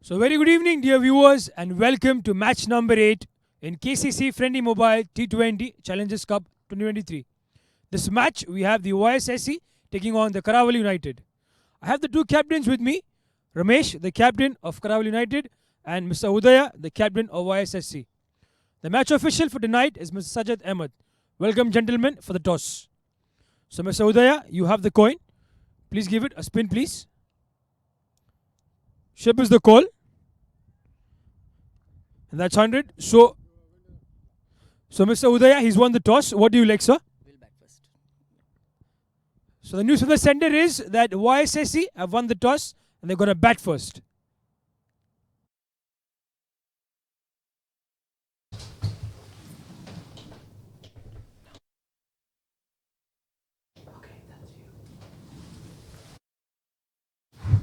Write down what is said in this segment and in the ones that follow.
So, very good evening, dear viewers, and welcome to match number 8 in KCC FRiENDi Mobile T20 Challengers Cup 2023. This match, we have the YSSC taking on the Karawali United. I have the two captains with me, Ramesh, the captain of Karawali United, and Mr. Udaya, the captain of YSSC. The match official for tonight is Mr. Sajid Ahmed. Welcome, gentlemen, for the toss. So, Mr. Udaya, you have the coin. Please give it a spin, please. Ship is the call. And that's 100. So, Mr. Udaya, he's won the toss. What do you like, sir? We'll bat first. So, the news from the center is that YSSC have won the toss and they're going to bat first.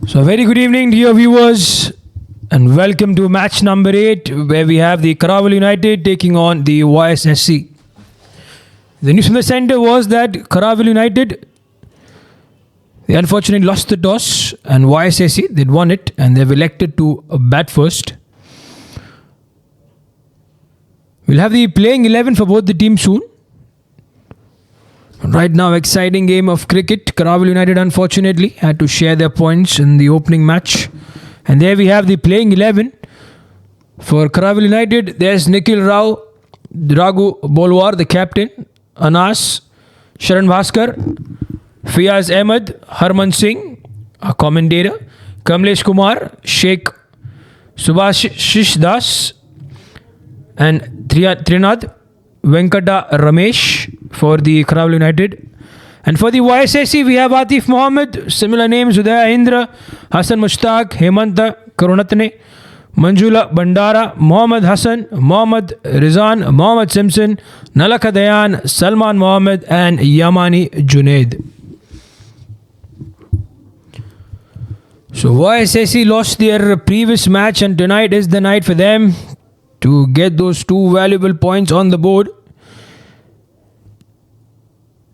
So, very good evening, dear viewers, and welcome to match number 8, where we have the Karawali United taking on the YSSC. The news from the center was that Karawali United, they unfortunately lost the toss, and YSSC, they'd won it, and they've elected to bat first. We'll have the playing 11 for both the teams soon. Right now, exciting game of cricket. Karawali United unfortunately had to share their points in the opening match. And there we have the playing 11. For Karawali United, there's Nikhil Rao, Raghu Bolwar, the captain, Anas, Sharan Bhaskar, Fiaz Ahmed, Harman Singh, a commentator, Kamlesh Kumar, Sheikh Subhashish Das, and Trinad Venkata Ramesh for the Karawali United. And for the YSSC, we have Atif Mohammed, similar names, Udaya Indra, Hassan Mushtaq, Hemanta Karunatne, Manjula Bandara, Mohammad Hassan, Mohammad Rizan, Mohammad Simpson, Nalaka Dayan, Salman Mohammed, and Yamani Junaid. So YSSC lost their previous match, and tonight is the night for them to get those two valuable points on the board.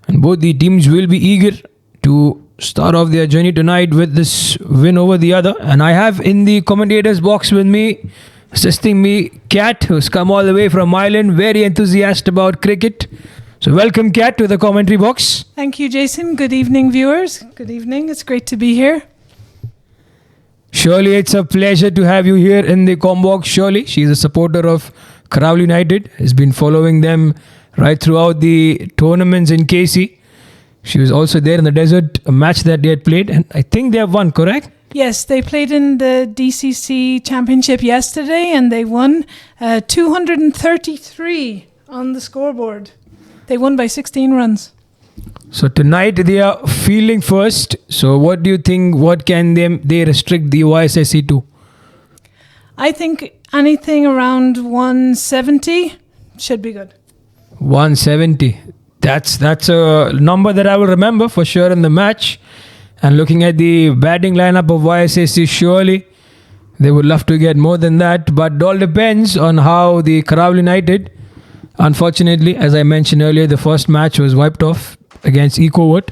And both the teams will be eager to start off their journey tonight with this win over the other. And I have in the commentators box with me, assisting me, Kat, who's come all the way from Ireland, very enthusiastic about cricket. So welcome, Kat, to the commentary box. Thank you, Jason. Good evening, viewers. Good evening. It's great to be here. Surely it's a pleasure to have you here in the com box. Surely she's a supporter of Karawali United, has been following them right throughout the tournaments in KC. She was also there in the desert, a match that they had played, and I think they have won, correct? Yes, they played in the DCC Championship yesterday and they won 233 on the scoreboard. They won by 16 runs. So tonight they are fielding first. So what do you think, what can they restrict the YSSC to? I think anything around 170 should be good. 170. That's a number that I will remember for sure in the match. And looking at the batting lineup of YSSC, surely they would love to get more than that. But it all depends on how the Karawali United, unfortunately, as I mentioned earlier, the first match was wiped off against Ecowat.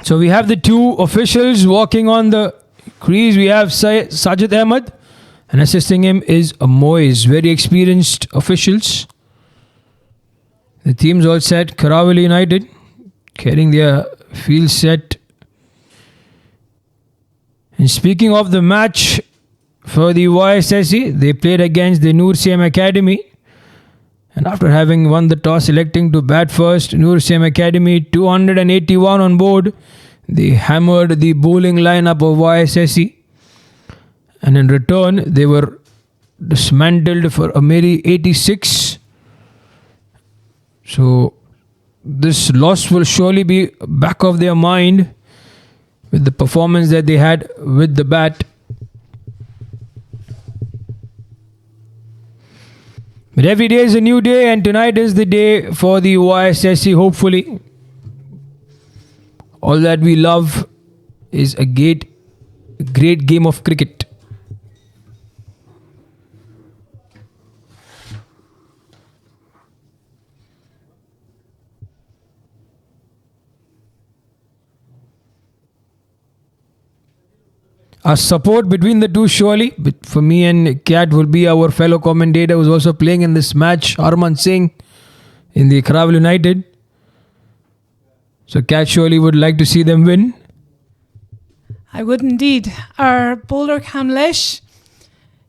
So we have the two officials walking on the crease. We have Sajid Ahmed, and assisting him is Moise, very experienced officials. The team's all set. Karawali United getting their field set. And speaking of the match for the YSSC, they played against the Noor Siem Academy. And after having won the toss, electing to bat first, Noor Siem Academy 281 on board. They hammered the bowling lineup of YSSC. And in return, they were dismantled for a mere 86. So this loss will surely be back of their mind with the performance that they had with the bat. But every day is a new day, and tonight is the day for the YSSC, hopefully. All that we love is a great game of cricket. a support between the two, surely. But for me and Kat will be our fellow commentator who's also playing in this match, Harman Singh, in the Karaval United. So Kat surely would like to see them win. I would indeed. Our bowler Kamlesh,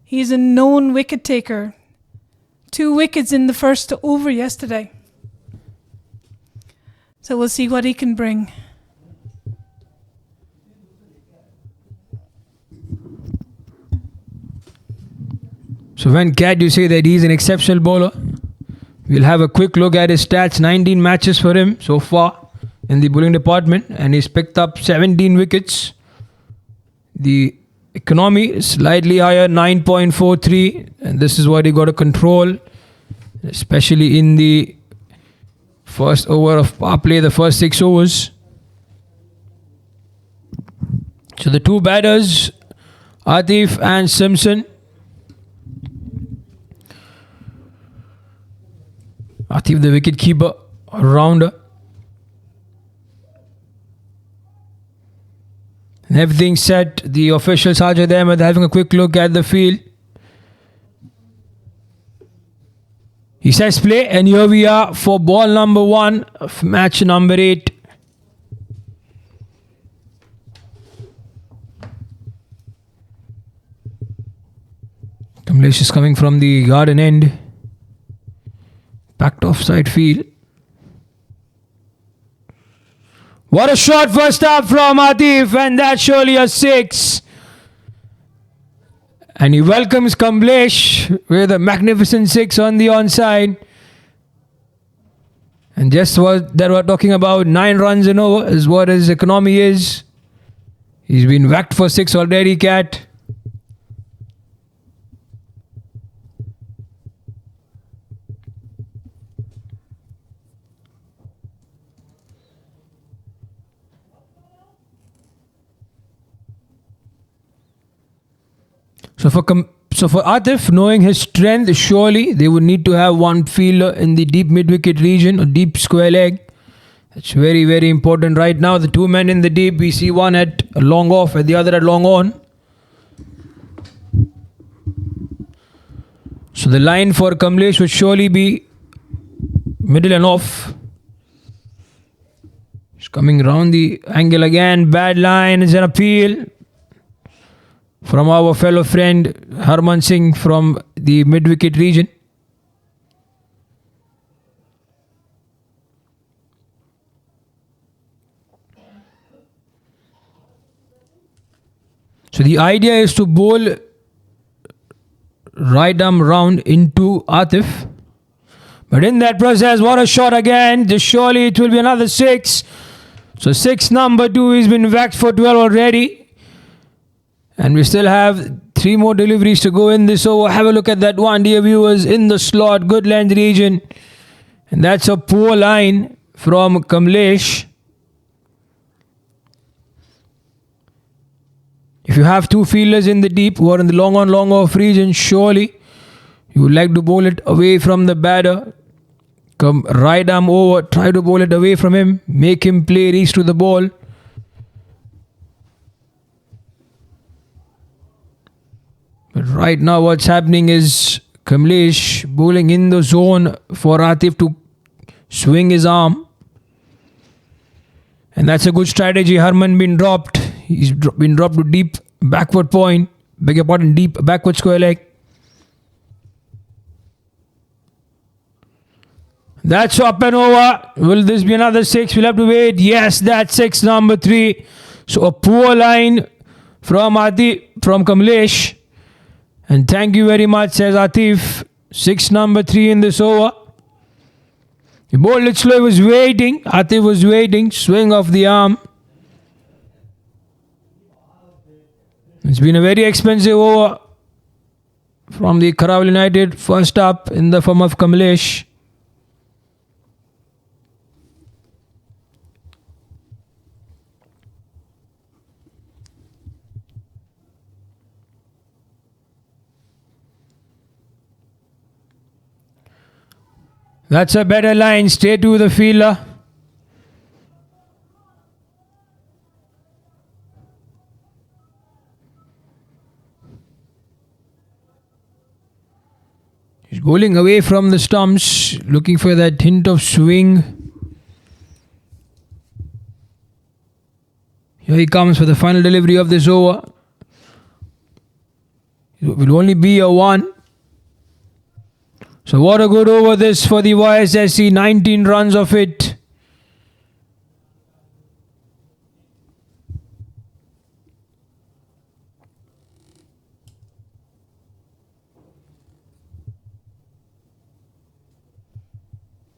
he's a known wicket taker. 2 wickets in the first over yesterday. So we'll see what he can bring. So when Kat, you say that he's an exceptional bowler, we'll have a quick look at his stats. 19 matches for him so far in the bowling department, and he's picked up 17 wickets. The economy is slightly higher, 9.43, and this is what he got to control, especially in the first over of power play, the first 6 overs. So the two batters, Atif and Simpson. Atif, the wicket keeper, rounder. And everything set. The officials Sajid Ahmed having a quick look at the field. He says play, and here we are for ball number 1 of match number 8. Kamlesh is coming from the garden end. Backed offside field. What a shot first up from Atif, and that's surely a 6. And he welcomes Kamlesh with a magnificent 6 on the onside. And just what that we're talking about, 9 runs and over is what his economy is. He's been whacked for 6 already, Cat. So for Atif, knowing his strength, surely they would need to have one fielder in the deep mid-wicket region or deep square leg. That's very, very important right now. The 2 men in the deep, we see one at long off and the other at long on. So the line for Kamlesh would surely be middle and off. He's coming round the angle again. Bad line, is an appeal from our fellow friend Harman Singh from the mid-wicket region. So the idea is to bowl right arm round into Atif. But in that process, what a shot again. Just surely it will be another 6. So 6 number 2 has been whacked for 12 already. And we still have 3 more deliveries to go in this over. Have a look at that one, dear viewers, in the slot, good length region. And that's a poor line from Kamlesh. If you have 2 fielders in the deep who are in the long on, long off region, surely you would like to bowl it away from the batter. Come right arm over, try to bowl it away from him, make him play, reach to the ball. But right now what's happening is Kamlesh bowling in the zone for Atif to swing his arm. And that's a good strategy. Harman been dropped. He's been dropped to deep backward point. Beg your pardon, deep backward square leg. That's up and over. Will this be another 6? We'll have to wait. Yes, that's 6 number 3. So a poor line from Kamlesh. And thank you very much, says Atif. 6 number 3 in this over. He bowled it slow, he was waiting. Atif was waiting. Swing of the arm. It's been a very expensive over from the Karaval United. First up in the form of Kamlesh. That's a better line. Stay to the fielder. bowling away from the stumps, looking for that hint of swing. Here he comes for the final delivery of this over. It will only be a 1. So what a good over this for the YSSC. 19 runs of it.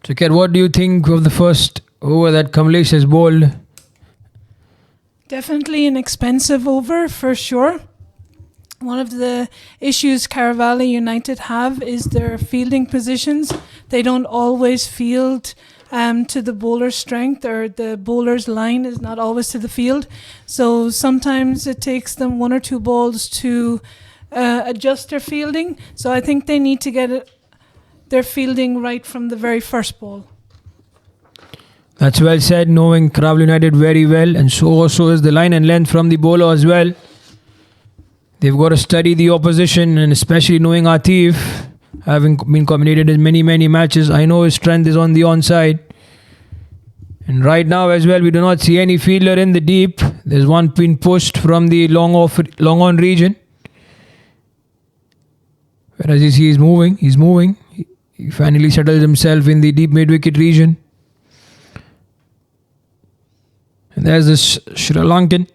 So Kat, what do you think of the first over that Kamlesh has bowled? Definitely an expensive over for sure. One of the issues Caravali United have is their fielding positions. They don't always field to the bowler's strength, or the bowler's line is not always to the field. So sometimes it takes them 1 or 2 balls to adjust their fielding. So I think they need to get their fielding right from the very first ball. That's well said, knowing Karawal United very well, and so also is the line and length from the bowler as well. They've got to study the opposition, and especially knowing Atif, having been combinated in many matches, I know his strength is on the onside. And right now as well, we do not see any fielder in the deep. There's one being pushed from the long on region. Whereas you see he's moving. He finally settles himself in the deep mid-wicket region. And there's this Sri Lankan.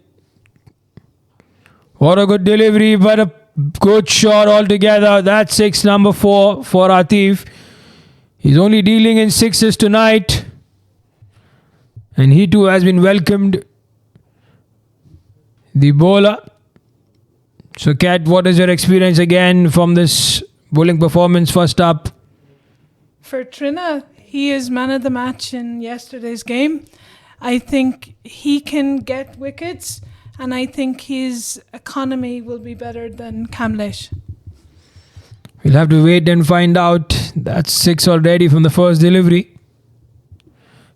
What a good delivery, but a good shot altogether. That's 6, number 4 for Atif. He's only dealing in 6s tonight. And he too has been welcomed. The bowler. So Kat, what is your experience again from this bowling performance first up? For Trina, he is man of the match in yesterday's game. I think he can get wickets, and I think his economy will be better than Kamlesh. We'll have to wait and find out. That's 6 already from the first delivery.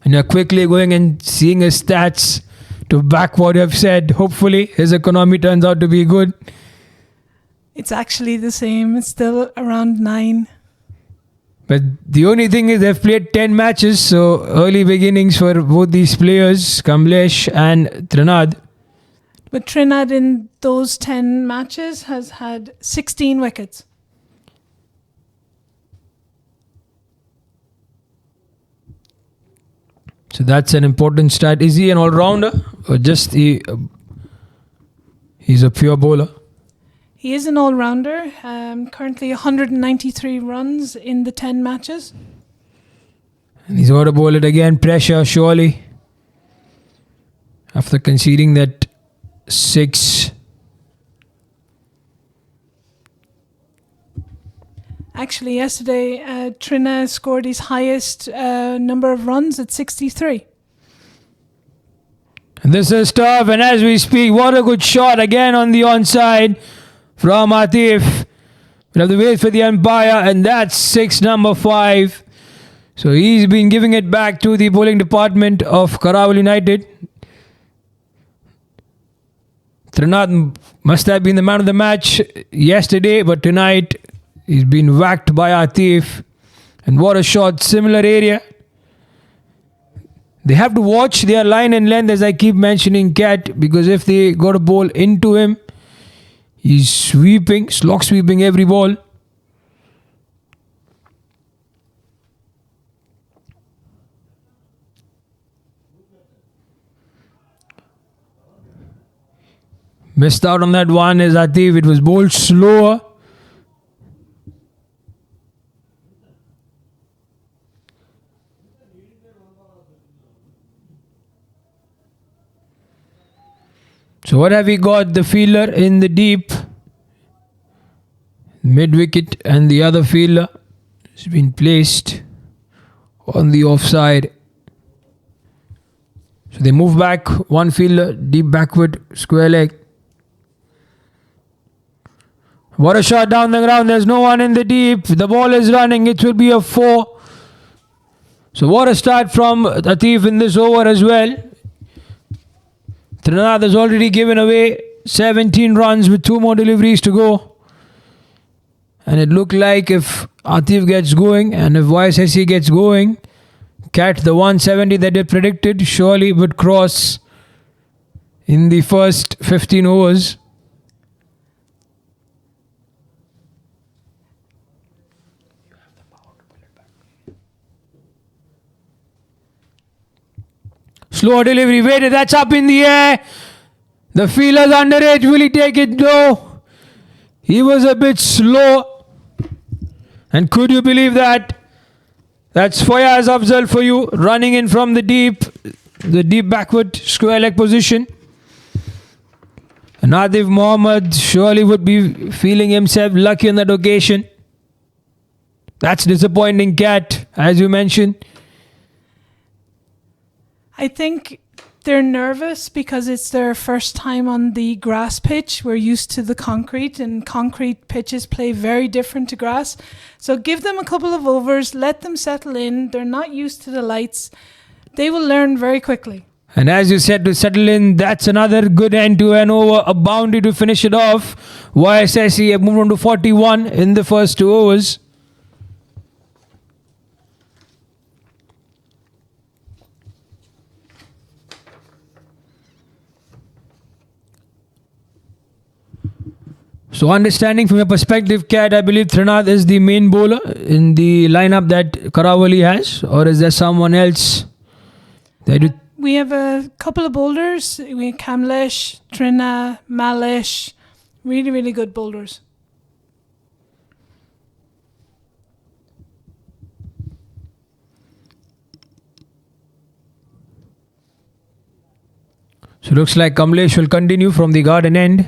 And you're quickly going and seeing his stats to back what you have said. Hopefully his economy turns out to be good. It's actually the same. It's still around 9. But the only thing is they've played 10 matches, so early beginnings for both these players, Kamlesh and Trinad. But Trinad in those 10 matches has had 16 wickets. So that's an important stat. Is he an all-rounder or just he's a pure bowler? He is an all-rounder, currently 193 runs in the 10 matches. And he's got to bowl it again. Pressure, surely. After conceding that 6. Actually, yesterday, Trina scored his highest number of runs at 63. And this is tough, and as we speak, what a good shot again on the onside from Atif. We'll have to wait for the umpire, and that's 6, number 5. So he's been giving it back to the bowling department of Karawal United. Trinad must have been the man of the match yesterday, but tonight he's been whacked by Atif. And what a shot, similar area. They have to watch their line and length, as I keep mentioning, Kat, because if they got a ball into him, he's sweeping, slog sweeping every ball. Missed out on that one is Atif. It was bowled slower. So what have we got? The fielder in the deep, mid-wicket, and the other fielder has been placed on the offside. So they move back, one fielder, deep backward, square leg. What a shot down the ground. There's no one in the deep. The ball is running. It will be a 4. So what a start from Atif in this over as well. Trinad has already given away 17 runs with 2 more deliveries to go. And it looked like if Atif gets going and if YSSC gets going, Cat, the 170 that they predicted, surely would cross in the first 15 overs. Slow delivery, waited, that's up in the air. The fielder's under it, will he take it? No. He was a bit slow. And could you believe that? That's Fayaz Afzal for you, running in from the deep backward square leg position. And Adif Mohammed surely would be feeling himself lucky on that occasion. That's disappointing, Cat, as you mentioned. I think they're nervous because it's their first time on the grass pitch. We're used to the concrete, and concrete pitches play very different to grass. So give them a couple of overs, let them settle in. They're not used to the lights. They will learn very quickly. And as you said, to settle in, that's another good end to an over, a boundary to finish it off. YSSC have moved on to 41 in the first 2 overs. So understanding from your perspective, Kat, I believe Trinad is the main bowler in the lineup that Karawali has, or is there someone else that you... We have a couple of bowlers. We have Kamlesh, Trina, Malish. Really, really good bowlers. So looks like Kamlesh will continue from the garden end.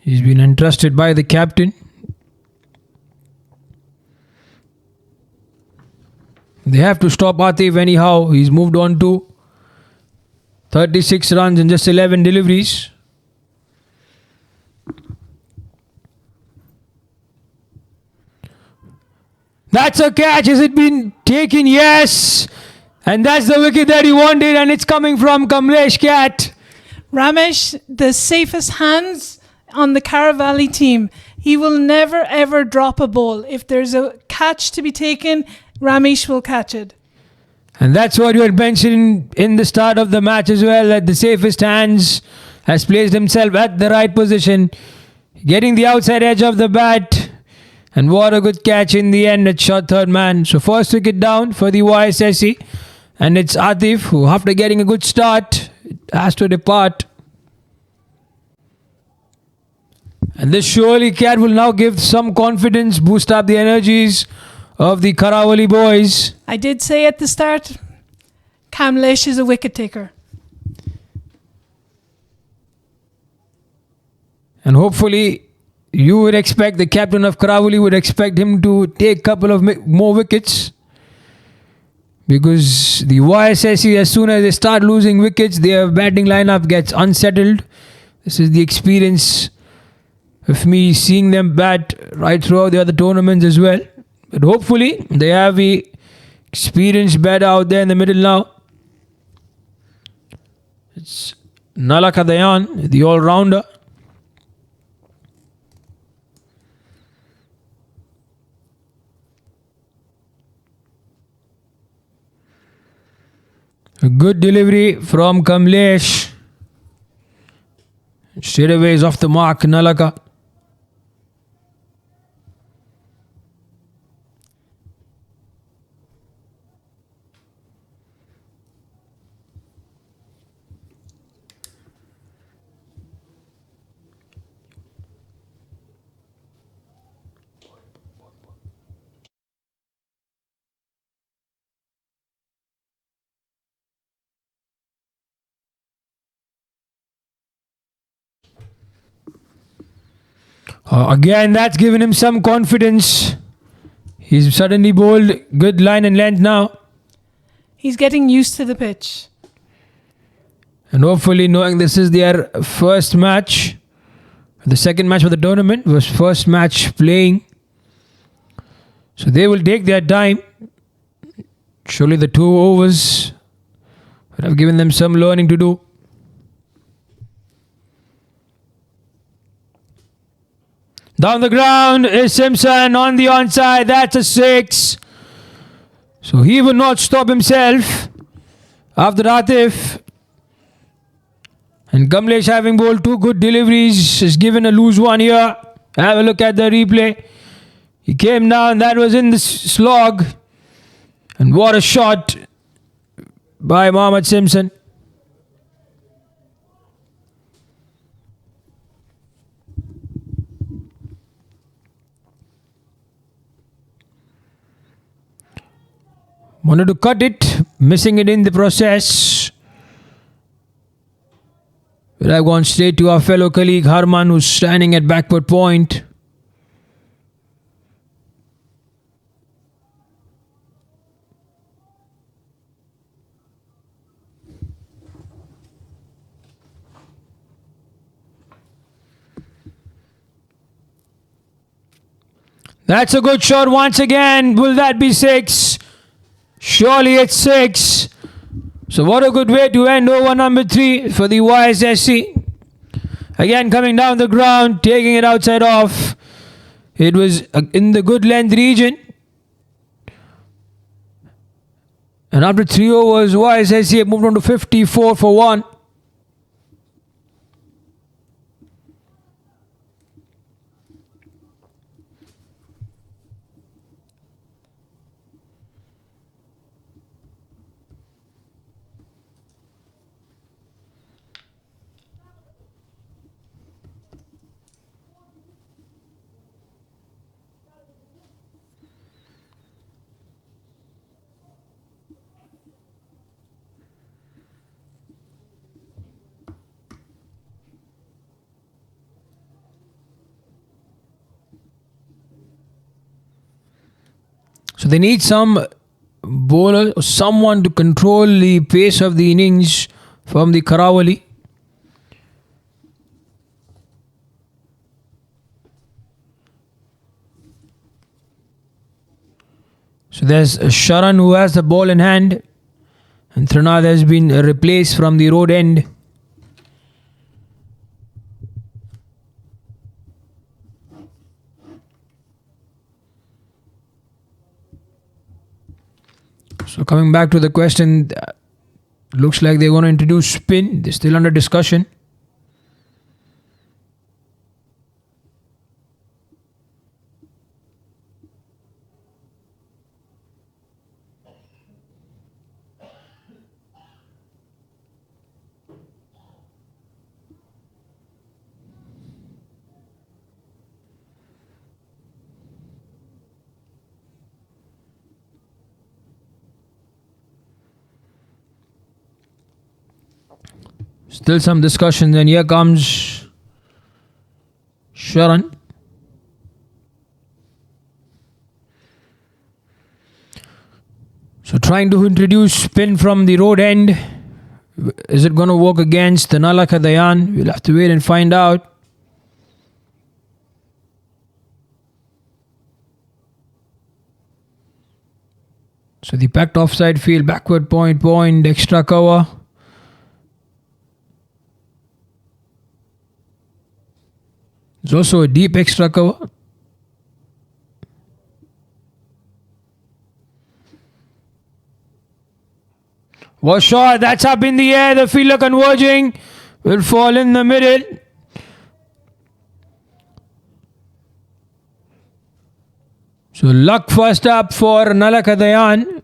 He's been entrusted by the captain. They have to stop Atif anyhow. He's moved on to 36 runs in just 11 deliveries. That's a catch. Has it been taken? Yes. And that's the wicket that he wanted, and it's coming from Kamlesh, Cat. Ramesh, the safest hands on the Karawali team. He will never ever drop a ball. If there's a catch to be taken, Ramesh will catch it. And that's what you had mentioned in the start of the match as well, that the safest hands has placed himself at the right position, getting the outside edge of the bat. And what a good catch in the end. It shot third man. So first wicket down for the YSSC. And it's Atif who, after getting a good start, has to depart. And this surely, Cat, will now give some confidence, boost up the energies of the Karawali boys. I did say at the start, Kamlesh is a wicket taker. And hopefully, you would expect, the captain of Karawali would expect him to take a couple of more wickets. Because the YSSC, as soon as they start losing wickets, their batting lineup gets unsettled. This is the experience of me seeing them bat right throughout the other tournaments as well. But hopefully, they have the experienced batter out there in the middle now. It's Nalaka Dayan, the all-rounder. A good delivery from Kamlesh. Straight away is off the mark, Nalaka. Again, that's given him some confidence. He's suddenly bowled good line and length now. He's getting used to the pitch. And hopefully, knowing this is their first match, the second match of the tournament was first match playing. So they will take their time. Surely the 2 overs would have given them some learning to do. Down the ground is Simpson on the onside. That's a 6. So he will not stop himself after Atif. And Kamlesh, having bowled 2 good deliveries, is given a loose one here. Have a look at the replay. He came down, that was in the slog. And what a shot by Mohammad Simpson. Wanted to cut it, missing it in the process. But I've gone straight to our fellow colleague Harman, who's standing at backward point. That's a good shot once again. Will that be 6? Surely it's 6. So what a good way to end over number 3 for the YSSC. Again coming down the ground, taking it outside off. It was in the good length region. And after 3 overs, YSSC have moved on to 54 for 1. So they need some bowler, someone to control the pace of the innings from the Karawali. So there's Sharan who has the ball in hand, and Trinad has been replaced from the road end. So coming back to the question, looks like they're going to introduce spin. They're still under discussion. Still some discussion, and here comes Sharan. So trying to introduce spin from the road end. Is it going to work against the Nalaka Dayan? We'll have to wait and find out. So the packed offside field, backward point, extra cover. There's also a deep extra cover. Was shot, that's up in the air. The fielder converging will fall in the middle. So luck first up for Nalaka Dayan.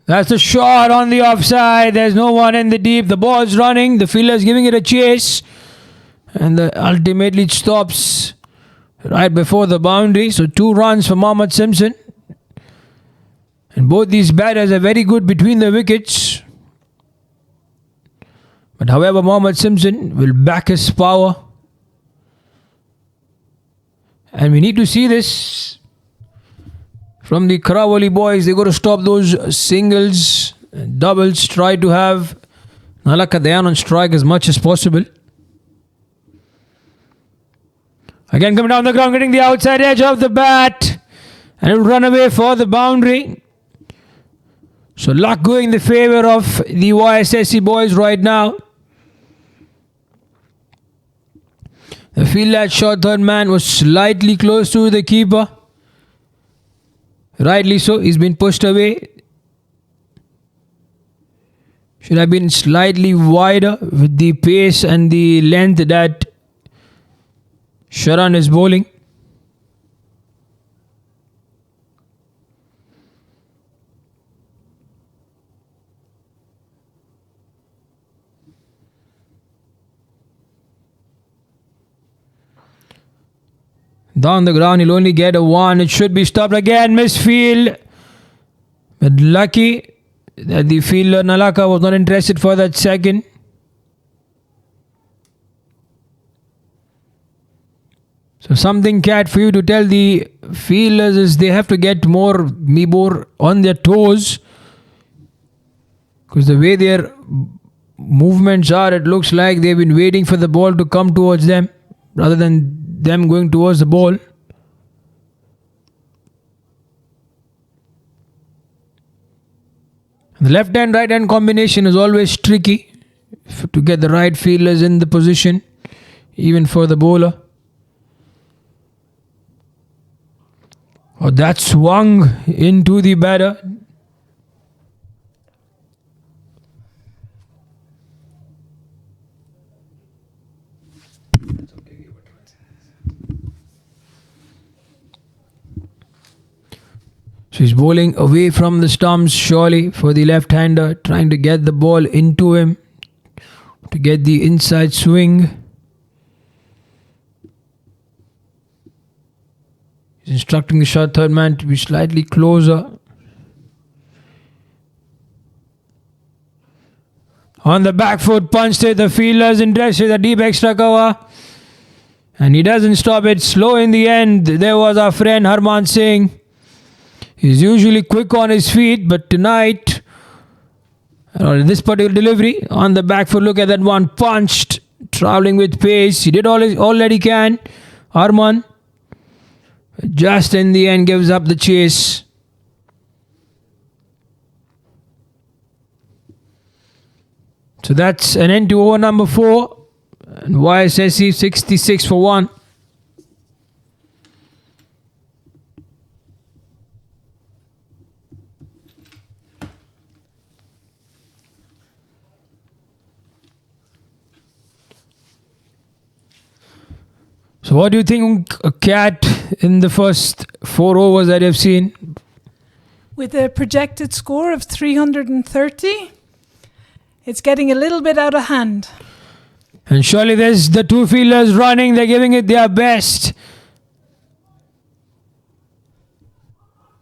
That's a shot on the offside. There's no one in the deep. The ball's running. The fielder's giving it a chase. And ultimately it stops right before the boundary. So 2 runs for Mohammad Simpson. And both these batters are very good between the wickets. But however, Mohammad Simpson will back his power. And we need to see this from the Karawali boys. They got to stop those singles, doubles. Try to have Nalaka Dayan on strike as much as possible. Again coming down the ground, getting the outside edge of the bat. And it will run away for the boundary. So luck going in the favour of the YSSC boys right now. The field at short third man was slightly close to the keeper. Rightly so, he's been pushed away. Should have been slightly wider with the pace and the length that Sharan is bowling. Down the ground, he'll only get a 1. It should be stopped again. Misfield. But lucky that the fielder Nalaka was not interested for that second. So something, Cat, for you to tell the fielders is they have to get more on their toes. Because the way their movements are, it looks like they've been waiting for the ball to come towards them rather than them going towards the ball. The left hand right hand combination is always tricky to get the right fielders in the position, even for the bowler. Oh, that swung into the batter. So he's bowling away from the stumps, surely, for the left-hander, trying to get the ball into him to get the inside swing. He's instructing the short third man to be slightly closer. On the back foot, punched it. The fielder's interested, a deep extra cover. And he doesn't stop it. Slow in the end. There was our friend Harman Singh. He's usually quick on his feet, but tonight, or this particular delivery, on the back foot, look at that one, punched, travelling with pace. He did all that he can. Harman, just in the end, gives up the chase. So that's an end to over number 4. And YSSC 66 for 1. So what do you think, Cat, in the first 4 overs that you've seen? With a projected score of 330, it's getting a little bit out of hand. And surely there's the 2 fielders running, they're giving it their best.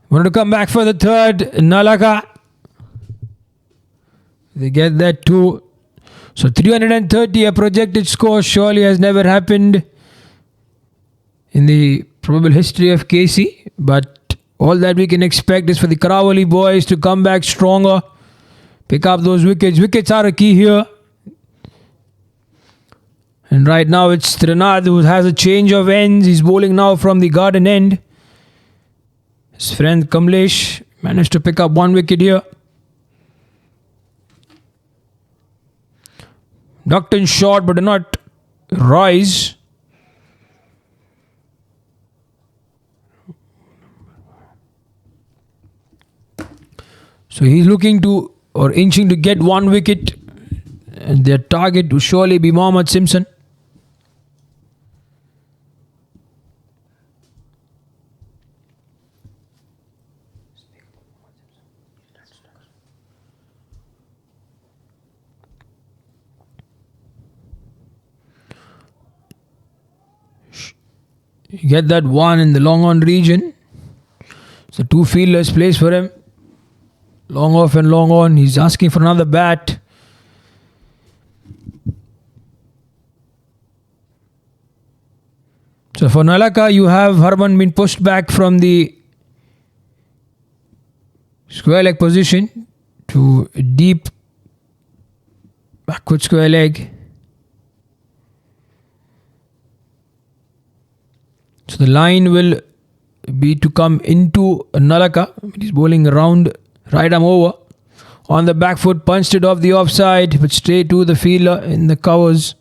Wanted to come back for the third, Nalaka. They get that too. So 330, a projected score, surely has never happened in the probable history of KC, but all that we can expect is for the Karawali boys to come back stronger, pick up those wickets. Wickets are a key here. And right now it's Trinad who has a change of ends. He's bowling now from the garden end. His friend Kamlesh managed to pick up 1 wicket here. Ducked in short but did not rise. So he's looking to, or inching to get 1 wicket. And their target will surely be Mohammad Simpson. You get that 1 in the long on region. So 2 fielders plays for him. Long off and long on. He's asking for another bat. So for Nalaka, you have Harman been pushed back from the Square leg position to deep backward square leg. So the line will be to come into Nalaka. He's bowling around, right arm over. On the back foot, punched it off the offside, but straight to the fielder in the covers.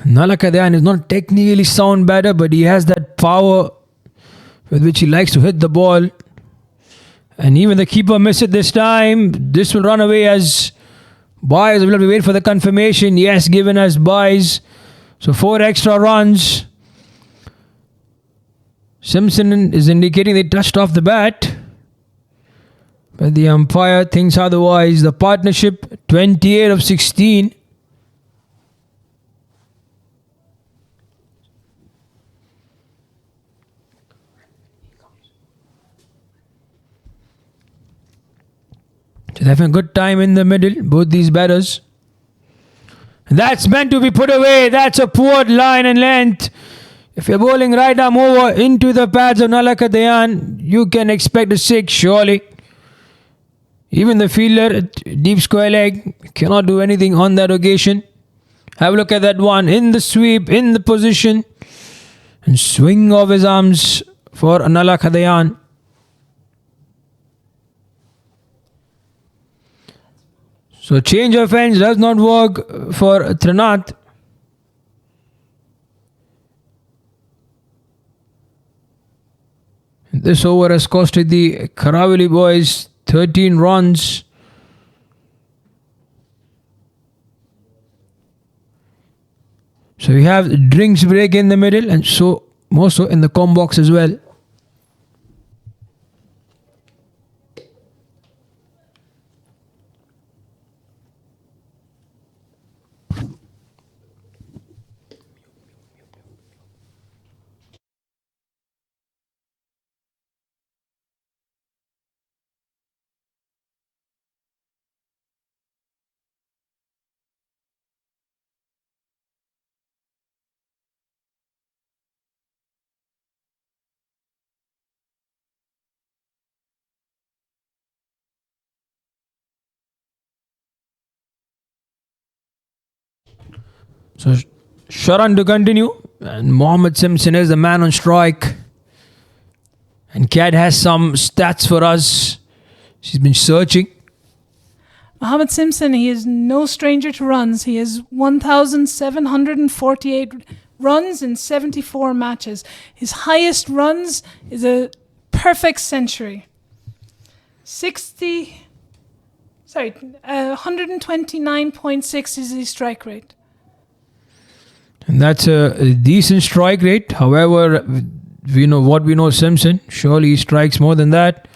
Nalaka is not technically sound batter, but he has that power with which he likes to hit the ball. And even the keeper missed it this time. This will run away as buys. We'll have to wait for the confirmation. Yes, given as buys. So 4 extra runs. Simpson is indicating they touched off the bat. But the umpire thinks otherwise. The partnership, 28 of 16. So they're having a good time in the middle, both these batters. That's meant to be put away. That's a poor line and length. If you're bowling right arm over into the pads of Nalaka Dayan, you can expect a 6, surely. Even the fielder, deep square leg, cannot do anything on that occasion. Have a look at that one. In the sweep, in the position. And swing of his arms for Nalaka Dayan. So change of ends does not work for Trinath. This over has costed the Karavali boys 13 runs. So we have drinks break in the middle and so more so in the com box as well. So Sharan to continue, and Mohammed Simpson is the man on strike. And Kat has some stats for us. She's been searching. Mohammed Simpson, he is no stranger to runs. He has 1,748 runs in 74 matches. His highest runs is a perfect century. 129.6 is his strike rate. And that's a decent strike rate. However, we know Simpson. Surely he strikes more than that.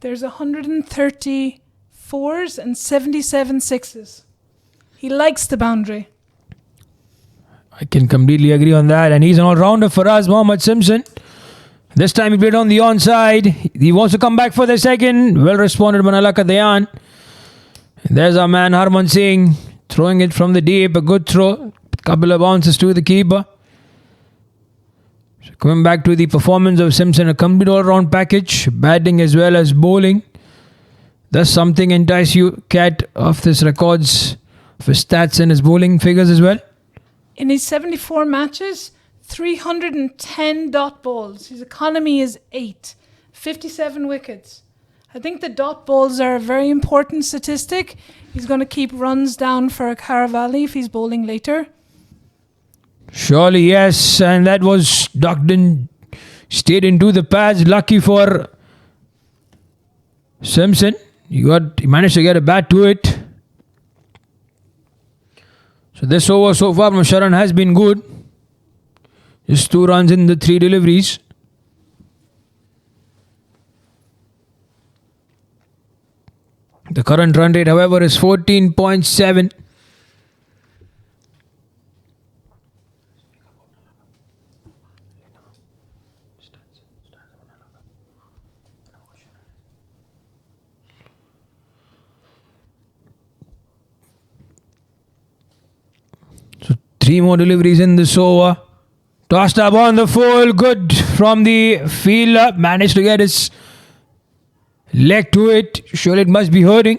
There's 130 fours and 77 sixes. He likes the boundary. I can completely agree on that. And he's an all-rounder for us, Mohammed Simpson. This time he played on the onside. He wants to come back for the second. Well responded by Nalaka Dayan. There's our man Harman Singh throwing it from the deep. A good throw. Couple of bounces to the keeper. So coming back to the performance of Simpson, a complete all-round package. Batting as well as bowling. Does something entice you, Kat, of his records, of his stats and his bowling figures as well? In his 74 matches, 310 dot balls. His economy is 8. 57 wickets. I think the dot balls are a very important statistic. He's going to keep runs down for Karavali if he's bowling later. Surely, yes. And that was ducked in, stayed into the pads. Lucky for Simpson. He managed to get a bat to it. So this over so far from Sharan has been good. Just 2 runs in the 3 deliveries. The current run rate, however, is 14.7. 3 more deliveries in this over. Tossed up on the full. Good from the fielder. Managed to get his leg to it. Surely it must be hurting.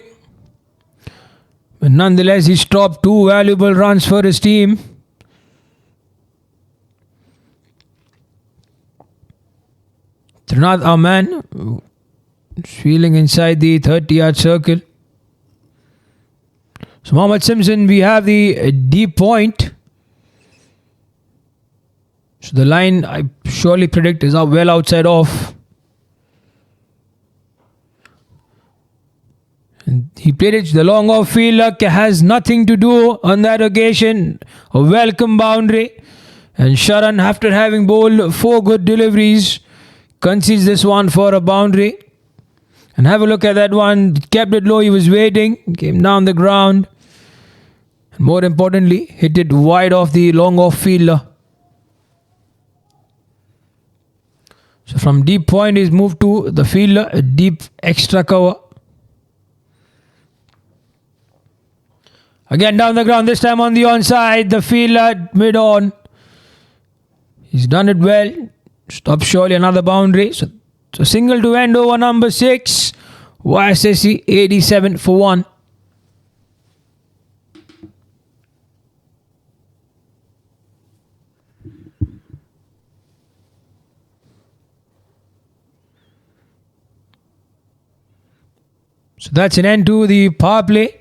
But nonetheless, he stopped 2 valuable runs for his team. Trinath, our man, feeling inside the 30-yard circle. So Mohammed Simpson, we have the deep point. So the line, I surely predict, is well outside off. And he played it, the long off fielder has nothing to do on that occasion. A welcome boundary. And Sharan, after having bowled 4 good deliveries, concedes this one for a boundary. And have a look at that one. Kept it low, he was waiting. Came down the ground. And more importantly, hit it wide off the long off fielder. So from deep point, he's moved to the fielder, a deep extra cover. Again down the ground, this time on the onside. The fielder mid-on. He's done it well. Stop surely, another boundary. So single to end over number 6. YSSC 87 for 1. So that's an end to the power play.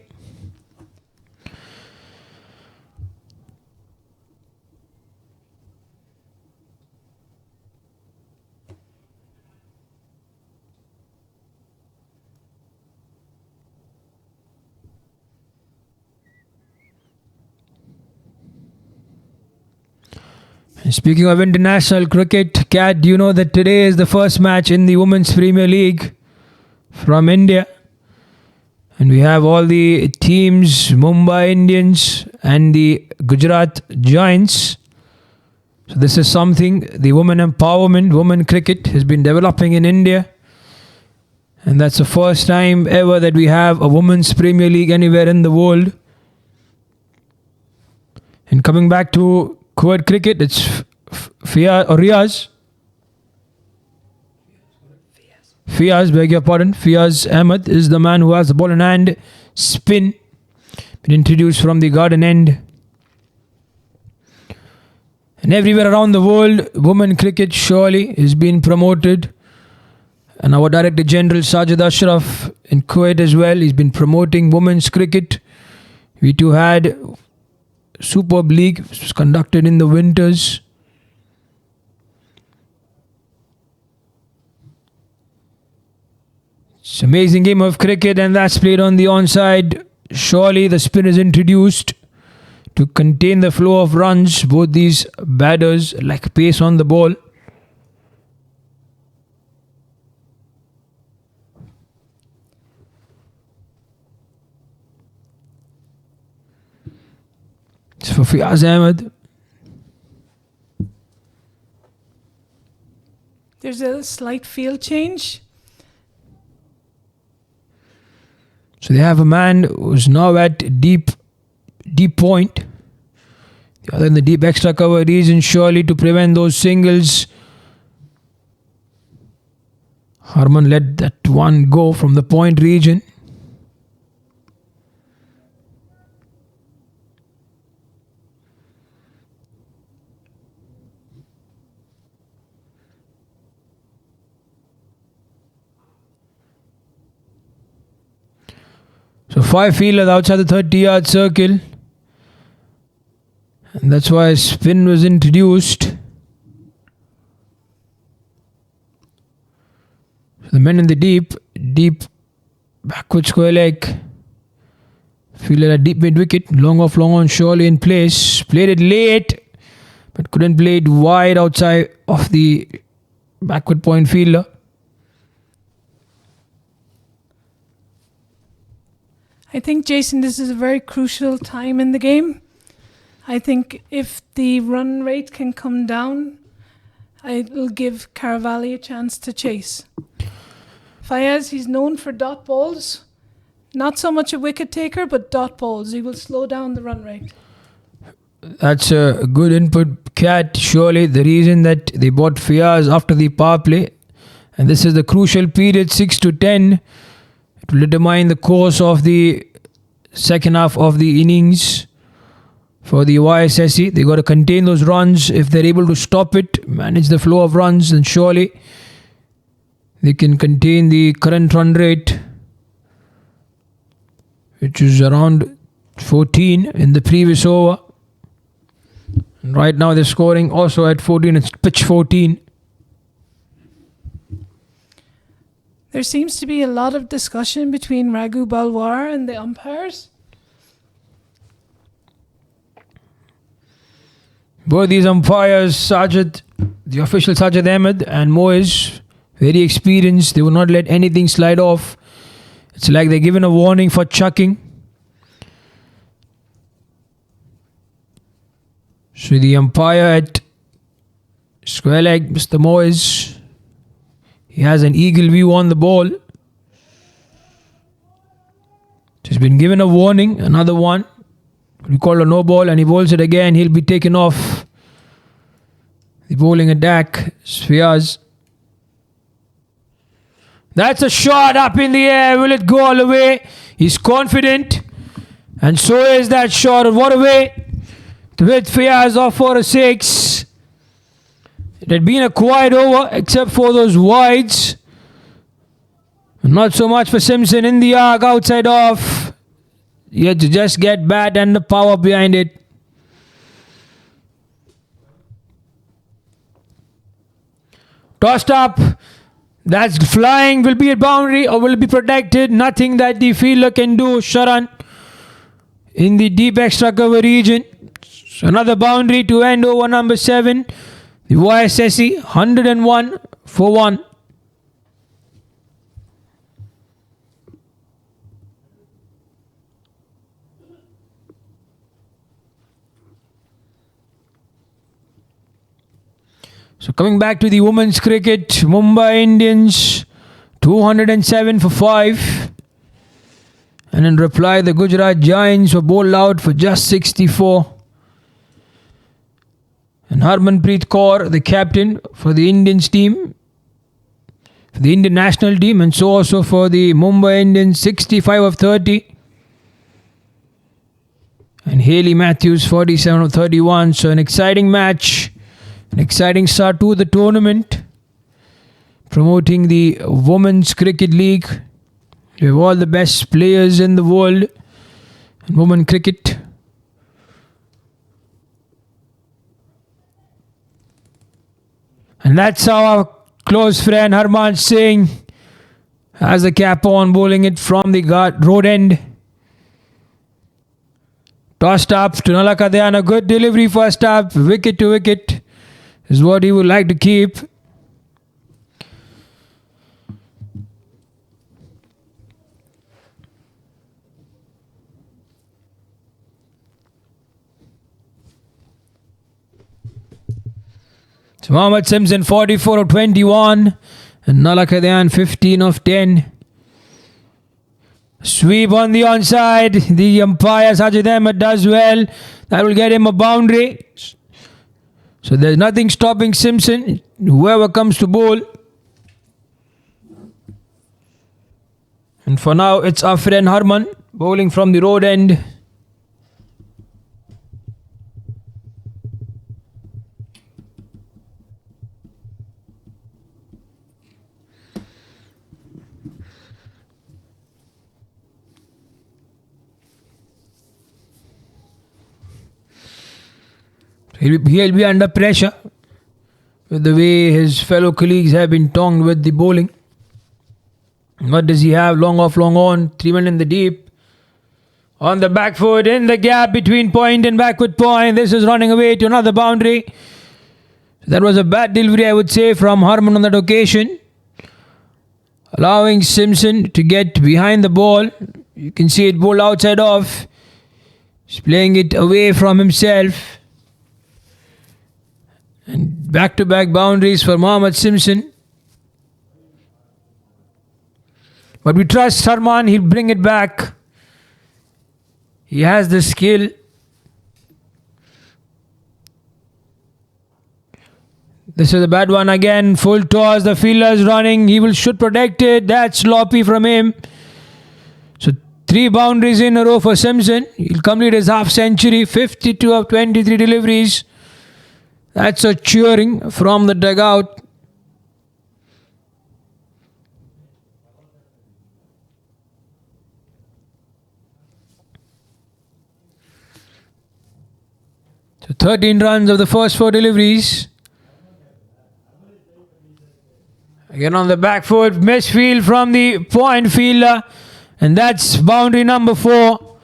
Speaking of international cricket, Kat, do you know that today is the first match in the Women's Premier League from India? And we have all the teams, Mumbai Indians and the Gujarat Giants. So this is something, the women empowerment, women cricket has been developing in India. And that's the first time ever that we have a Women's Premier League anywhere in the world. And coming back to Kuwait cricket, it's Riaz. Fiaz, beg your pardon. Fiaz Ahmed is the man who has the ball in hand. Spin. Been introduced from the garden end. And everywhere around the world, women cricket surely is being promoted. And our Director General Sajid Ashraf in Kuwait as well, he's been promoting women's cricket. We too had Superb League, which was conducted in the winters. It's an amazing game of cricket, and that's played on the onside. Surely the spin is introduced to contain the flow of runs. Both these batters lack pace on the ball. It's for Fiaz Ahmed. There's a slight field change. So they have a man who's now at deep point. The other in the deep extra cover region, surely to prevent those singles. Harman let that one go from the point region. So 5 fielders outside the 30-yard circle. And that's why spin was introduced. So the men in the deep backward square leg. Fielder at deep mid wicket. Long off, long on, surely in place. Played it late, but couldn't play it wide outside of the backward point fielder. I think, Jason, this is a very crucial time in the game. I think if the run rate can come down, it'll give Caravali a chance to chase. Fayez, he's known for dot balls. Not so much a wicket taker, but dot balls. He will slow down the run rate. That's a good input, Cat. Surely the reason that they bought Fiaz after the power play, and this is the crucial period, 6 to 10, to determine the course of the second half of the innings for the YSSC. They got to contain those runs. If they're able to stop it, manage the flow of runs, then surely they can contain the current run rate, which is around 14 in the previous over. And right now they're scoring also at 14. It's pitch 14. There seems to be a lot of discussion between Raghu Balwar and the umpires. Both these umpires, Sajid, the official Sajid Ahmed and Moez, very experienced. They will not let anything slide off. It's like they're given a warning for chucking. So the umpire at square leg, Mr. Moez, he has an eagle view on the ball. He's been given a warning, another one. We call a no ball, and he bowls it again. He'll be taken off the bowling attack. Fiaz. That's a shot up in the air. Will it go all the way? He's confident. And so is that shot. What a way to hit Fiaz off for a 6. It had been a quiet over except for those wides. Not so much for Simpson in the arc, outside off. You had to just get bat and the power behind it. Tossed up. That's flying. Will be a boundary or will it be protected? Nothing that the fielder can do. Sharan in the deep extra cover region. So another boundary to end over number 7. The YSSC 101 for 1. So coming back to the women's cricket, Mumbai Indians 207 for 5. And in reply, the Gujarat Giants were bowled out for just 64. And Harmanpreet Kaur, the captain for the Indians team, for the Indian national team, and so also for the Mumbai Indians, 65 of 30. And Haley Matthews, 47 of 31. So an exciting match. An exciting start to the tournament, promoting the Women's Cricket League. We have all the best players in the world in women cricket. And that's how our close friend Harman Singh has the cap on, bowling it from the road end. Tossed up to Nalakadyan, a good delivery first up, wicket to wicket. Is what he would like to keep. So Mohammad Simpson 44 of 21 and Nalakadyan 15 of 10. Sweep on the onside. The umpire Sajid Ahmed does well. That will get him a boundary. So there's nothing stopping Simpson, whoever comes to bowl. And for now, it's our friend Harman bowling from the road end. He'll be under pressure with the way his fellow colleagues have been tongued with the bowling. What does he have? Long off, long on. 3 men in the deep. On the back foot, in the gap between point and backward point. This is running away to another boundary. That was a bad delivery, I would say, from Harman on that occasion. Allowing Simpson to get behind the ball. You can see it bowled outside off. He's playing it away from himself. And back-to-back boundaries for Mohammad Simpson. But we trust Harman, he'll bring it back. He has the skill. This is a bad one again. Full toss. The fielder is running. Should protect it. That's sloppy from him. So 3 boundaries in a row for Simpson. He'll complete his half century. 52 of 23 deliveries. That's a cheering from the dugout. So 13 runs of the first 4 deliveries. Again on the back foot, misfield from the point fielder, and that's boundary number 4.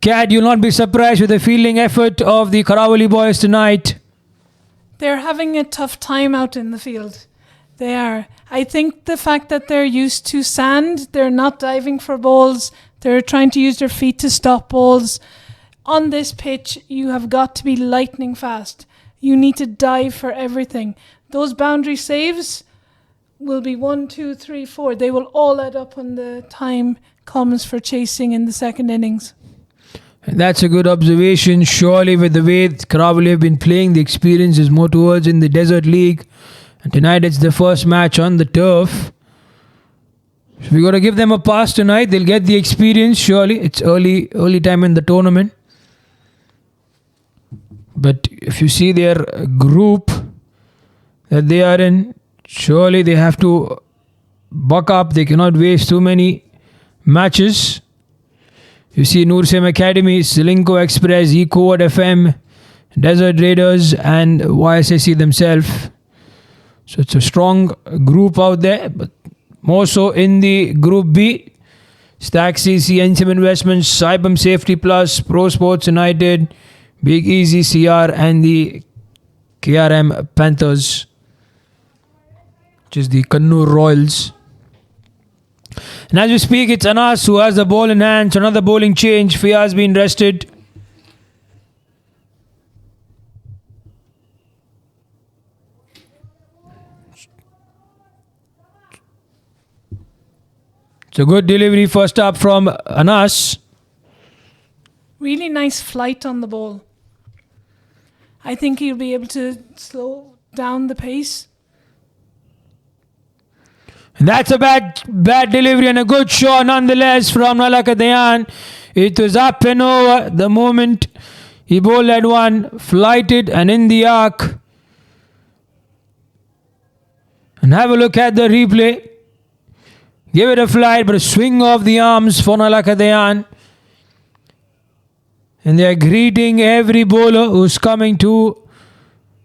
Cat, you'll not be surprised with the fielding effort of the Karawali boys tonight. They're having a tough time out in the field. They are. I think the fact that they're used to sand, they're not diving for balls, they're trying to use their feet to stop balls. On this pitch, you have got to be lightning fast. You need to dive for everything. Those boundary saves will be 1, 2, 3, 4. They will all add up when the time comes for chasing in the second innings. And that's a good observation. Surely with the way Karawali have been playing, the experience is more towards in the Desert League. And tonight it's the first match on the turf. So we got to give them a pass tonight. They'll get the experience, surely. It's early time in the tournament. But if you see their group that they are in, surely they have to buck up. They cannot waste too many matches. You see Nursem Academy, Silinko Express, Ecoward FM, Desert Raiders and YSSC themselves. So it's a strong group out there. But more so in the Group B, Stack CC, NCM Investments, Cybum Safety Plus, Pro Sports United, Big Easy CR and the KRM Panthers, which is the Kannur Royals. And as we speak, it's Anas who has the ball in hand. So another bowling change. Fia has been rested. It's a good delivery first up from Anas. Really nice flight on the ball. I think he'll be able to slow down the pace. And that's a bad delivery and a good shot nonetheless from Nalaka Dayan. It was up and over the moment he bowled that one, flighted and in the arc. And have a look at the replay. Give it a flight, but a swing of the arms for Nalaka Dayan. And they are greeting every bowler who's coming to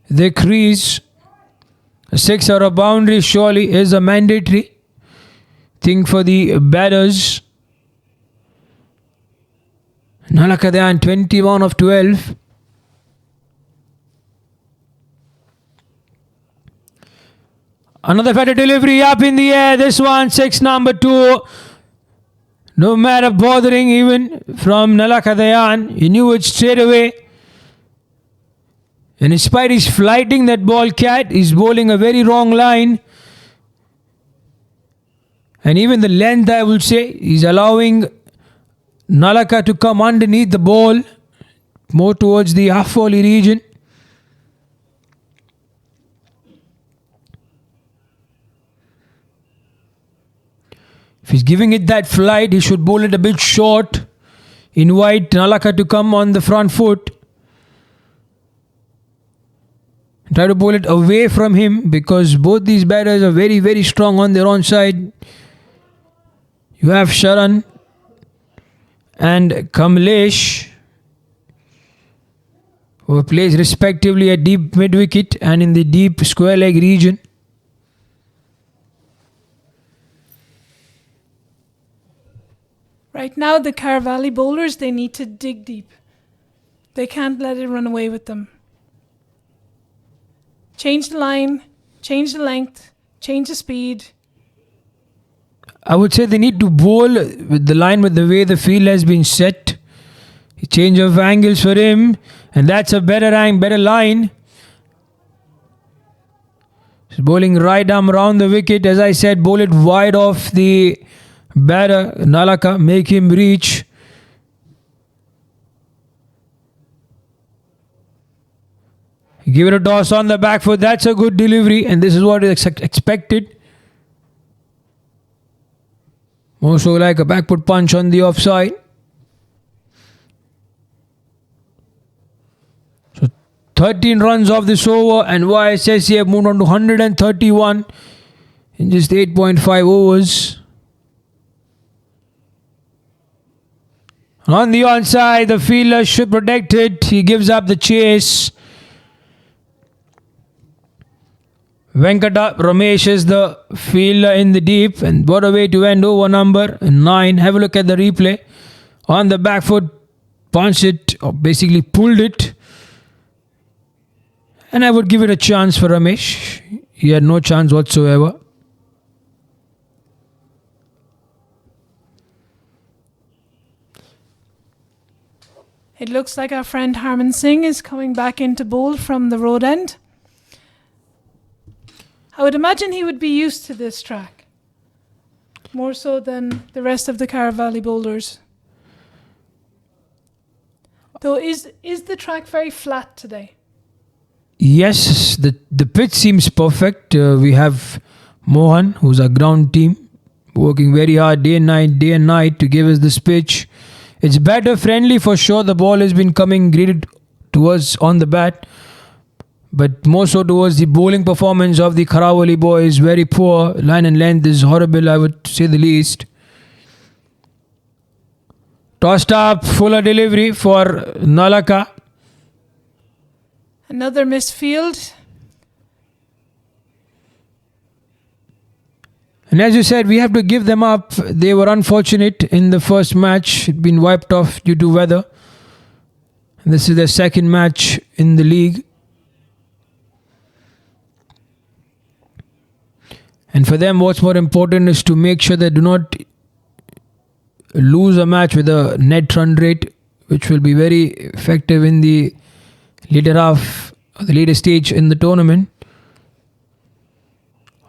the crease. A 6 or a boundary surely is a mandatory thing for the batters. Nalaka Dayan 21 of 12. Another better delivery up in the air. This one, 6 number 2. No matter bothering even from Nalaka Dayan. He knew it straight away. And despite his flighting that ball, Cat is bowling a very wrong line. And even the length, I would say, is allowing Nalaka to come underneath the ball, more towards the half-volley region. If he's giving it that flight, he should bowl it a bit short. Invite Nalaka to come on the front foot. Try to bowl it away from him because both these batters are very, very strong on their own side. You have Sharan and Kamlesh, who plays respectively at deep mid-wicket and in the deep square leg region. Right now, the Karawali bowlers, they need to dig deep. They can't let it run away with them. Change the line, change the length, change the speed. I would say they need to bowl with the line with the way the field has been set. A change of angles for him, and that's a better line. He's bowling right arm around the wicket. As I said, bowl it wide off the batter, Nalaka, make him reach. Give it a toss on the back foot. That's a good delivery, and this is what is expected. More so like a backward punch on the offside. So 13 runs off this over, and YSSC have moved on to 131 in just 8.5 overs. On the onside, the fielder should protect it. He gives up the chase. Venkata Ramesh is the fielder in the deep, and what a way to end over number 9. Have a look at the replay. On the back foot, punched it, or basically pulled it. And I would give it a chance for Ramesh. He had no chance whatsoever. It looks like our friend Harman Singh is coming back into bowl from the road end. I would imagine he would be used to this track, more so than the rest of the Carra Valley bowlers. Though, is the track very flat today? Yes, the pitch seems perfect. We have Mohan, who's our ground team, working very hard day and night to give us this pitch. It's batter friendly for sure. The ball has been coming graded towards on the bat, but more so towards the bowling performance of the Karawali boys. Very poor. Line and length is horrible, I would say the least. Tossed up, fuller delivery for Nalaka. Another missed field. And as you said, we have to give them up. They were unfortunate in the first match. It had been wiped off due to weather. And this is their second match in the league. And for them, what's more important is to make sure they do not lose a match with a net run rate, which will be very effective in the later half, or the later stage in the tournament.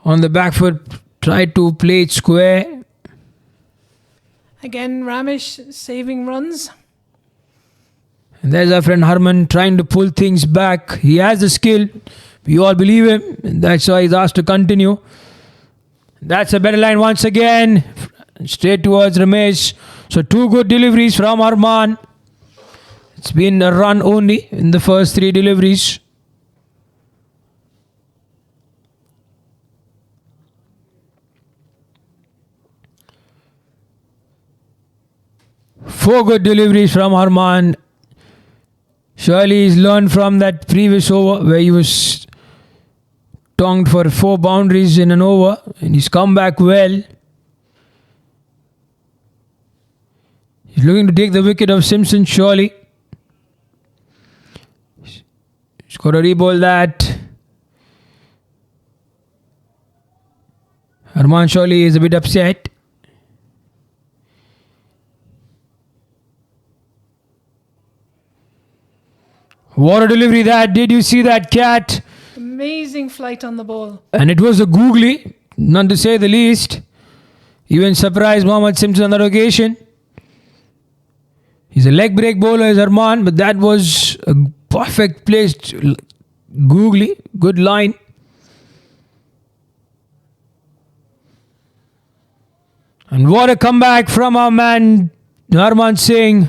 On the back foot, try to play it square. Again, Ramesh saving runs. And there's our friend Harman trying to pull things back. He has the skill. We all believe him. And that's why he's asked to continue. That's a better line once again. Straight towards Ramesh. So 2 good deliveries from Arman. It's been a run only in the first 3 deliveries. Four good deliveries from Arman. Surely he's learned from that previous over where he was tonged for 4 boundaries in an over, and he's come back well. He's looking to take the wicket of Simpson, surely. He's got to re-bowl that. Arman surely is a bit upset. What a delivery that. Did you see that, Cat? Amazing flight on the ball. And it was a googly, none to say the least. Even surprised Mohammad Simpson on that occasion. He's a leg break bowler, is Arman, but that was a perfect placed googly. Good line. And what a comeback from our man Arman Singh.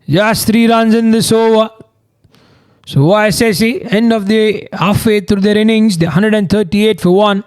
Just 3 runs in this over. So YSSC, end of the halfway through their innings, they're 138 for 1.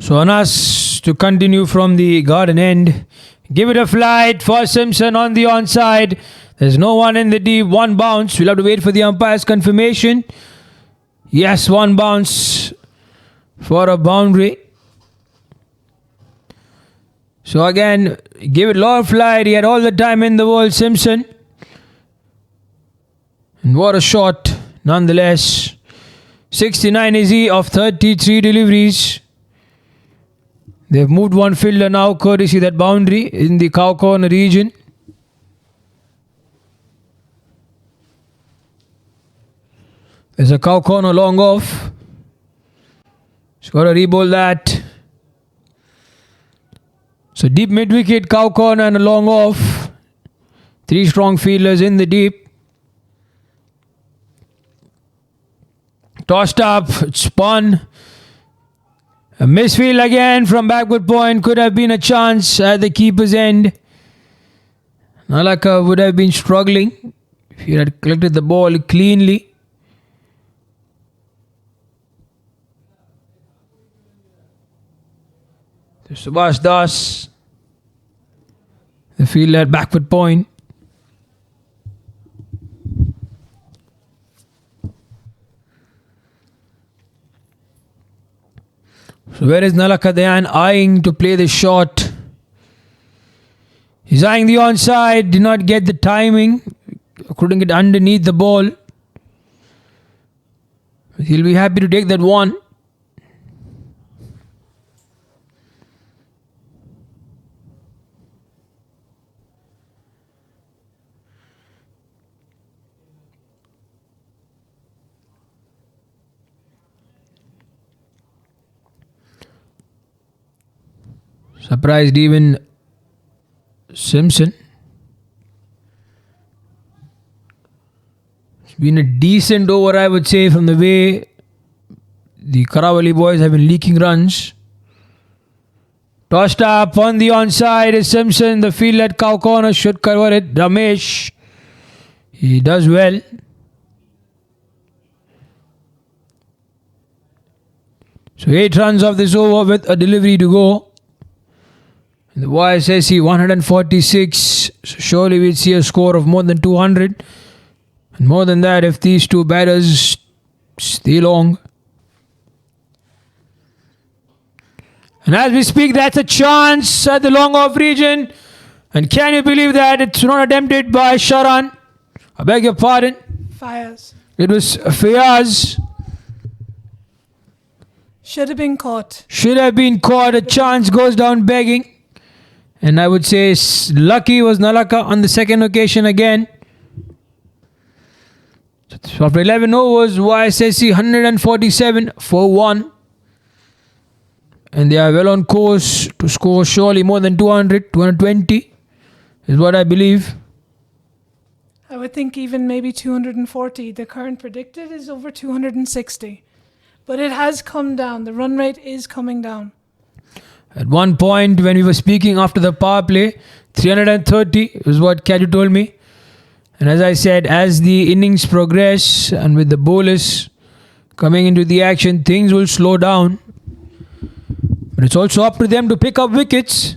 So on us to continue from the garden end. Give it a flight for Simpson on the onside. There's no one in the deep. One bounce. We'll have to wait for the umpire's confirmation. Yes, one bounce for a boundary. So again, give it a lot of flight. He had all the time in the world, Simpson. And what a shot, nonetheless. 69 is he of 33 deliveries. They've moved one fielder now, courtesy that boundary in the cow corner region. There's a cow corner long off. He's got to re-bowl that. So deep mid-wicket, cow corner and a long off. Three strong fielders in the deep. Tossed up, spun. A misfield again from backward point. Could have been a chance at the keeper's end. Nalaka would have been struggling if he had collected the ball cleanly. Subhash Das, the fielder at backward point. So where is Nalakadayan eyeing to play the shot? He's eyeing the onside, did not get the timing, couldn't get underneath the ball. He'll be happy to take that one. Surprised even Simpson. It's been a decent over, I would say, from the way the Karawali boys have been leaking runs. Tossed up on the onside is Simpson. The field at cow corner should cover it. Ramesh, he does well. So 8 runs off this over with a delivery to go. The YSSC 146. So surely we'll see a score of more than 200. And more than that if these two batters stay long. And as we speak, that's a chance at the long off region. And can you believe that it's not attempted by Sharan? I beg your pardon. Fires. It was Fayaz. Should have been caught. Should have been caught. A chance goes down begging. And I would say lucky was Nalaka on the second occasion again. So after 11 overs, YSSC 147 for 1. And they are well on course to score surely more than 200, 220 is what I believe. I would think even maybe 240. The current predicted is over 260. But it has come down. The run rate is coming down. At one point when we were speaking after the power play, 330 is what Kadu told me. And as I said, as the innings progress and with the bowlers coming into the action, things will slow down. But it's also up to them to pick up wickets.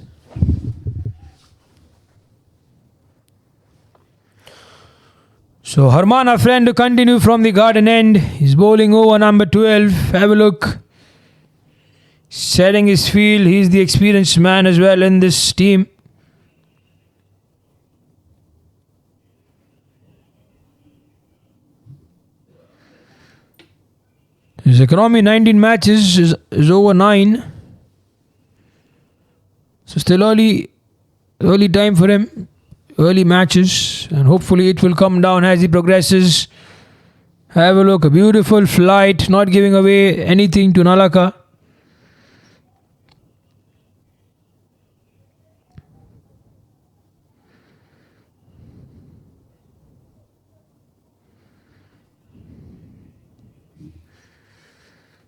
So Harman, our friend, to continue from the garden end. He's bowling over number 12. Have a look. Setting his field. He's the experienced man as well in this team. His economy 19 matches is over 9. So still early time for him. Early matches. And hopefully it will come down as he progresses. Have a look. A beautiful flight. Not giving away anything to Nalaka.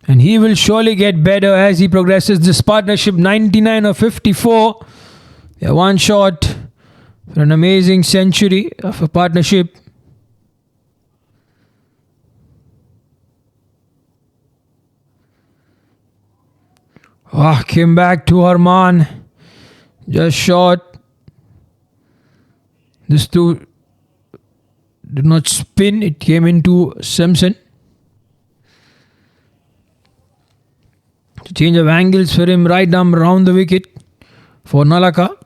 And he will surely get better as he progresses. This partnership 99 or 54. They are one shot for an amazing century of a partnership. Came back to Harman. Just short. This two did not spin. It came into Simpson. Change of angles for him. Right arm around the wicket for Nalaka.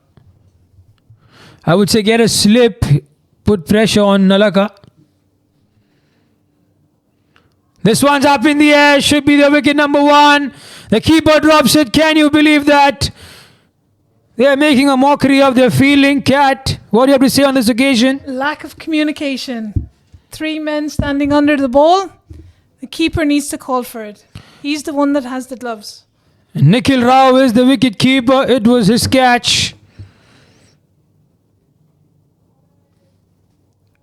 I would say get a slip. Put pressure on Nalaka. This one's up in the air. Should be the wicket number 1. The keeper drops it. Can you believe that? They are making a mockery of their fielding. Cat, what do you have to say on this occasion? Lack of communication. 3 men standing under the ball. The keeper needs to call for it. He's the one that has the gloves. Nikhil Rao is the wicket keeper. It was his catch.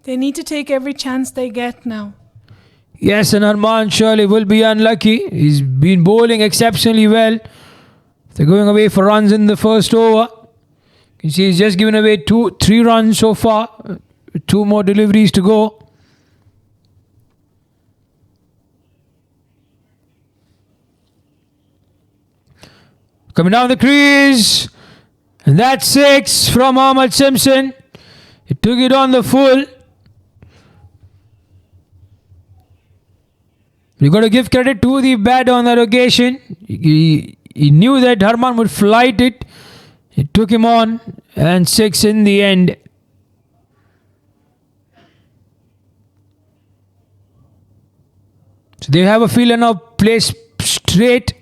They need to take every chance they get now. Yes, and Arman surely will be unlucky. He's been bowling exceptionally well. They're going away for runs in the first over. You can see he's just given away 3 runs so far. 2 more deliveries to go. Coming down the crease. And that's 6 from Ahmad Simpson. He took it on the full. You got to give credit to the batter on that occasion. He knew that Harman would flight it. He took him on, and 6 in the end. So they have a fielder now placed straight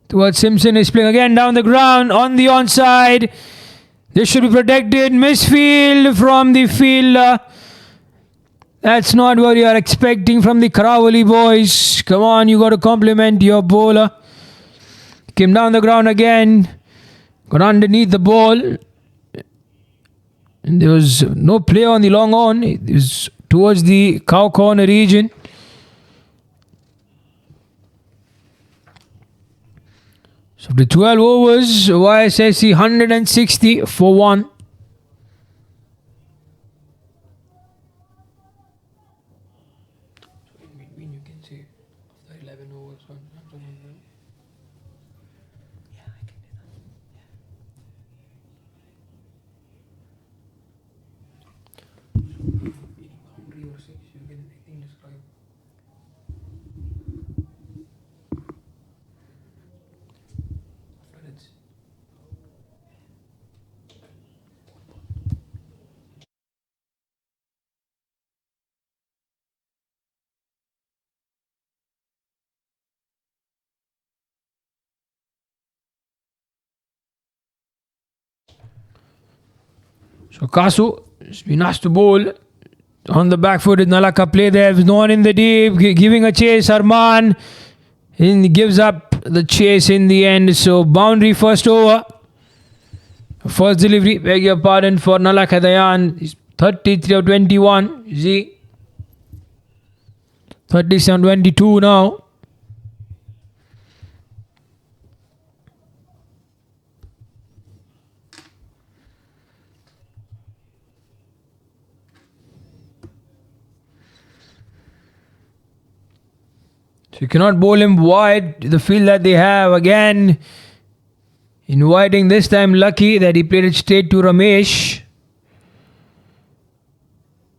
towards Simpson. Is playing again down the ground on the onside. This should be protected. Misfield from the fielder. That's not what you are expecting from the Karawali boys. Come on, you got to compliment your bowler. Came down the ground again. Got underneath the ball. And there was no play on the long on. It was towards the cow corner region. So the 12 overs, YSSC 160 for 1. So Kasu has been asked to bowl on the back foot with Nalaka play there. No one in the deep, giving a chase. Arman gives up the chase in the end. So boundary first over. First delivery, beg your pardon, for Nalaka Dayan. He's 33 of 21. Z 37 22 now. So you cannot bowl him wide. The field that they have again. Inviting this time Lucky that he played it straight to Ramesh.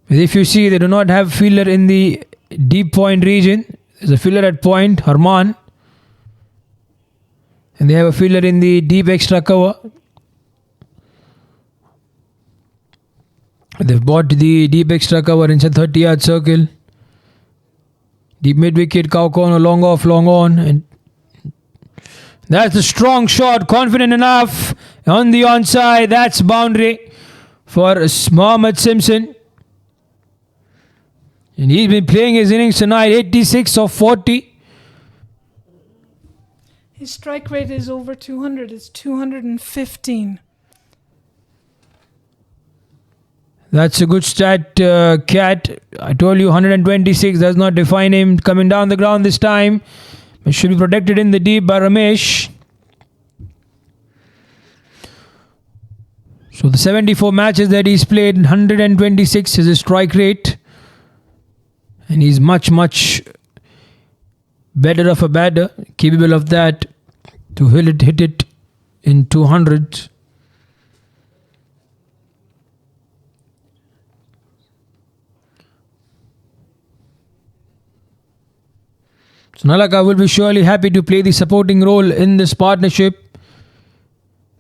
If you see, they do not have fielder in the deep point region. There's a fielder at point, Harman. And they have a fielder in the deep extra cover. They've bought the deep extra cover inside 30-yard circle. Deep mid-wicket, cow corner, long off, long on. And that's a strong shot, confident enough. On the onside, that's boundary for Mohammed Simpson. And he's been playing his innings tonight, 86 of 40. His strike rate is over 200. It's 215. That's a good stat, Cat. I told you 126 does not define him. Coming down the ground this time. It should be protected in the deep by Ramesh. So the 74 matches that he's played, 126 is his strike rate. And he's much, much better of a batter, capable of that. to hit it in 200s. So Nalaka will be surely happy to play the supporting role in this partnership.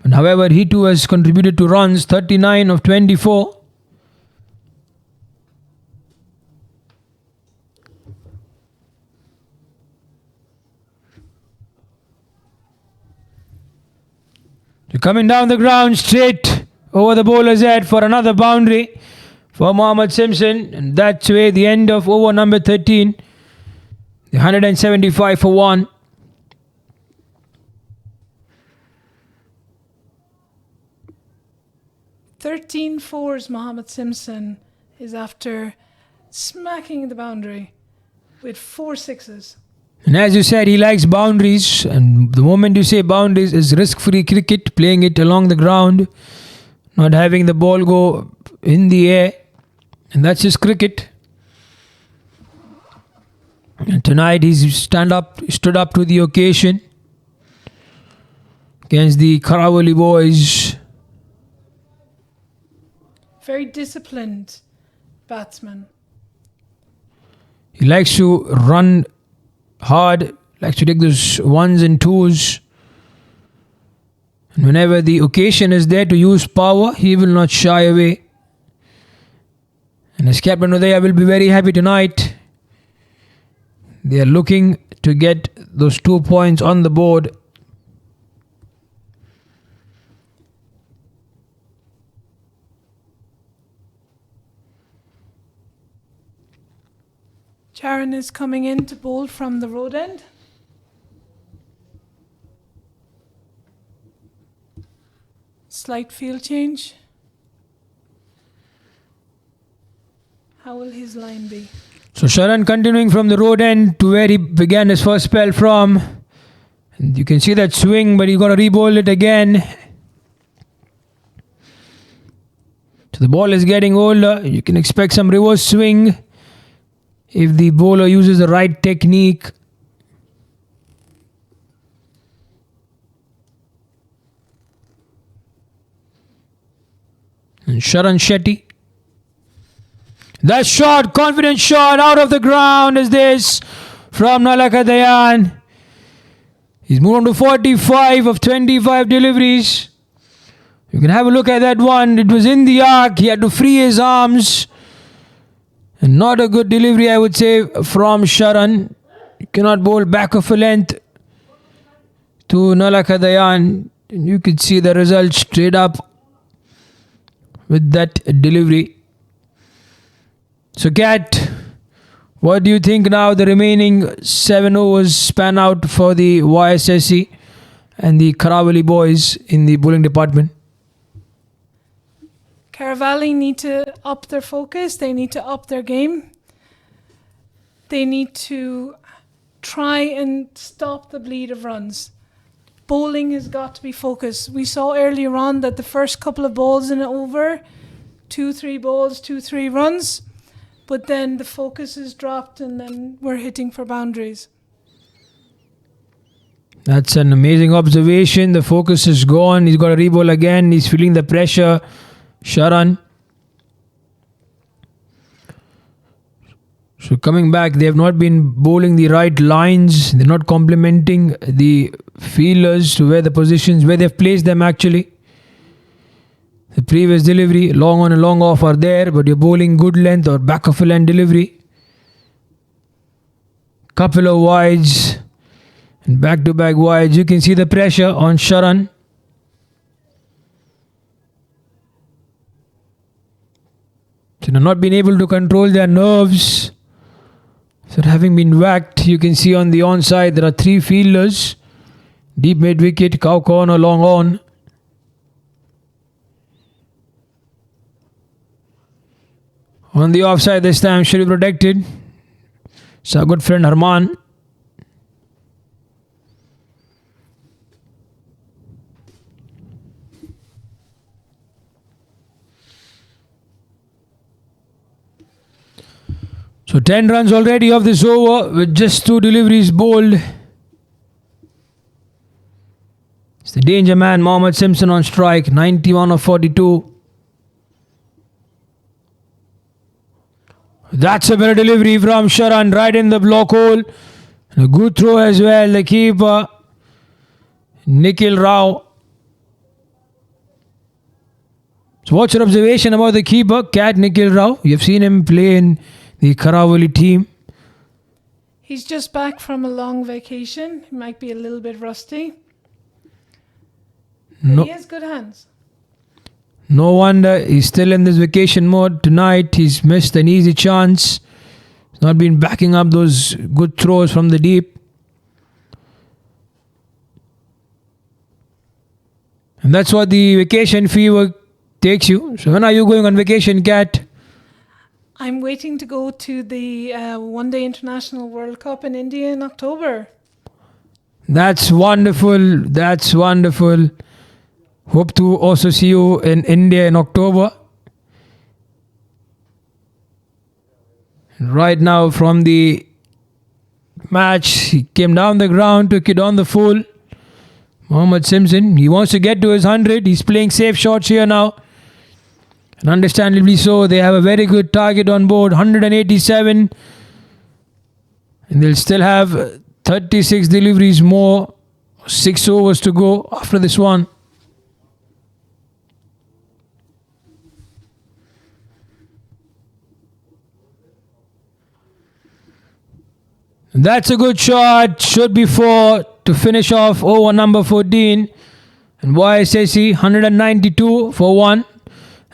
And however, he too has contributed to runs, 39 of 24. So coming down the ground straight over the bowler's head for another boundary for Mohammad Simpson. And that's way the end of over number 13. The 175 for 1. Thirteen fours. Mohammad Simpson is after smacking the boundary with 4 sixes. And as you said, he likes boundaries. And the moment you say boundaries is risk-free cricket, playing it along the ground, not having the ball go in the air. And that's just cricket. And tonight he's stood up to the occasion against the Karawali boys. Very disciplined batsman. He likes to run hard, likes to take those ones and twos. And whenever the occasion is there to use power, he will not shy away. And as Captain Udaya will be very happy tonight. They are looking to get those 2 points on the board. Charan is coming in to bowl from the road end. Slight field change. How will his line be? So Sharan continuing from the road end to where he began his first spell from. And you can see that swing, but you got to re-bowl it again. So the ball is getting older. You can expect some reverse swing if the bowler uses the right technique. And Sharan Shetty. That shot, confident shot out of the ground is this from Nalaka Dayan. He's moved on to 45 of 25 deliveries. You can have a look at that one. It was in the arc. He had to free his arms. And not a good delivery, I would say, from Sharan. You cannot bowl back of a length to Nalaka Dayan. And you could see the result straight up with that delivery. So Kat, what do you think now the remaining 7 overs span out for the YSSC and the Karawali boys in the bowling department? Karawali need to up their focus. They need to up their game. They need to try and stop the bleed of runs. Bowling has got to be focused. We saw earlier on that the first couple of balls in an over, 2-3 balls, 2-3 runs. But then the focus is dropped and then we're hitting for boundaries. That's an amazing observation. The focus is gone. He's got to re-bowl again. He's feeling the pressure. Sharan. So coming back, they have not been bowling the right lines. They're not complementing the fielders to where the positions, where they've placed them actually. The previous delivery, long on and long off are there, but you're bowling good length or back of a length delivery. Couple of wides and back-to-back wides. You can see the pressure on Sharan. So they're not been able to control their nerves. So having been whacked, you can see on the onside there are 3 fielders. Deep mid-wicket, cow corner, long on. On the offside this time, should be protected. So our good friend Harman. So 10 runs already off this over with just 2 deliveries bowled. The danger man, Mohammed Simpson on strike, 91 of 42. That's a better delivery from Sharan, right in the block hole. And a good throw as well, the keeper, Nikhil Rao. So what's your observation about the keeper, Cat Nikhil Rao? You've seen him play in the Karawali team. He's just back from a long vacation. He might be a little bit rusty. But he has good hands. No wonder he's still in this vacation mode. Tonight he's missed an easy chance. He's not been backing up those good throws from the deep. And that's what the vacation fever takes you. So when are you going on vacation, Kat? I'm waiting to go to the One Day International World Cup in India in October. That's wonderful. That's wonderful. Hope to also see you in India in October. Right now from the match, he came down the ground, took it on the full. Mohammed Simpson, he wants to get to his 100. He's playing safe shots here now. And understandably so, they have a very good target on board, 187. And they'll still have 36 deliveries more, 6 overs to go after this one. And that's a good shot, should be 4 to finish off over number 14. And YSSC 192 for 1.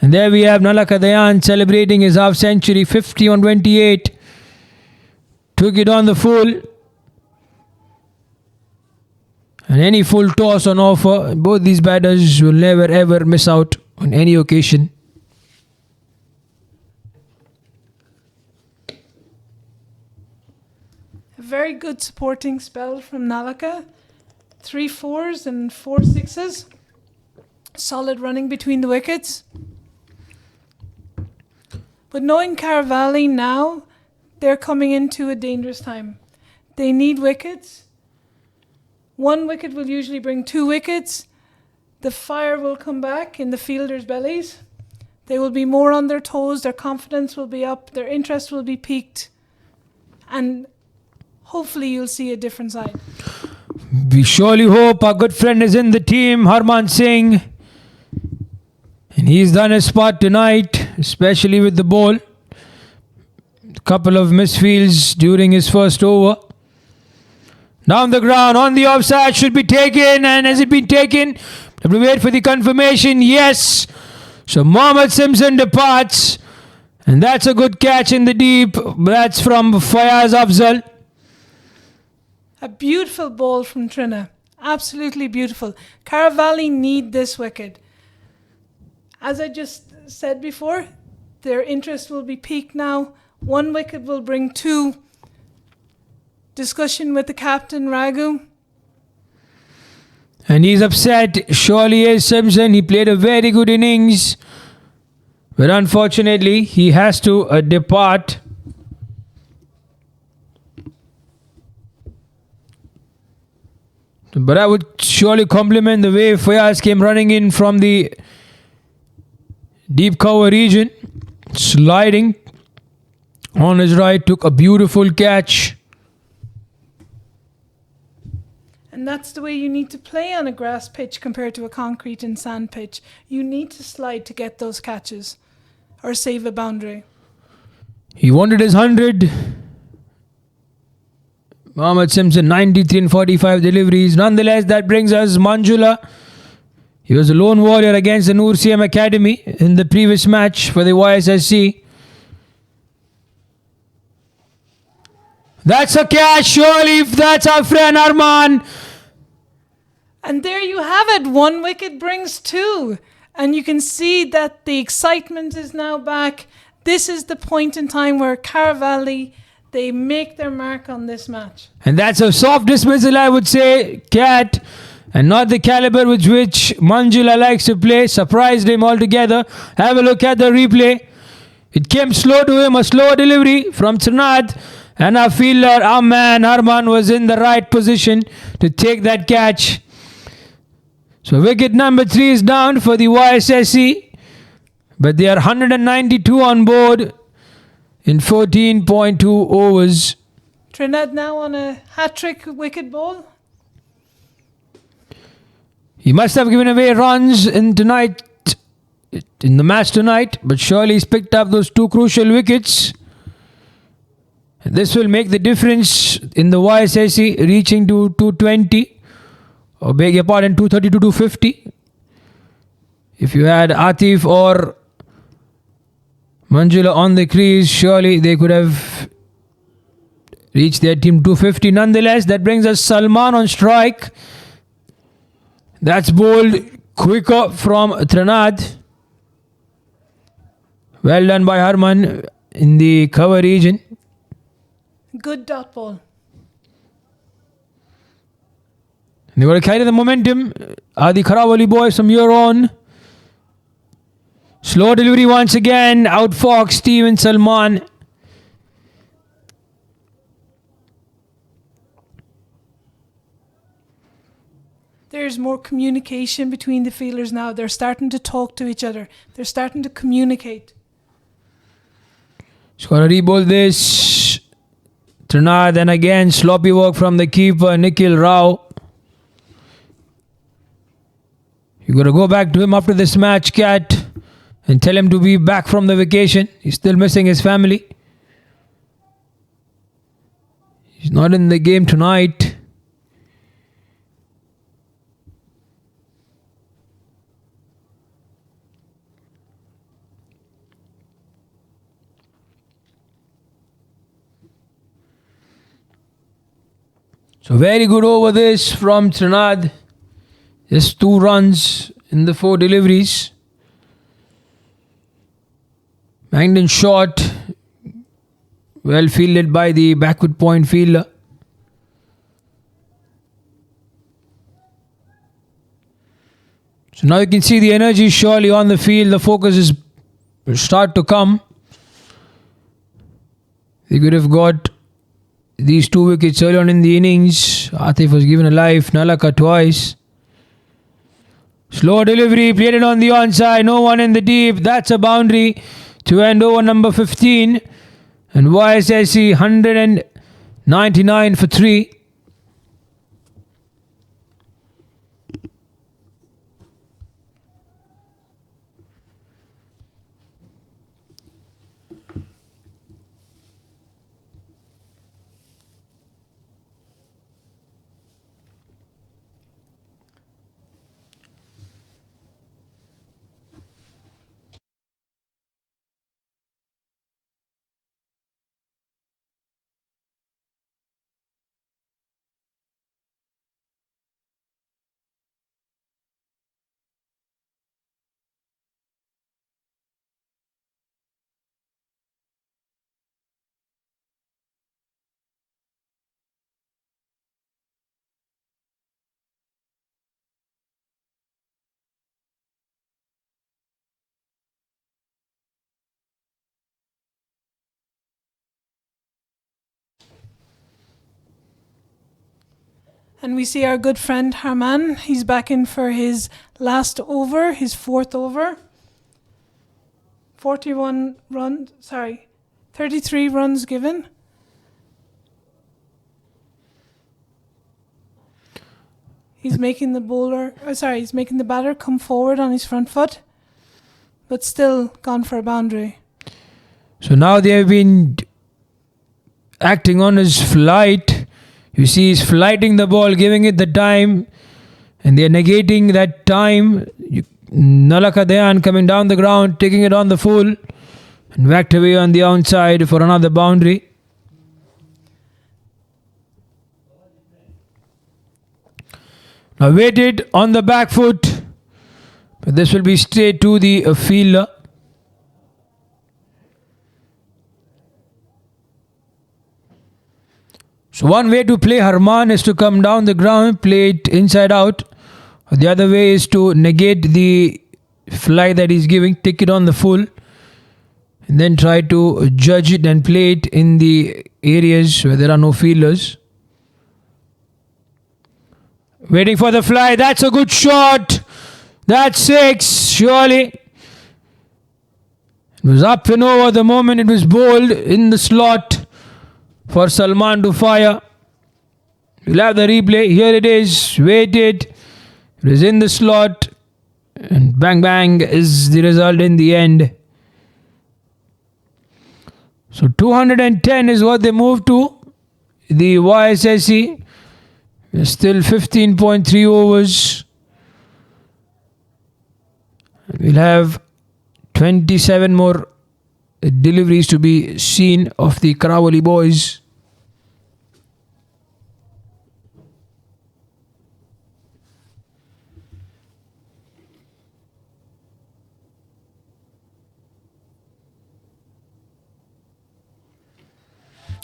And there we have Nalaka Dayan celebrating his half century, 50 on 28. Took it on the full. And any full toss on offer. Both these batters will never ever miss out on any occasion. A very good supporting spell from Nalaka. 3 4s and 4 6s. Solid running between the wickets. But knowing Caravali now, they're coming into a dangerous time. They need wickets. 1 wicket will usually bring 2 wickets. The fire will come back in the fielders' bellies. They will be more on their toes. Their confidence will be up. Their interest will be piqued. And hopefully you'll see a different side. We surely hope. Our good friend is in the team, Harman Singh. And he's done his part tonight, especially with the ball. A couple of misfields during his first over. Down the ground, on the offside, should be taken. And has it been taken? Have to wait for the confirmation. Yes. So Mohammed Simpson departs. And that's a good catch in the deep. That's from Fayaz Afzal. A beautiful ball from Trina. Absolutely beautiful. Caravali need this wicket. As I just said before, their interest will be piqued now. 1 wicket will bring 2. Discussion with the captain, Raghu. And he's upset. Surely is Simpson. He played a very good innings. But unfortunately, he has to depart. But I would surely compliment the way Fayaz came running in from the deep cover region, sliding on his right, took a beautiful catch. And that's the way you need to play on a grass pitch compared to a concrete and sand pitch. You need to slide to get those catches or save a boundary. He wanted his 100. Mohammed Simpson, 93 and 45 deliveries. Nonetheless, that brings us Manjula. He was a lone warrior against the Noor CM Academy in the previous match for the YSSC. That's a catch, surely, if that's our friend Arman. And there you have it. 1 wicket brings 2. And you can see that the excitement is now back. This is the point in time where Caravali, they make their mark on this match. And that's a soft dismissal, I would say, Cat. And not the caliber with which Manjula likes to play. Surprised him altogether. Have a look at the replay. It came slow to him, a slow delivery from Trinath. And our fielder, our man, Harman, was in the right position to take that catch. So wicket number 3 is down for the YSSC, but they are 192 on board in 14.2 overs. Trinidad now on a hat-trick wicket ball. He must have given away runs in the match tonight, but surely he's picked up those 2 crucial wickets. This will make the difference in the YSSC reaching to 220. Or beg your pardon, 230 to 250. If you had Atif or Manjula on the crease, surely they could have reached their team 250. Nonetheless, that brings us Salman on strike. That's bowled quicker from Trinidad. Well done by Harman in the cover region. Good dot ball. They got to carry the momentum. Are the Karawali boys from here on. Slow delivery once again. Outfox Steven Salman. There's more communication between the fielders now. They're starting to talk to each other. They're starting to communicate. He's got to re-bowl this. Trinidad, then again sloppy work from the keeper Nikhil Rao. You got to go back to him after this match, Cat, and tell him to be back from the vacation. He's still missing his family. He's not in the game tonight. So very good over this from Trinidad. Just 2 runs in the 4 deliveries. Langdon shot. Well fielded by the backward point fielder. So now you can see the energy surely on the field. The focus is start to come. They could have got these 2 wickets early on in the innings. Atif was given a life. Nalaka twice. Slow delivery, played it on the onside, no one in the deep. That's a boundary to end over number 15. And YSSC 199 for 3. And we see our good friend Harman. He's back in for his last over, his 4th over. 33 runs given. He's making he's making the batter come forward on his front foot, but still gone for a boundary. So now they have been acting on his flight. You see he's flighting the ball, giving it the time, and they're negating that time. Nalaka Dayan coming down the ground, taking it on the full, and whacked away on the outside for another boundary. Now waited on the back foot, but this will be straight to the fielder. So one way to play Harman is to come down the ground, play it inside out. The other way is to negate the fly that he's giving, take it on the full, and then try to judge it and play it in the areas where there are no fielders. Waiting for the fly. That's a good shot. That's 6, surely. It was up and over the moment it was bowled in the slot for Salman to fire. We'll have the replay. Here it is. Waited. It was in the slot. And bang bang is the result in the end. So 210 is what they moved to. The YSSC. Still 15.3 overs. We'll have 27 more deliveries to be seen of the Karawali boys.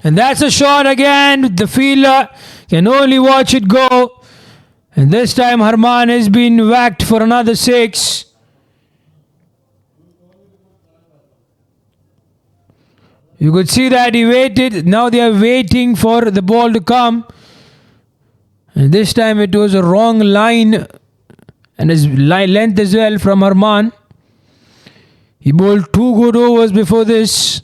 And that's a shot again. The fielder can only watch it go. And this time Harman has been whacked for another 6. You could see that he waited. Now they are waiting for the ball to come. And this time it was a wrong line. And his length as well from Harman. He bowled 2 good overs before this.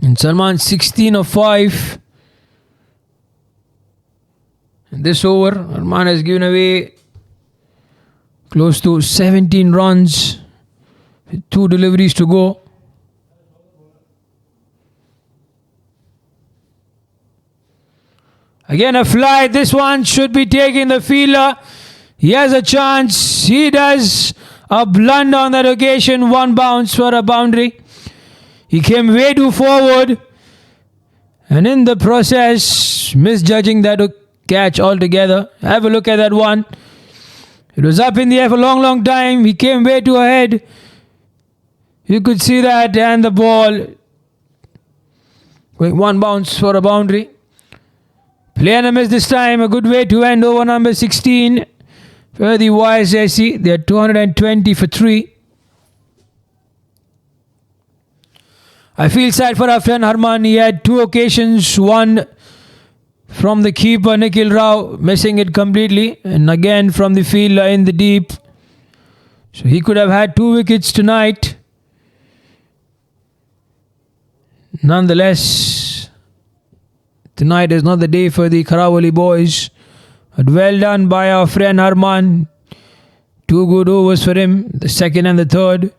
And Salman 16 of 5. And this over, Harman has given away close to 17 runs with 2 deliveries to go. Again a fly. This one should be taking the fielder. He has a chance. He does. A blunder on that occasion. 1 bounce for a boundary. He came way too forward. And in the process, misjudging that catch altogether. Have a look at that one. It was up in the air for a long time. He came way too ahead. You could see that, and the ball going 1 bounce for a boundary. Play and a miss this time. A good way to end over number 16 for the YSSC. They are 220 for 3. I feel sad for our friend Harman. He had 2 occasions. One from the keeper Nikhil Rao, missing it completely. And again from the fielder in the deep. So he could have had 2 wickets tonight. Nonetheless, tonight is not the day for the Karawali boys. But well done by our friend Harman. 2 good overs for him. The second and the third.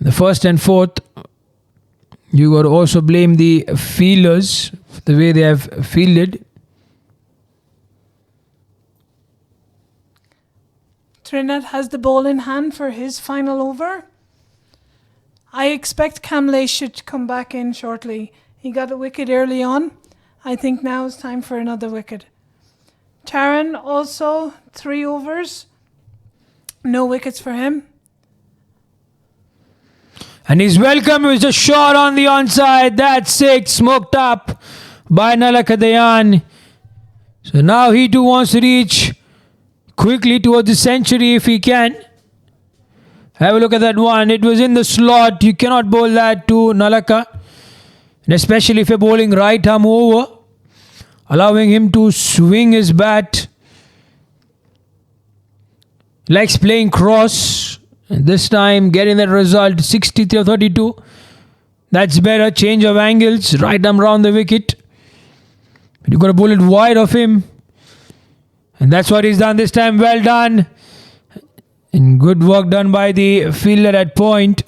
The first and fourth. You got to also blame the fielders for the way they have fielded. Trinidad has the ball in hand for his final over. I expect Kamlesh should come back in shortly. He got a wicket early on. I think now is time for another wicket. Taran also 3 overs. No wickets for him. And he's welcome. It was a shot on the onside. That's 6. Smoked up by Nalakadayan. So now he too wants to reach quickly towards the century if he can. Have a look at that one. It was in the slot. You cannot bowl that to Nalaka. And especially if you're bowling right arm over. Allowing him to swing his bat. Likes playing cross. And this time getting that result 63 of 32. That's better. Change of angles. Right arm round the wicket. But you've got to bowl it wide of him. And that's what he's done this time. Well done. And good work done by the fielder at point.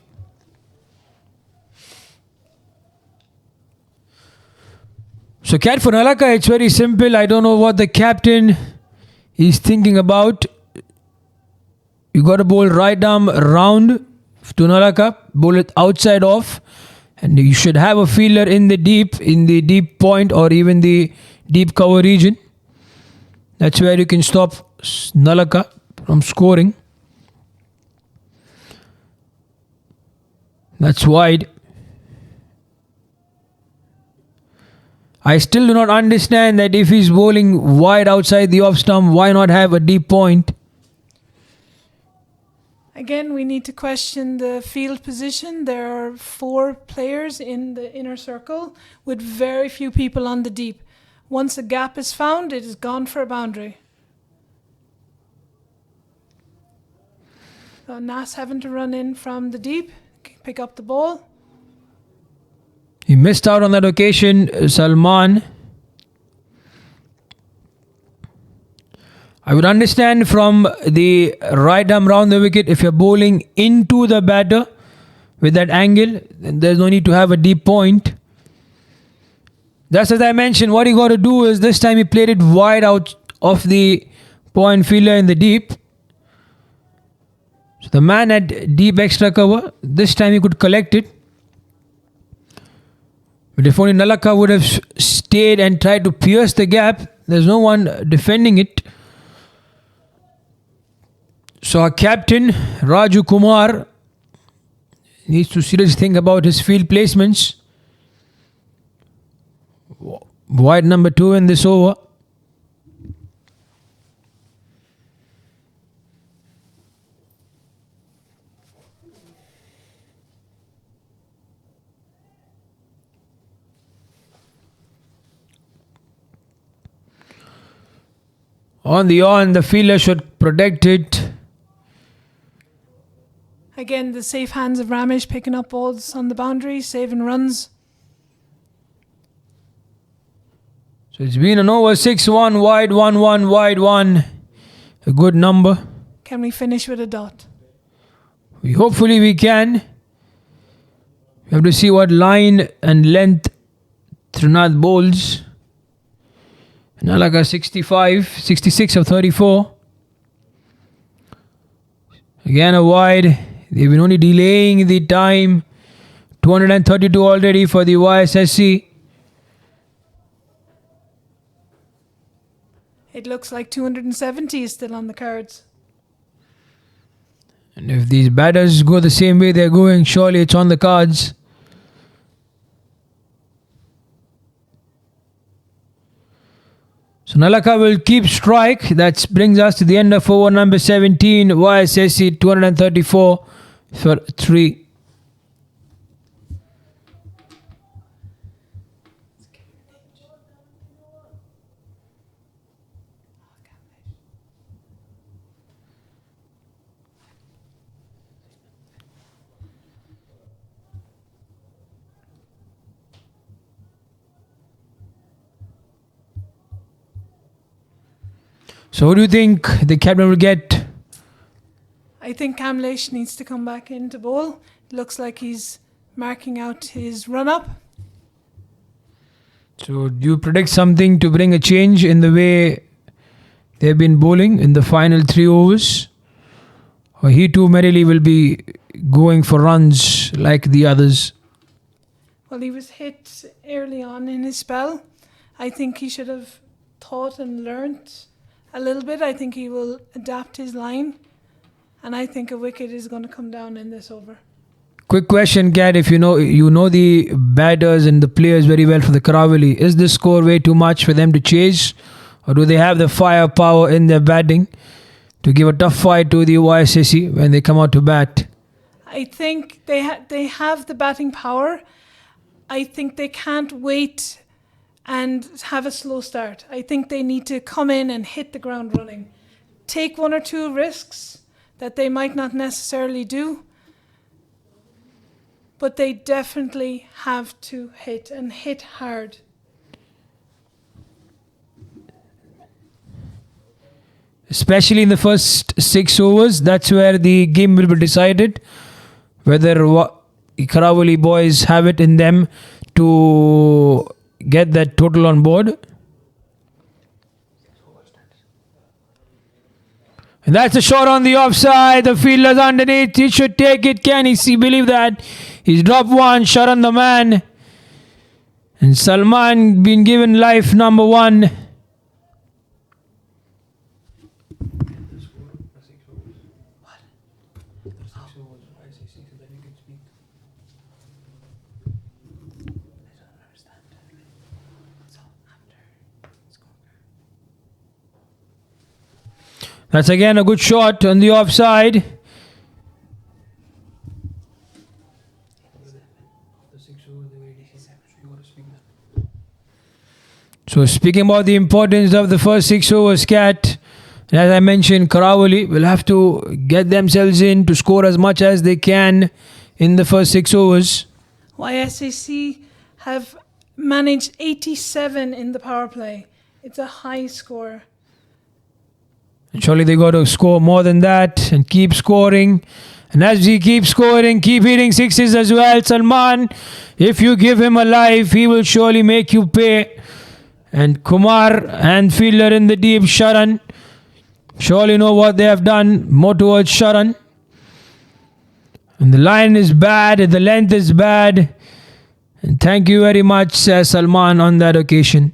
So cat for Nalaka, it's very simple. I don't know what the captain is thinking about. You got to bowl right arm round to Nalaka. Bowl it outside off. And you should have a fielder in the deep point or even the deep cover region. That's where you can stop Nalaka from scoring. That's wide. I still do not understand that if he's bowling wide outside the off stump, why not have a deep point? Again, we need to question the field position. There are 4 players in the inner circle with very few people on the deep. Once a gap is found, it is gone for a boundary. So Nas having to run in from the deep, pick up the ball. He missed out on that occasion, Salman. I would understand from the right arm round the wicket, if you're bowling into the batter with that angle, then there's no need to have a deep point. That's as I mentioned, what he got to do is this time he played it wide out of the point fielder in the deep. So the man had deep extra cover. This time he could collect it. But if only Nalaka would have stayed and tried to pierce the gap, there's no one defending it. So our captain, Raju Kumar, needs to seriously think about his field placements. Wide number 2 in this over. On, the fielder should protect it. Again, the safe hands of Ramesh picking up balls on the boundary, saving runs. So it's been an over 6-1, wide 1-1, wide 1. A good number. Can we finish with a dot? Hopefully we can. We have to see what line and length Trinath bowls. Nalaka 66 of 34. Again a wide. They've been only delaying the time. 232 already for the YSSC. It looks like 270 is still on the cards. And if these batters go the same way they're going, surely it's on the cards. So Nalaka will keep strike. That brings us to the end of over number 17. YSSC 234 for 3. So who do you think the captain will get? I think Kamlesh needs to come back into bowl. It looks like he's marking out his run-up. So do you predict something to bring a change in the way they've been bowling in the final 3 overs? Or he too merrily will be going for runs like the others? Well, he was hit early on in his spell. I think he should have thought and learnt a little bit. I think he will adapt his line. And I think a wicket is going to come down in this over. Quick question, Kat. If you know the batters and the players very well for the Karawali, is this score way too much for them to chase? Or do they have the firepower in their batting to give a tough fight to the YSSC when they come out to bat? I think they have the batting power. I think they can't wait and have a slow start. I think they need to come in and hit the ground running. Take 1 or 2 risks that they might not necessarily do, but they definitely have to hit and hit hard. Especially in the first 6 overs, that's where the game will be decided. Whether Karawali boys have it in them to get that total on board. And that's a shot on the offside. The fielder's underneath. He should take it. Can he see? Believe that. He's dropped one. Shot on the man. And Salman been given life number 1. That's again a good shot on the offside. So speaking about the importance of the first 6 overs, Cat, as I mentioned, Karawali will have to get themselves in to score as much as they can in the first 6 overs. YSSC have managed 87 in the power play. It's a high score. And surely they got to score more than that and keep scoring. And as we keep scoring, keep hitting sixes as well. Salman, if you give him a life, he will surely make you pay. And Kumar and fielder in the deep, Sharan, surely know what they have done. More towards Sharan. And the line is bad, the length is bad. And thank you very much, Salman, on that occasion.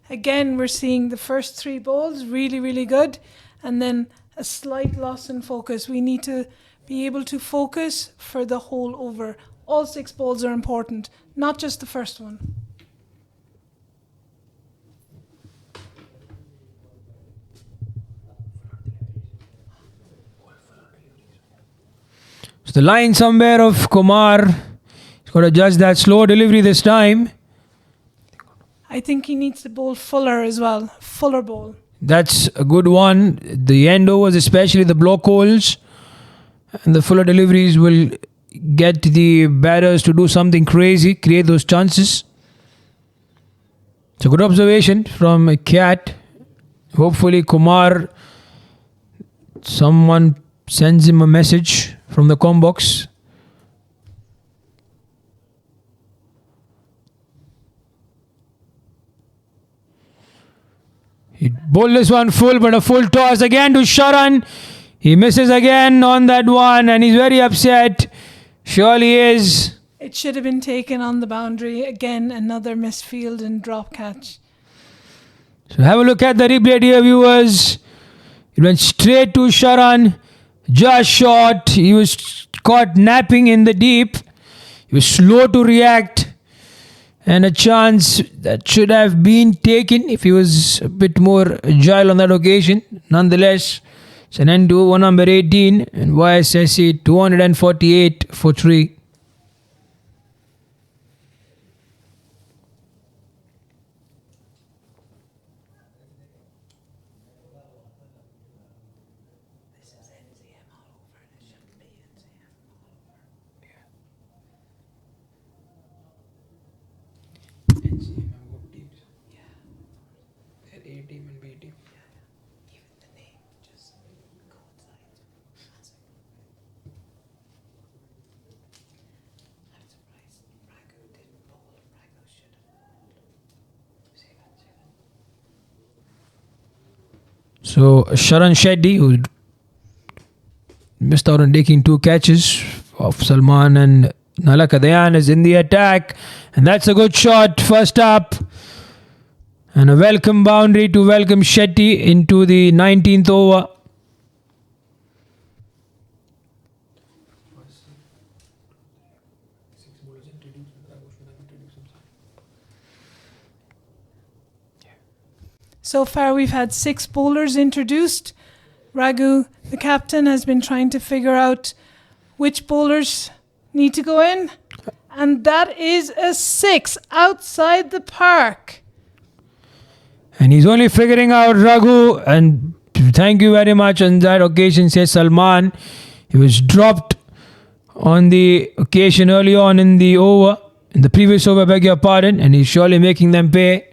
Again, we're seeing the first 3 balls really, really good. And then a slight loss in focus. We need to be able to focus for the whole over. All 6 balls are important, not just the first one. So the line somewhere of Kumar. He's got to judge that slow delivery this time. I think he needs to bowl fuller as well. Fuller ball. That's a good one. The end overs, especially the block holes and the fuller deliveries, will get the batters to do something crazy, create those chances. It's a good observation from a Cat. Hopefully Kumar, someone sends him a message from the com box. He bowled this one full, but a full toss again to Sharan. He misses again on that one and he's very upset. Surely is. It should have been taken on the boundary. Again, another misfield and drop catch. So have a look at the replay, dear viewers. It went straight to Sharan. Just short. He was caught napping in the deep. He was slow to react. And a chance that should have been taken if he was a bit more agile on that occasion. Nonetheless, it's an end to over number 18 and YSSC 248 for 3. So Sharan Shetty, who missed out on taking 2 catches of Salman and Nalakadayan, is in the attack. And that's a good shot first up. And a welcome boundary to welcome Shetty into the 19th over. So far, we've had 6 bowlers introduced. Raghu, the captain, has been trying to figure out which bowlers need to go in. And that is a 6 outside the park. And he's only figuring out Raghu. And thank you very much on that occasion, says Salman. He was dropped on the occasion early on in the over, in the previous over, beg your pardon. And he's surely making them pay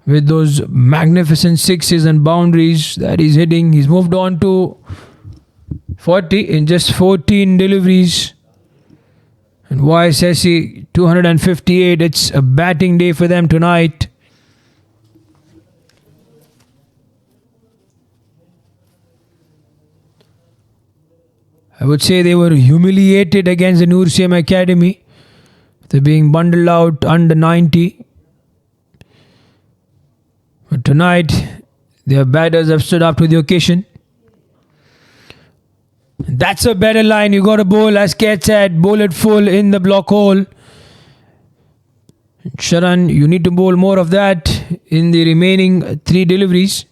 with those magnificent 6s and boundaries that he's hitting. He's moved on to 40 in just 14 deliveries. And YSSC 258. It's a batting day for them tonight. I would say they were humiliated against the Noor Academy. They're being bundled out under 90. But tonight, their batters have stood up to the occasion. That's a better line. You got to bowl, as Kat said, bowl it full in the block hole. Sharan, you need to bowl more of that in the remaining 3 deliveries.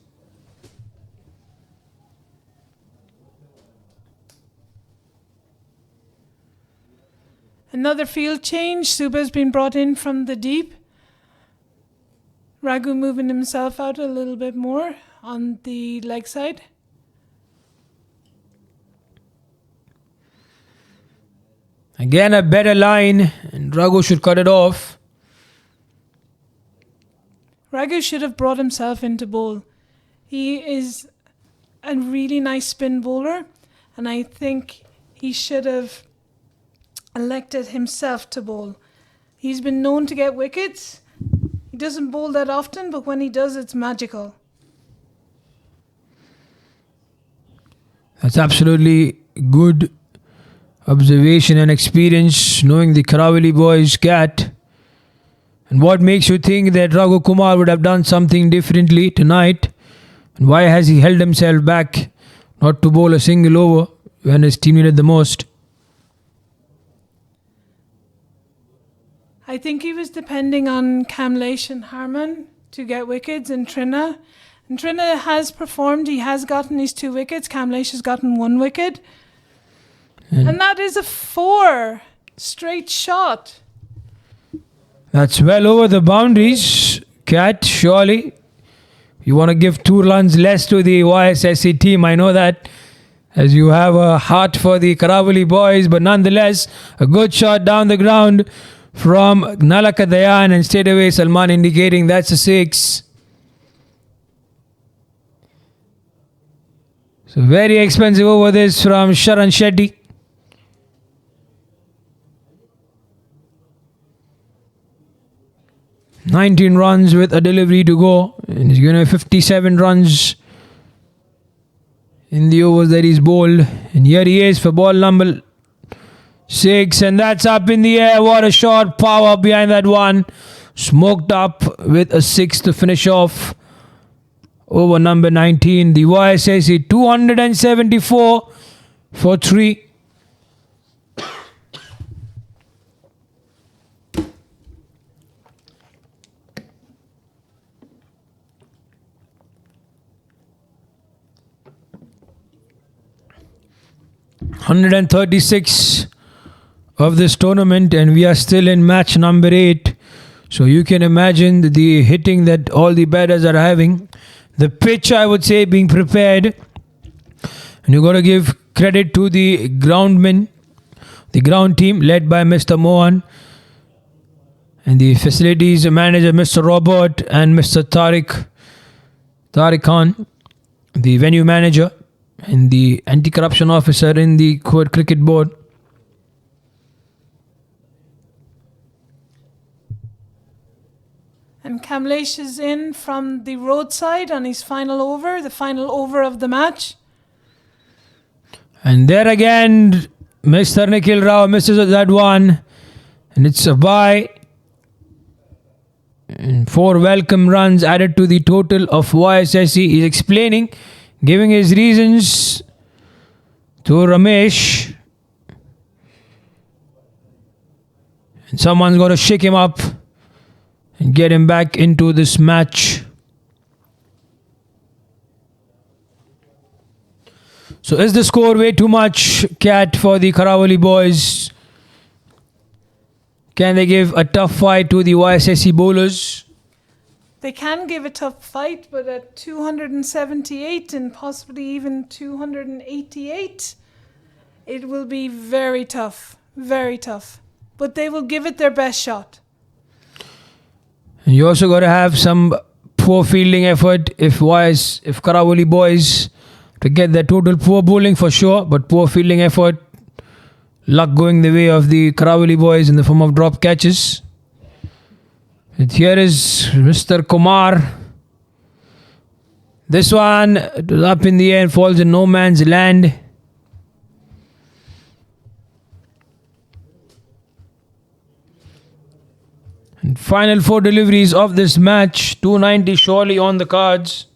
Another field change. Suba's been brought in from the deep. Raghu moving himself out a little bit more on the leg side. Again, a better line, and Raghu should cut it off. Raghu should have brought himself into bowl. He is a really nice spin bowler, and I think he should have elected himself to bowl. He's been known to get wickets. He doesn't bowl that often, but when he does, it's magical. That's absolutely good observation and experience, knowing the Karawali boys cat. And what makes you think that Raghu Kumar would have done something differently tonight? And why has he held himself back not to bowl a single over when his team needed the most? I think he was depending on Kamlesh and Harman to get wickets in Trina. And Trina has performed. He has gotten his 2 wickets. Kamlesh has gotten 1 wicket. And that is a 4 straight shot. That's well over the boundaries, Cat, surely. You want to give 2 runs less to the YSSC team, I know that, as you have a heart for the Karawali boys, but nonetheless, a good shot down the ground from Nalaka Dayan, and straight away Salman indicating that's a 6. So very expensive over this from Sharan Shetty. "19 runs with a delivery to go, and he's going to have 57 runs in the overs that he's bowled. And here he is for ball number 6, and that's up in the air. What a shot, power behind that one. Smoked up with a 6 to finish off over number 19. The YSSC 274 for 3. (136) of this tournament, and we are still in match number 8. So you can imagine the hitting that all the batters are having. The pitch, I would say, being prepared. And you got to give credit to the groundmen, the ground team led by Mr. Mohan, and the facilities manager Mr. Robert, and Mr. Tariq Khan, the venue manager, and the anti-corruption officer in the Kuwait Cricket Board. And Kamlesh is in from the roadside on his final over, the final over of the match. And there again, Mr. Nikhil Rao misses that one, and it's a bye. And 4 welcome runs added to the total of YSSC. He's explaining, giving his reasons to Ramesh. And someone's got to shake him up and get him back into this match. So is the score way too much, Cat, for the Karawali boys? Can they give a tough fight to the YSSC bowlers? They can give a tough fight, but at 278 and possibly even 288, it will be very tough, very tough. But they will give it their best shot. And you also got to have some poor fielding effort if Karawali boys to get their total poor bowling for sure, but poor fielding effort, luck going the way of the Karawali boys in the form of drop catches. And here is Mr. Kumar. This one up in the air and falls in no man's land. And final 4 deliveries of this match. 290 surely on the cards.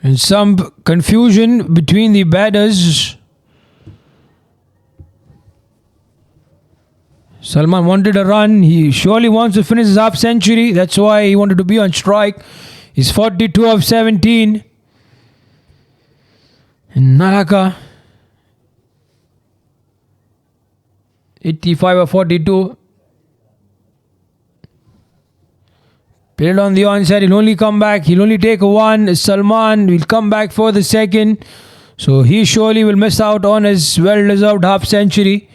And some confusion between the batters. Salman wanted a run. He surely wants to finish his half century. That's why he wanted to be on strike. He's 42 of 17. And Naraka, 85 of 42. Played on the onside. He'll only come back. He'll only take a one. Salman will come back for the second. So he surely will miss out on his well-deserved half century.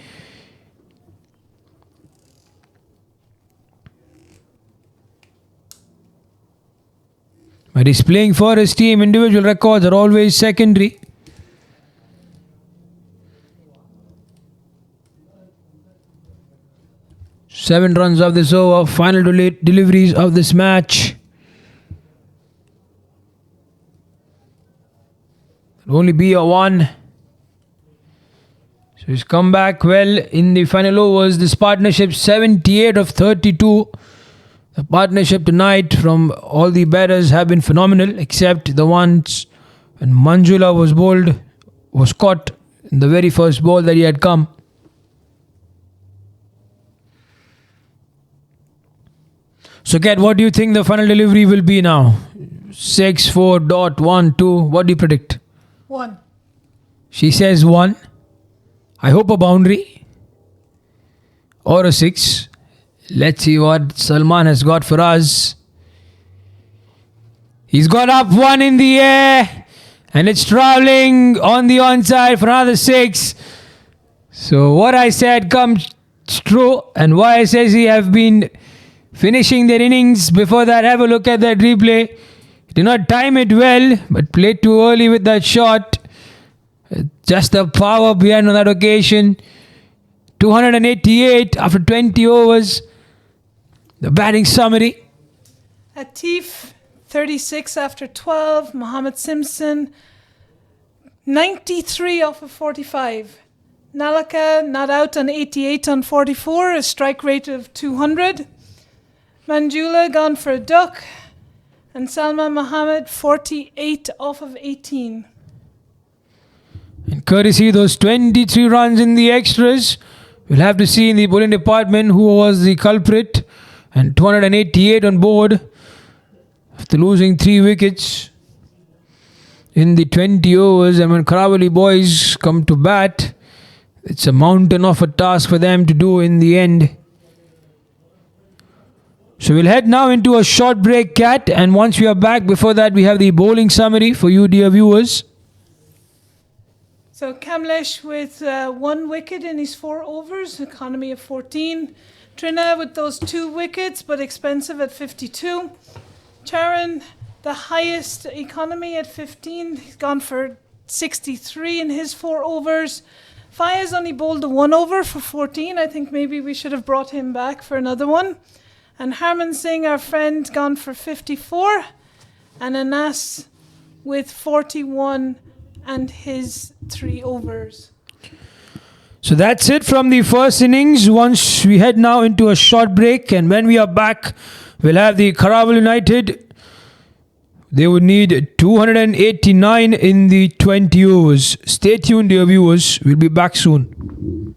But he's playing for his team. Individual records are always secondary. Seven runs of this over. Final deliveries of this match. It'll only be a one. So he's come back well in the final overs. This partnership 78 of 32. The partnership tonight from all the batters have been phenomenal, except the ones when Manjula was caught in the very first ball that he had come. So Kat, what do you think the final delivery will be now? 6-4.12. What do you predict? 1. She says 1. I hope a boundary or a 6. Let's see what Salman has got for us. He's got up 1 in the air and it's travelling on the onside for another 6. So what I said comes true, and YSSC have been finishing their innings. Before that, have a look at that replay. Did not time it well, but played too early with that shot. Just the power behind on that occasion. 288 after 20 overs. The batting summary. Atif, 36 after 12. Mohammed Simpson, 93 off of 45. Nalaka not out on 88 on 44, a strike rate of 200. Manjula gone for a duck. And Salman Mohammed, 48 off of 18. And courtesy those 23 runs in the extras, we'll have to see in the bowling department who was the culprit. And 288 on board after losing 3 wickets in the 20 overs. And when Karawali boys come to bat, it's a mountain of a task for them to do in the end. So we'll head now into a short break, Kat. And once we are back, before that, we have the bowling summary for you, dear viewers. So Kamlesh with 1 wicket in his 4 overs, economy of 14. Trina with those 2 wickets, but expensive at 52. Charan, the highest economy at 15. He's gone for 63 in his 4 overs. Fayez only bowled a 1 over for 14. I think maybe we should have brought him back for another one. And Harman Singh, our friend, gone for 54. And Anas with 41 and his 3 overs. So that's it from the first innings. Once we head now into a short break, and when we are back, we'll have the Karawali United. They would need 289 in the 20 overs. Stay tuned, dear viewers. We'll be back soon.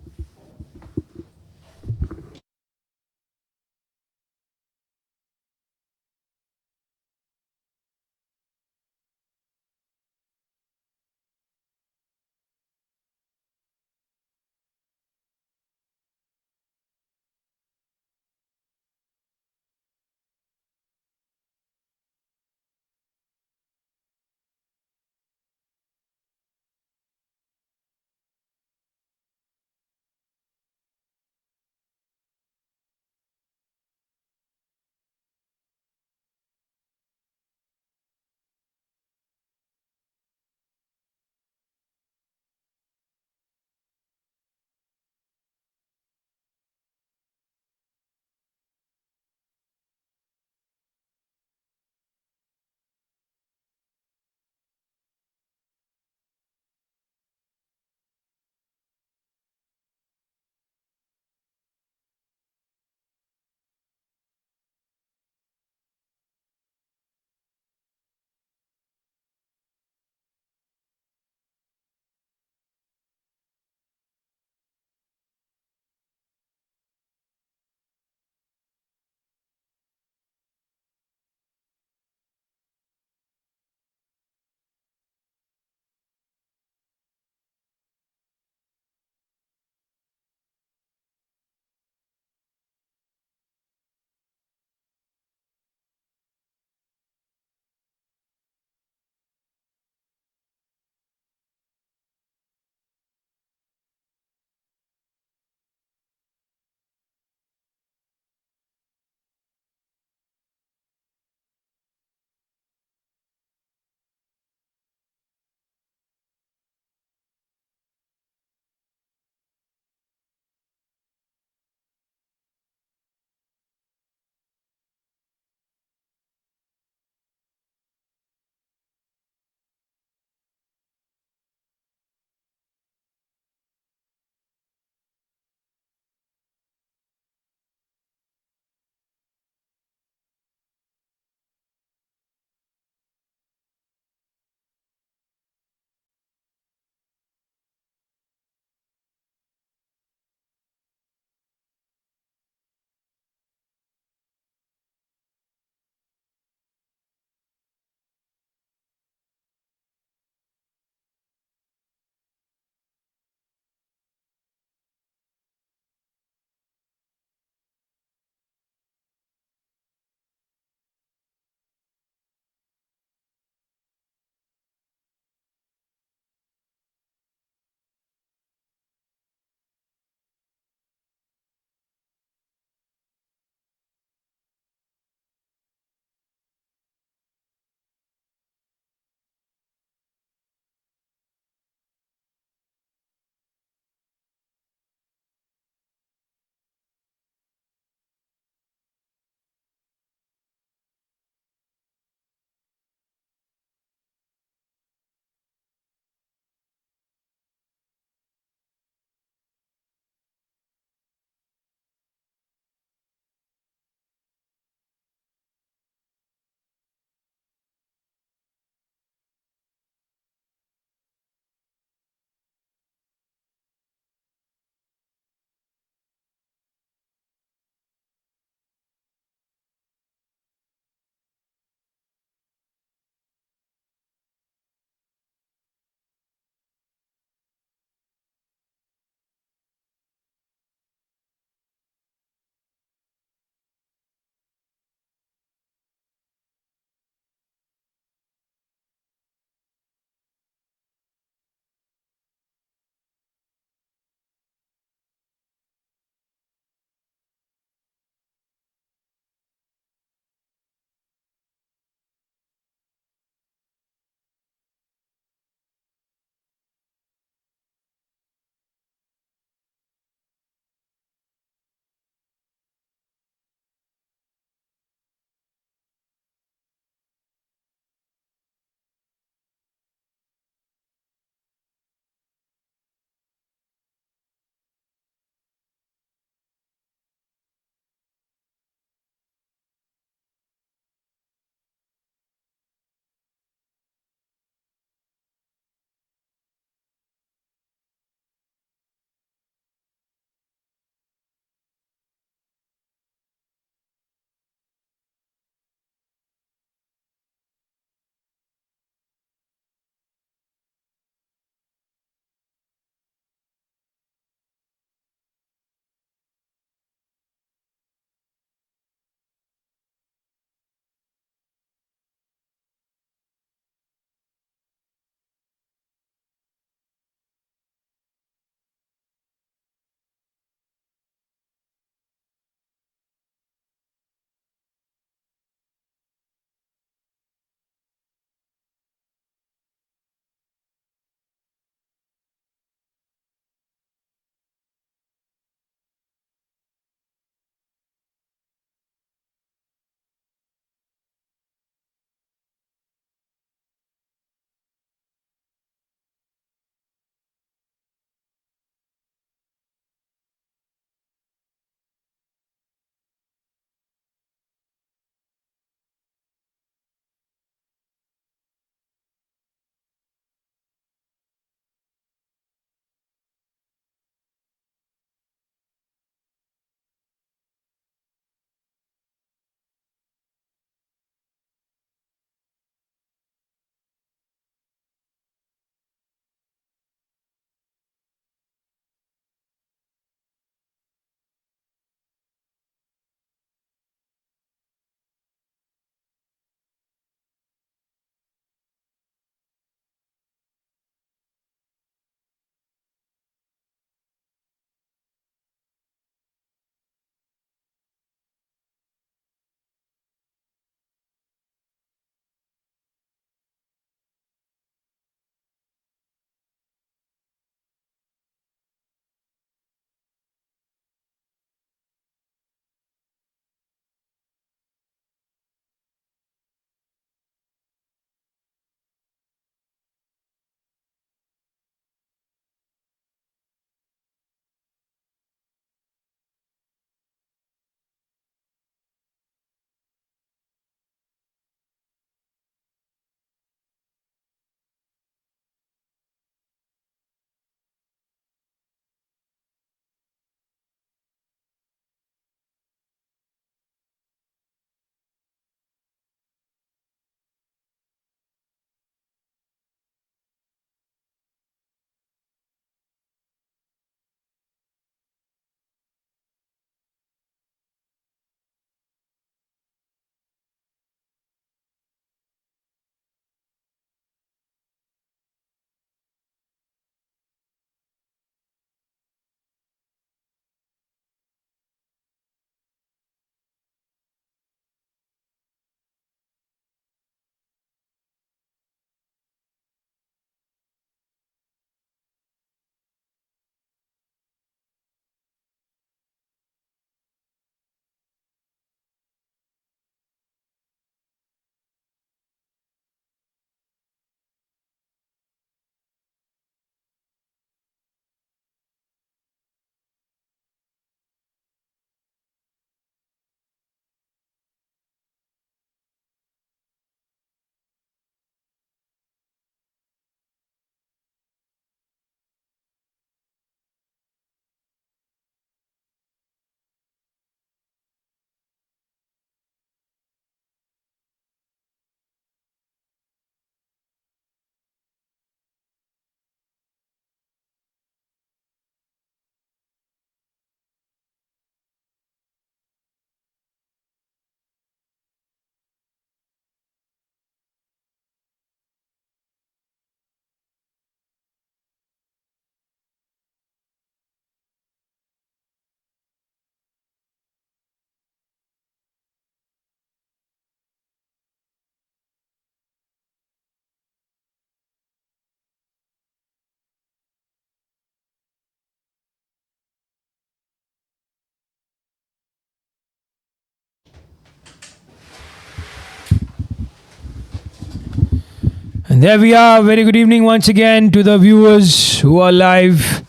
And there we are. Very good evening once again to the viewers who are live.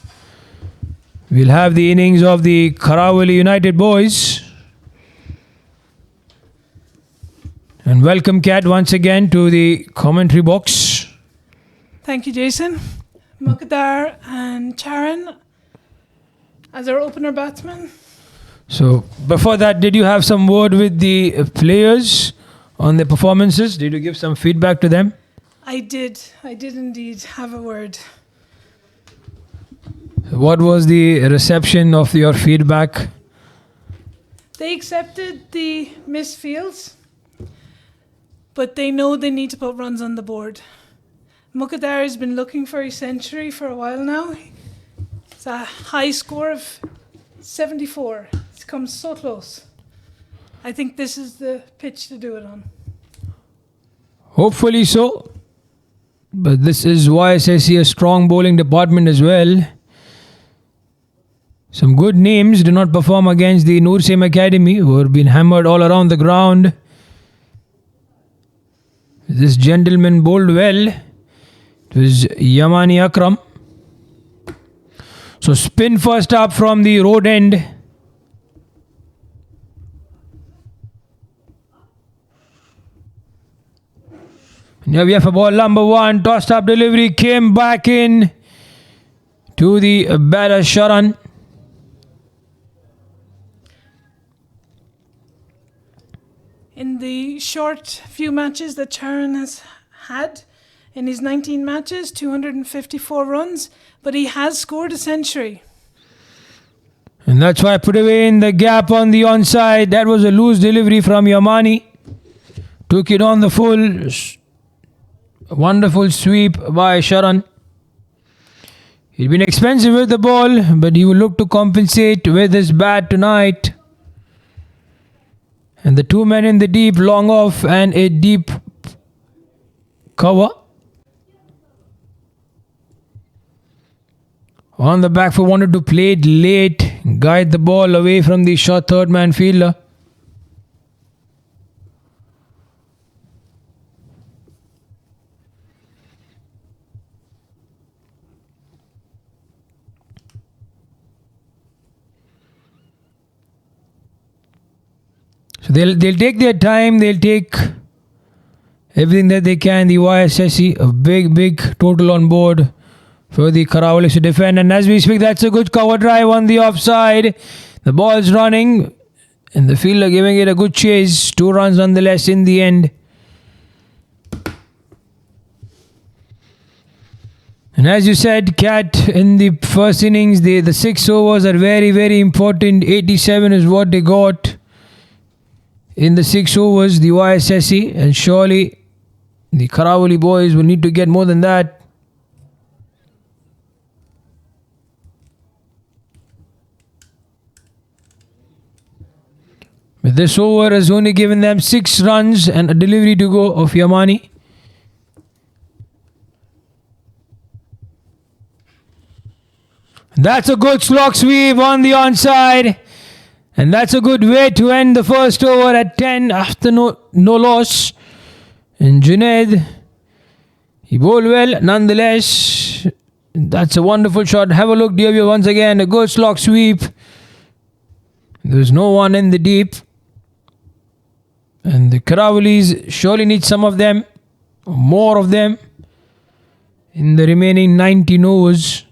We'll have the innings of the Karawali United boys. And welcome, Kat, once again to the commentary box. Thank you, Jason. Muqaddar and Charan as our opener batsman. So, before that, did you have some word with the players on their performances? Did you give some feedback to them? I did indeed have a word. What was the reception of your feedback? They accepted the missed fields, but they know they need to put runs on the board. Muqaddar has been looking for a century for a while now. It's a high score of 74. It's come so close. I think this is the pitch to do it on. Hopefully so. But this is YSSC, a strong bowling department as well. Some good names do not perform against the Noor Same Academy, who have been hammered all around the ground. This gentleman bowled well. It was Yamani Akram. So spin first up from the road end. Now we have a ball number one. Tossed up delivery came back in to the batter Sharan. In the short few matches that Charan has had, in his 19 matches, 254 runs, but he has scored a century. And that's why I put away in the gap on the onside. That was a loose delivery from Yamani. Took it on the full. Wonderful sweep by Sharan. He'd been expensive with the ball, but he will look to compensate with his bat tonight. And the two men in the deep, long off and a deep cover. On the back foot, wanted to play it late, guide the ball away from the short third man fielder. So they'll take their time, they'll take everything that they can. The YSSC, a big total on board for the Karawalis to defend. And as we speak, that's a good cover drive on the offside. The ball's running and the fielder giving it a good chase. 2 runs nonetheless in the end. And as you said, Kat, in the first innings, the 6 overs are very important. 87 is what they got in the 6 overs, the YSSC, and surely the Karawali boys will need to get more than that. But this over has only given them 6 runs and a delivery to go of Yamani. That's a good slog sweep on the onside. And that's a good way to end the first over at 10 after no loss. And Junaid, he bowled well nonetheless. That's a wonderful shot. Have a look, dear viewer, once again. A good slog sweep. There's no one in the deep. And the Karawalis surely need some of them, or more of them, in the remaining 19 overs.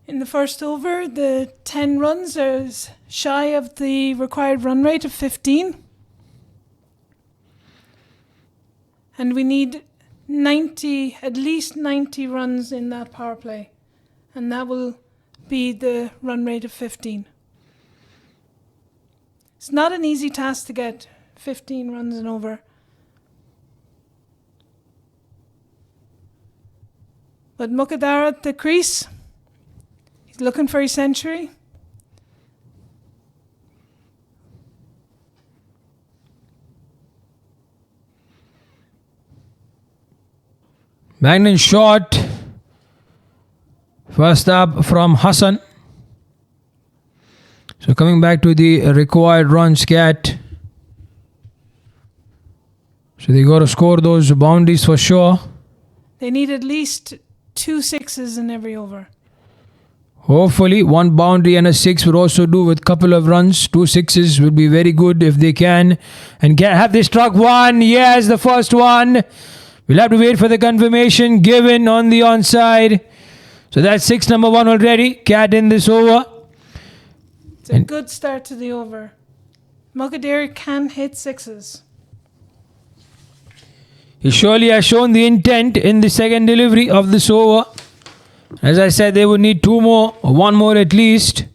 In the first over, the 10 runs are shy of the required run rate of 15. And we need 90, at least 90 runs in that power play. And that will be the run rate of 15. It's not an easy task to get 15 runs and over. But Muqaddar at the crease. He's looking for a century. Magnan shot. First up from Hassan. So coming back to the required runs, Cat. So they got to score those boundaries for sure. They need at least 2 sixes in every over. Hopefully, 1 boundary and a 6 would also do with couple of runs. 2 sixes would be very good if they can. And have they struck one? Yes, the first one. We'll have to wait for the confirmation given on the onside. So that's 6 number 1 already. Cat in this over. It's a good start to the over. Mukadir can hit 6s. He surely has shown the intent in the second delivery of this over. As I said, they would need 2 more, or 1 more at least.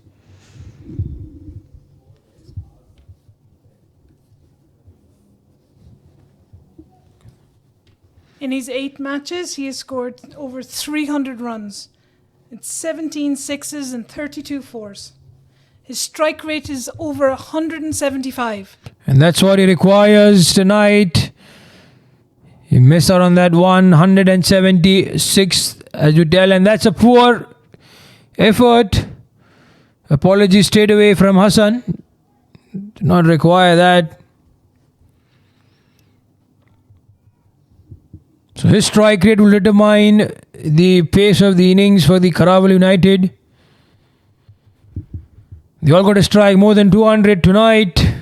In his 8 matches, he has scored over 300 runs. It's 17 sixes and 32 fours. His strike rate is over 175. And that's what he requires tonight. He missed out on that 176, as you tell, and that's a poor effort. Apologies straight away from Hassan. Do not require that. So his strike rate will determine the pace of the innings for the Karawal United. They all got to strike more than 200 tonight.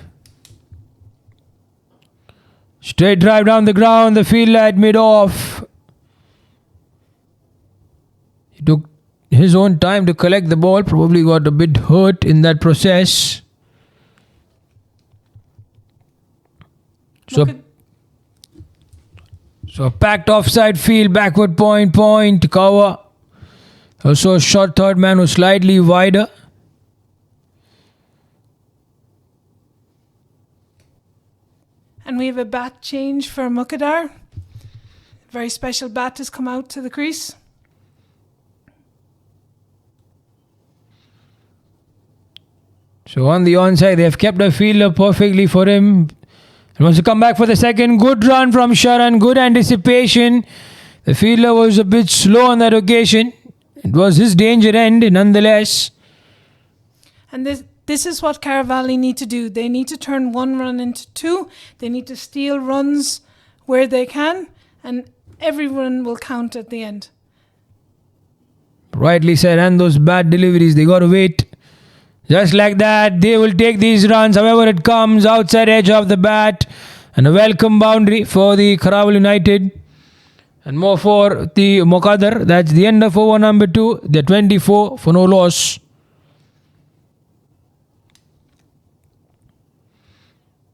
Straight drive down the ground, the field lad mid off. He took his own time to collect the ball, probably got a bit hurt in that process. So a packed offside field, backward point, cover. Also a short third man was slightly wider. And we have a bat change for Mukadir. Very special bat has come out to the crease. So on the onside, they have kept the fielder perfectly for him. He wants to come back for the second. Good run from Sharan. Good anticipation. The fielder was a bit slow on that occasion. It was his danger end nonetheless. And this is what Caravali need to do. They need to turn 1 run into 2. They need to steal runs where they can. And every run will count at the end. Rightly said. And those bad deliveries, they got to wait. Just like that, they will take these runs. However it comes, outside edge of the bat. And a welcome boundary for the Karawal United. And more for the Mukadir. That's the end of over number 2. They're 24 for no loss.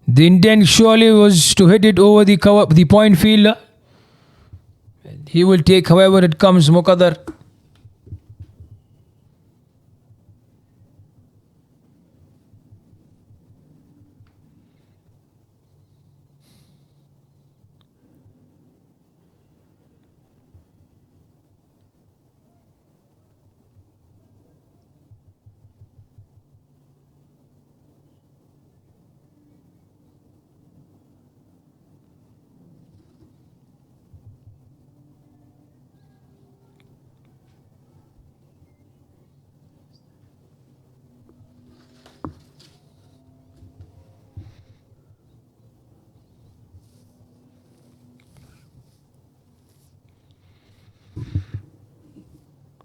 The intent surely was to hit it over the cover, the point fielder. He will take however it comes, Mukadir.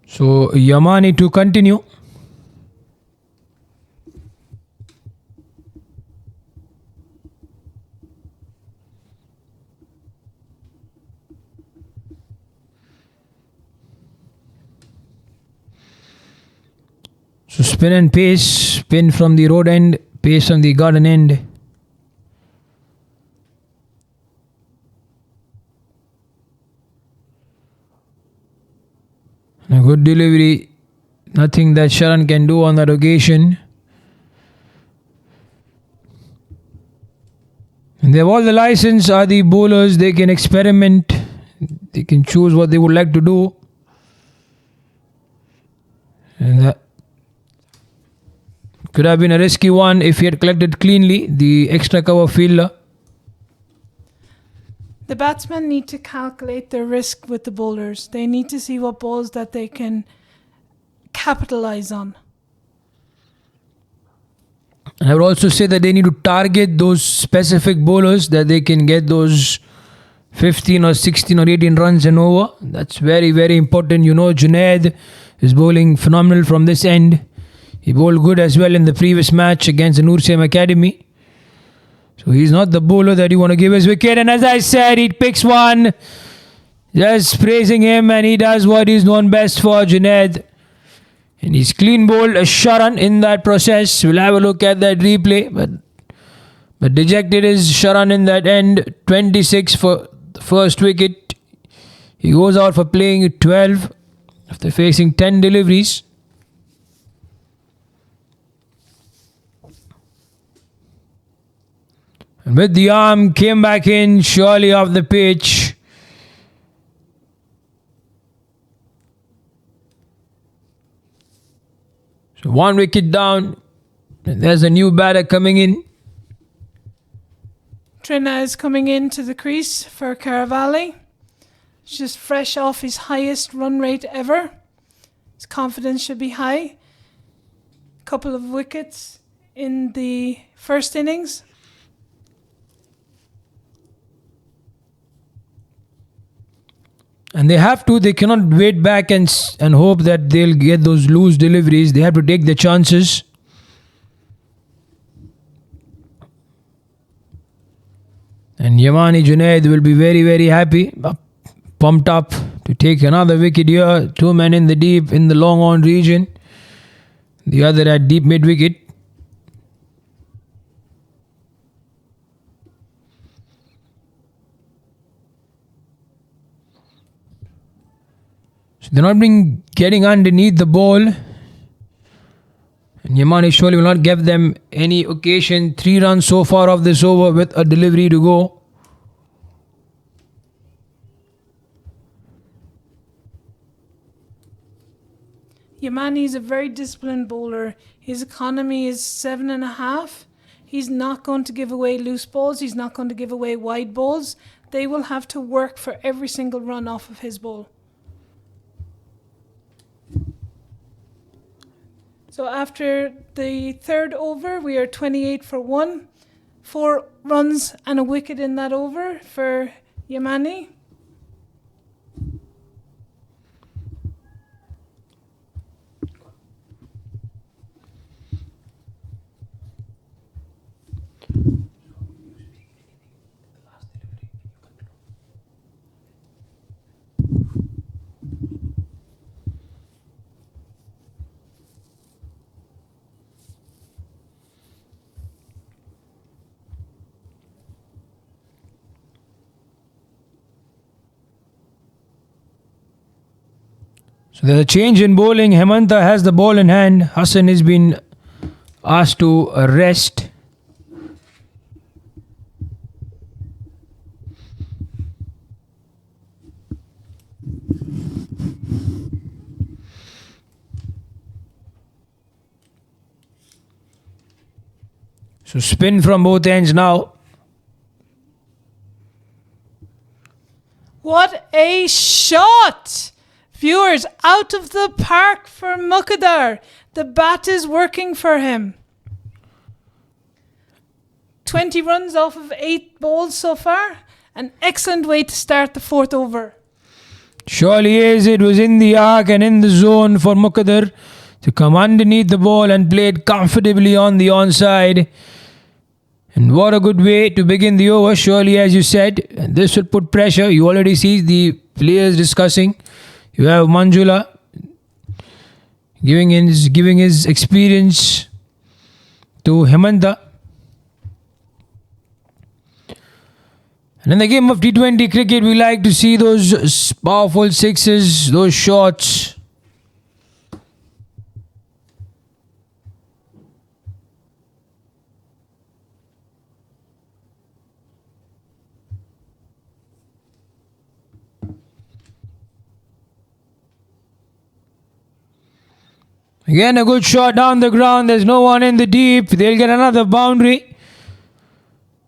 So Yamani to continue. So spin and pace, spin from the road end, pace on the garden end. A good delivery, nothing that Sharan can do on that occasion. And they have all the license, are the bowlers, they can experiment, they can choose what they would like to do. And that could have been a risky one if he had collected cleanly, the extra cover fielder. The batsmen need to calculate their risk with the bowlers. They need to see what balls that they can capitalise on. And I would also say that they need to target those specific bowlers that they can get those 15 or 16 or 18 runs and over. That's very, very important. You know, Junaid is bowling phenomenal from this end. He bowled good as well in the previous match against the Nurseam Academy. So he's not the bowler that you want to give his wicket. And as I said, he picks one. Just praising him, and he does what he's known best for, Junaid. And he's clean bowled a Sharan in that process. We'll have a look at that replay. But dejected is Sharan in that end. 26 for the first wicket. He goes out for playing 12 after facing 10 deliveries. And with the arm, came back in, surely off the pitch. So 1 wicket down. And there's a new batter coming in. Trina is coming into the crease for Caravali. He's just fresh off his highest run rate ever. His confidence should be high. Couple of wickets in the first innings. And they cannot wait back and hope that they'll get those loose deliveries. They have to take the chances. And Yamani Junaid will be very, very happy, pumped up to take another wicket here. 2 men in the deep, in the long on region. The other at deep mid wicket. So they're not getting underneath the ball. And Yamani surely will not give them any occasion. 3 runs so far off this over with a delivery to go. Yamani is a very disciplined bowler. His economy is 7.5. He's not going to give away loose balls. He's not going to give away wide balls. They will have to work for every single run off of his ball. So after the third over, we are 28 for 1. 4 runs and a wicket in that over for Yamani. So there's a change in bowling. Hemanta has the ball in hand. Hassan has been asked to rest. So spin from both ends now. What a shot! Viewers, out of the park for Muqaddar. The bat is working for him. 20 runs off of 8 balls so far. An excellent way to start the 4th over. Surely is. It was in the arc and in the zone for Muqaddar to come underneath the ball and play it comfortably on the onside. And what a good way to begin the over. Surely, as you said, this will put pressure. You already see the players discussing. You have Manjula giving his experience to Hemanta. And in the game of T20 cricket, we like to see those powerful sixes, those shots. Again, a good shot down the ground. There's no one in the deep. They'll get another boundary.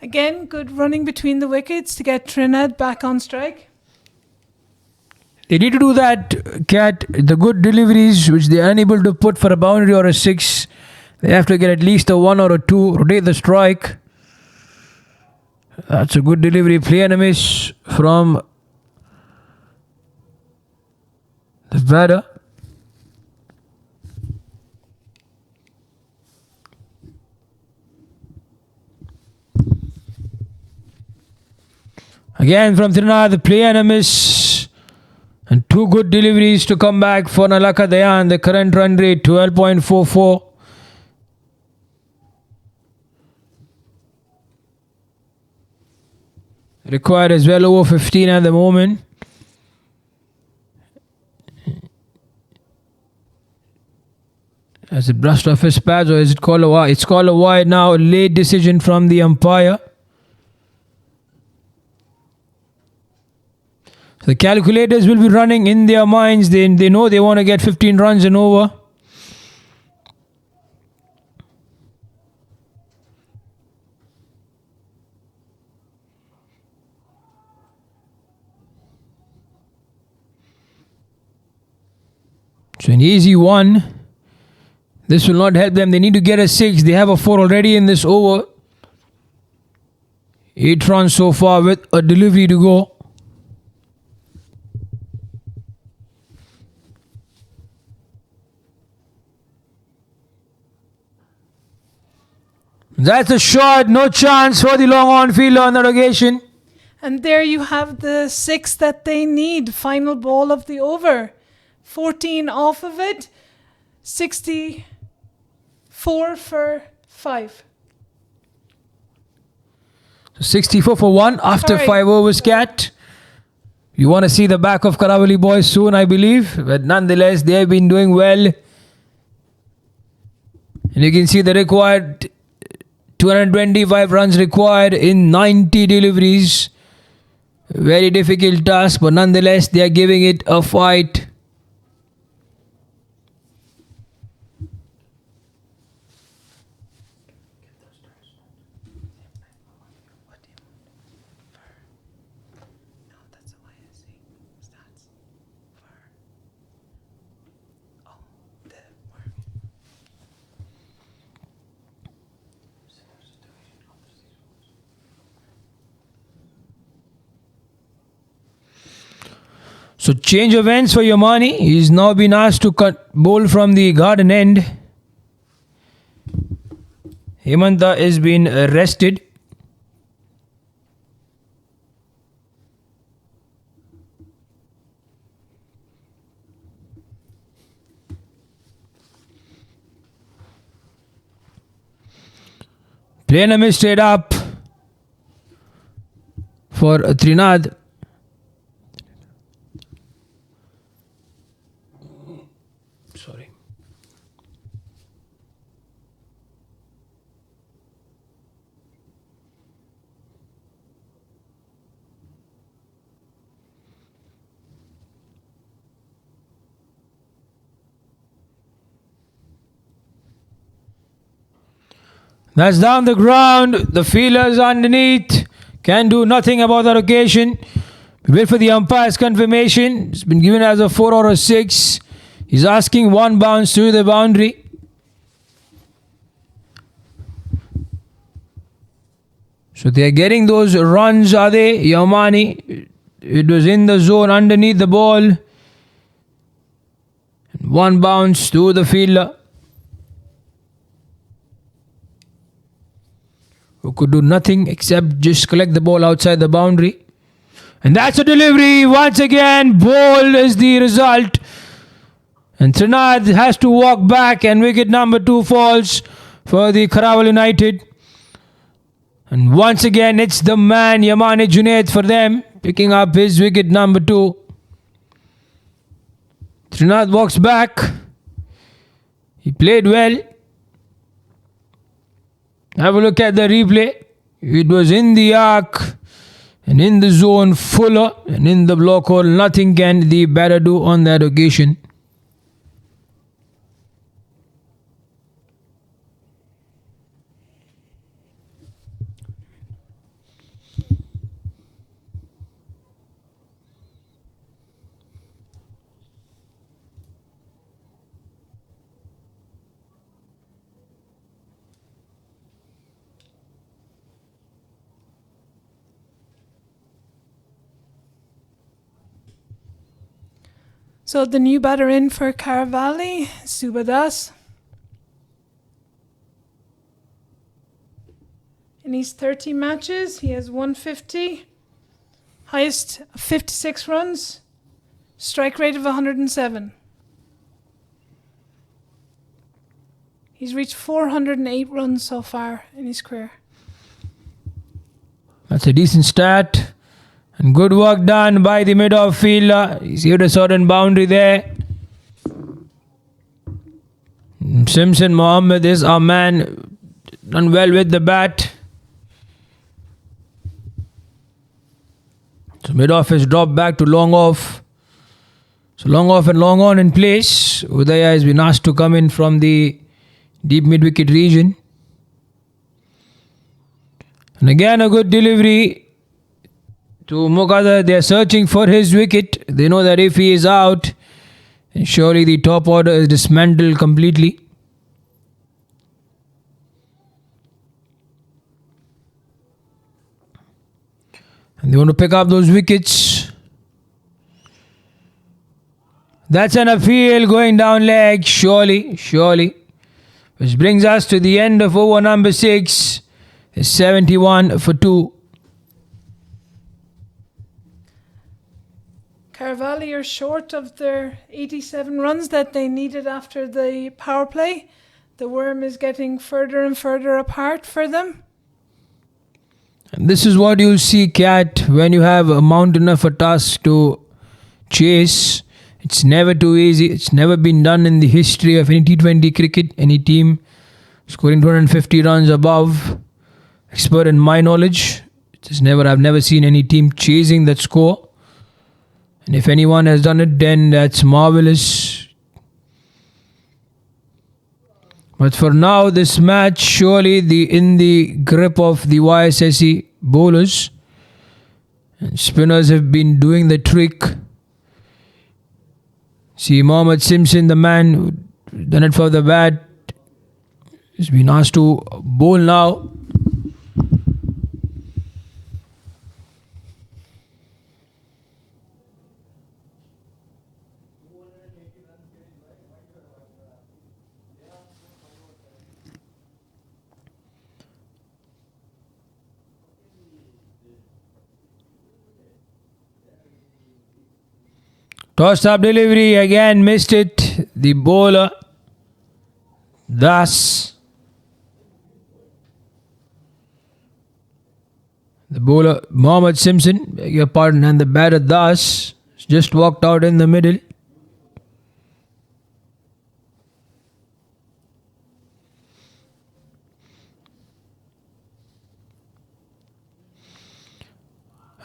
Again, good running between the wickets to get Trinidad back on strike. They need to do that, Cat. The good deliveries which they are unable to put for a boundary or a 6. They have to get at least a 1 or a 2. Rotate the strike. That's a good delivery. Play and a miss from the batter. Again from Trinidad, the play and a miss. And 2 good deliveries to come back for Nalaka Dayan. The current run rate 12.44. Required as well over 15 at the moment. Has it brushed off his pads or is it called a wide? It's called a wide now. Late decision from the umpire. The calculators will be running in their minds. They know they want to get 15 runs and over. So an easy 1. This will not help them. They need to get a 6. They have a 4 already in this over. 8 runs so far with a delivery to go. That's a shot. No chance for the long on fielder on that occasion. And there you have the 6 that they need. Final ball of the over. 14 off of it. 64 for 5. 64 for 1 after Sorry. 5 overs, Cat. You want to see the back of Karavali boys soon, I believe. But nonetheless, they have been doing well. And you can see the required 225 runs required in 90 deliveries. Very difficult task, but nonetheless, they are giving it a fight. So change of ends for Yamani. He's now been asked to bowl from the garden end. Hemanta has been rested. Playing a miss straight up for Trinidad. Sorry. That's down the ground. The fielders underneath can do nothing about that occasion. Wait for the umpire's confirmation. It's been given as a 4 or a 6. He's asking 1 bounce to the boundary. So they are getting those runs, are they? Yamani, it was in the zone underneath the ball. 1 bounce to the fielder, who could do nothing except just collect the ball outside the boundary. And that's a delivery. Once again, ball is the result. And Trinidad has to walk back, and wicket number 2 falls for the Karawal United. And once again, it's the man Yamani Junaid for them, picking up his wicket number 2. Trinidad walks back. He played well. Have a look at the replay. It was in the arc and in the zone fuller and in the block hole. Nothing can the batter do on that occasion. So the new batter in for Caravali, Subadas. In his 30 matches, he has 150, highest 56 runs, strike rate of 107. He's reached 408 runs so far in his career. That's a decent stat. And good work done by the mid-off fielder. He's hit a certain boundary there. Simpson Mohammed is our man. Done well with the bat. So mid-off has dropped back to long off. So long off and long on in place. Udaya has been asked to come in from the deep mid-wicket region. And again a good delivery to Muqaddar. They are searching for his wicket. They know that if he is out, then surely the top order is dismantled completely. And they want to pick up those wickets. That's an appeal going down leg. Surely. Which brings us to the end of over number 6. It's 71 for 2. Caravali are short of their 87 runs that they needed after the power play. The worm is getting further and further apart for them. And this is what you see, Cat, when you have a mountain of a task to chase. It's never too easy. It's never been done in the history of any T20 cricket, any team scoring 250 runs above. Expert in my knowledge, I've never seen any team chasing that score. And if anyone has done it, then that's marvelous. But for now, this match surely in the grip of the YSSC bowlers. And spinners have been doing the trick. See Mohammed Simpson, the man who done it for the bat, has been asked to bowl now. Tossed up delivery, again missed it. The bowler. Thus, the bowler Mohammed Simpson, beg your pardon, and the batter thus just walked out in the middle.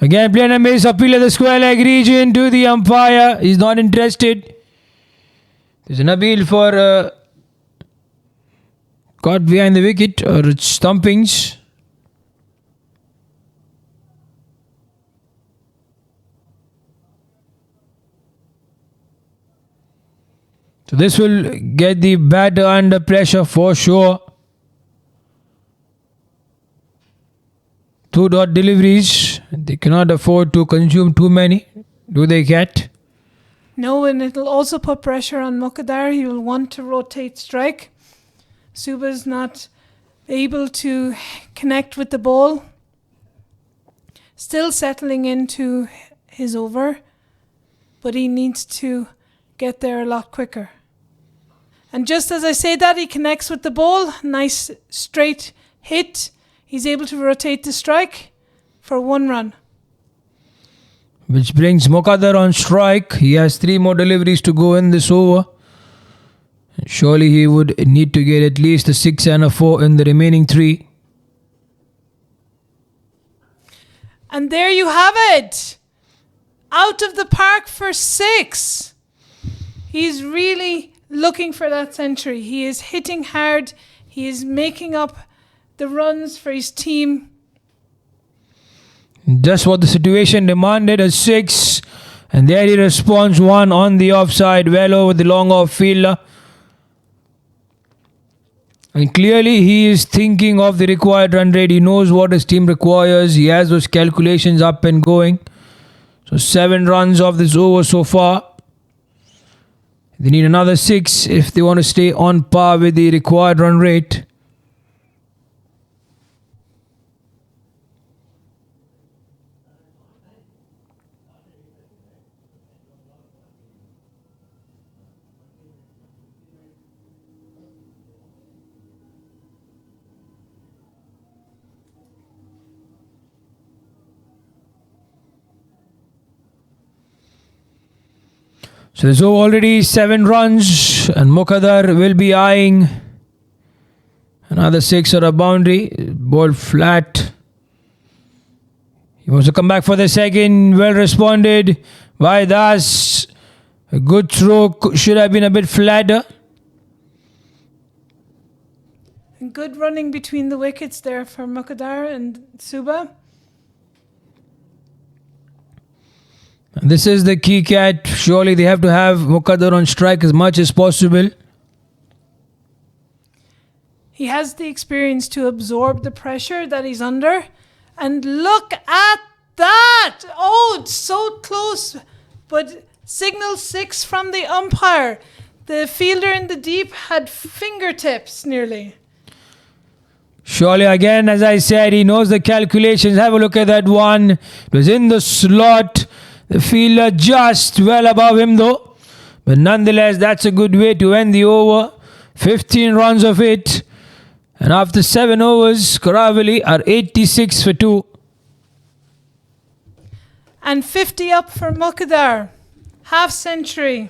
Again, player makes appeal at the square leg region to the umpire. He's not interested. There's an appeal for caught behind the wicket or stumpings. So this will get the batter under pressure for sure. 2-dot deliveries. They cannot afford to consume too many. Do they, Cat? No, and it'll also put pressure on Muqaddar. He will want to rotate strike. Suba's not able to connect with the ball. Still settling into his over, but he needs to get there a lot quicker. And just as I say that, he connects with the ball. Nice straight hit. He's able to rotate the strike for 1 run. Which brings Muqaddar on strike. He has 3 more deliveries to go in this over. Surely he would need to get at least a 6 and a 4 in the remaining 3. And there you have it. Out of the park for 6. He's really looking for that century. He is hitting hard. He is making up the runs for his team. Just what the situation demanded, a 6. And there he responds 1 on the offside, well over the long off fielder. And clearly he is thinking of the required run rate. He knows what his team requires. He has those calculations up and going. So 7 runs of this over so far. They need another 6 if they want to stay on par with the required run rate. So there's already 7 runs, and Muqaddar will be eyeing another 6 or a boundary. Ball flat. He wants to come back for the second. Well responded by Das. A good throw. Should have been a bit flatter. Good running between the wickets there for Muqaddar and Suba. And this is the key cat. Surely they have to have Muqaddar on strike as much as possible. He has the experience to absorb the pressure that he's under. And look at that! Oh, it's so close. But signal 6 from the umpire. The fielder in the deep had fingertips nearly. Surely again, as I said, he knows the calculations. Have a look at that one. It was in the slot. The fielder just well above him though. But nonetheless, that's a good way to end the over. 15 runs of it. And after 7 overs, Karawali are 86 for 2. And 50 up for Muqaddar. Half century.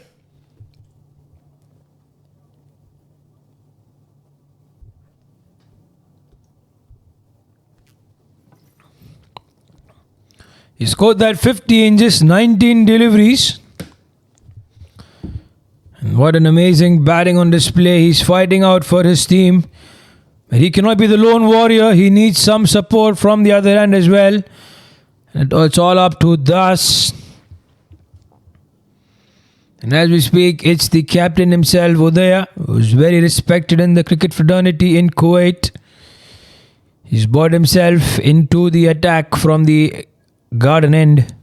He scored that 50 in just 19 deliveries. And what an amazing batting on display. He's fighting out for his team. But he cannot be the lone warrior. He needs some support from the other end as well. And it's all up to Das. And as we speak, it's the captain himself, Udaya, who's very respected in the cricket fraternity in Kuwait. He's brought himself into the attack from the garden end.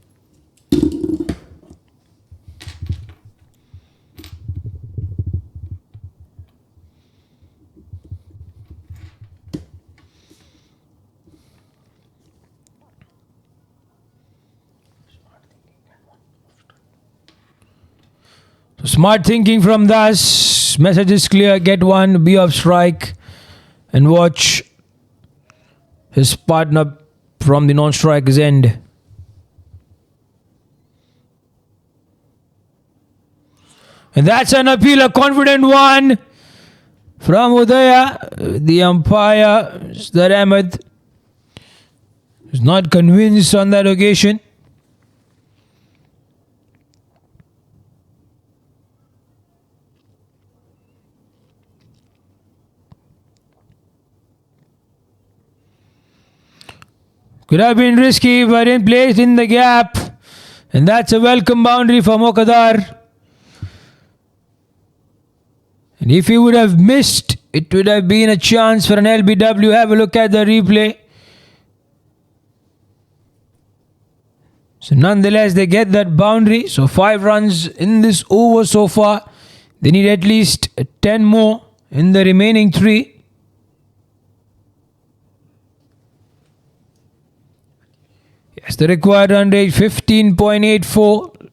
So smart thinking from Das. Message is clear. Get one, be off strike, and watch his partner from the non-striker's end. And that's an appeal, a confident one from Udaya. The umpire, Mr. Ahmed, is not convinced on that occasion. Could have been risky, but in placed in the gap. And that's a welcome boundary for Muqaddar. And if he would have missed, it would have been a chance for an LBW. Have a look at the replay. So nonetheless, they get that boundary. So 5 runs in this over so far. They need at least 10 more in the remaining 3. Yes, the required run rate 15.84.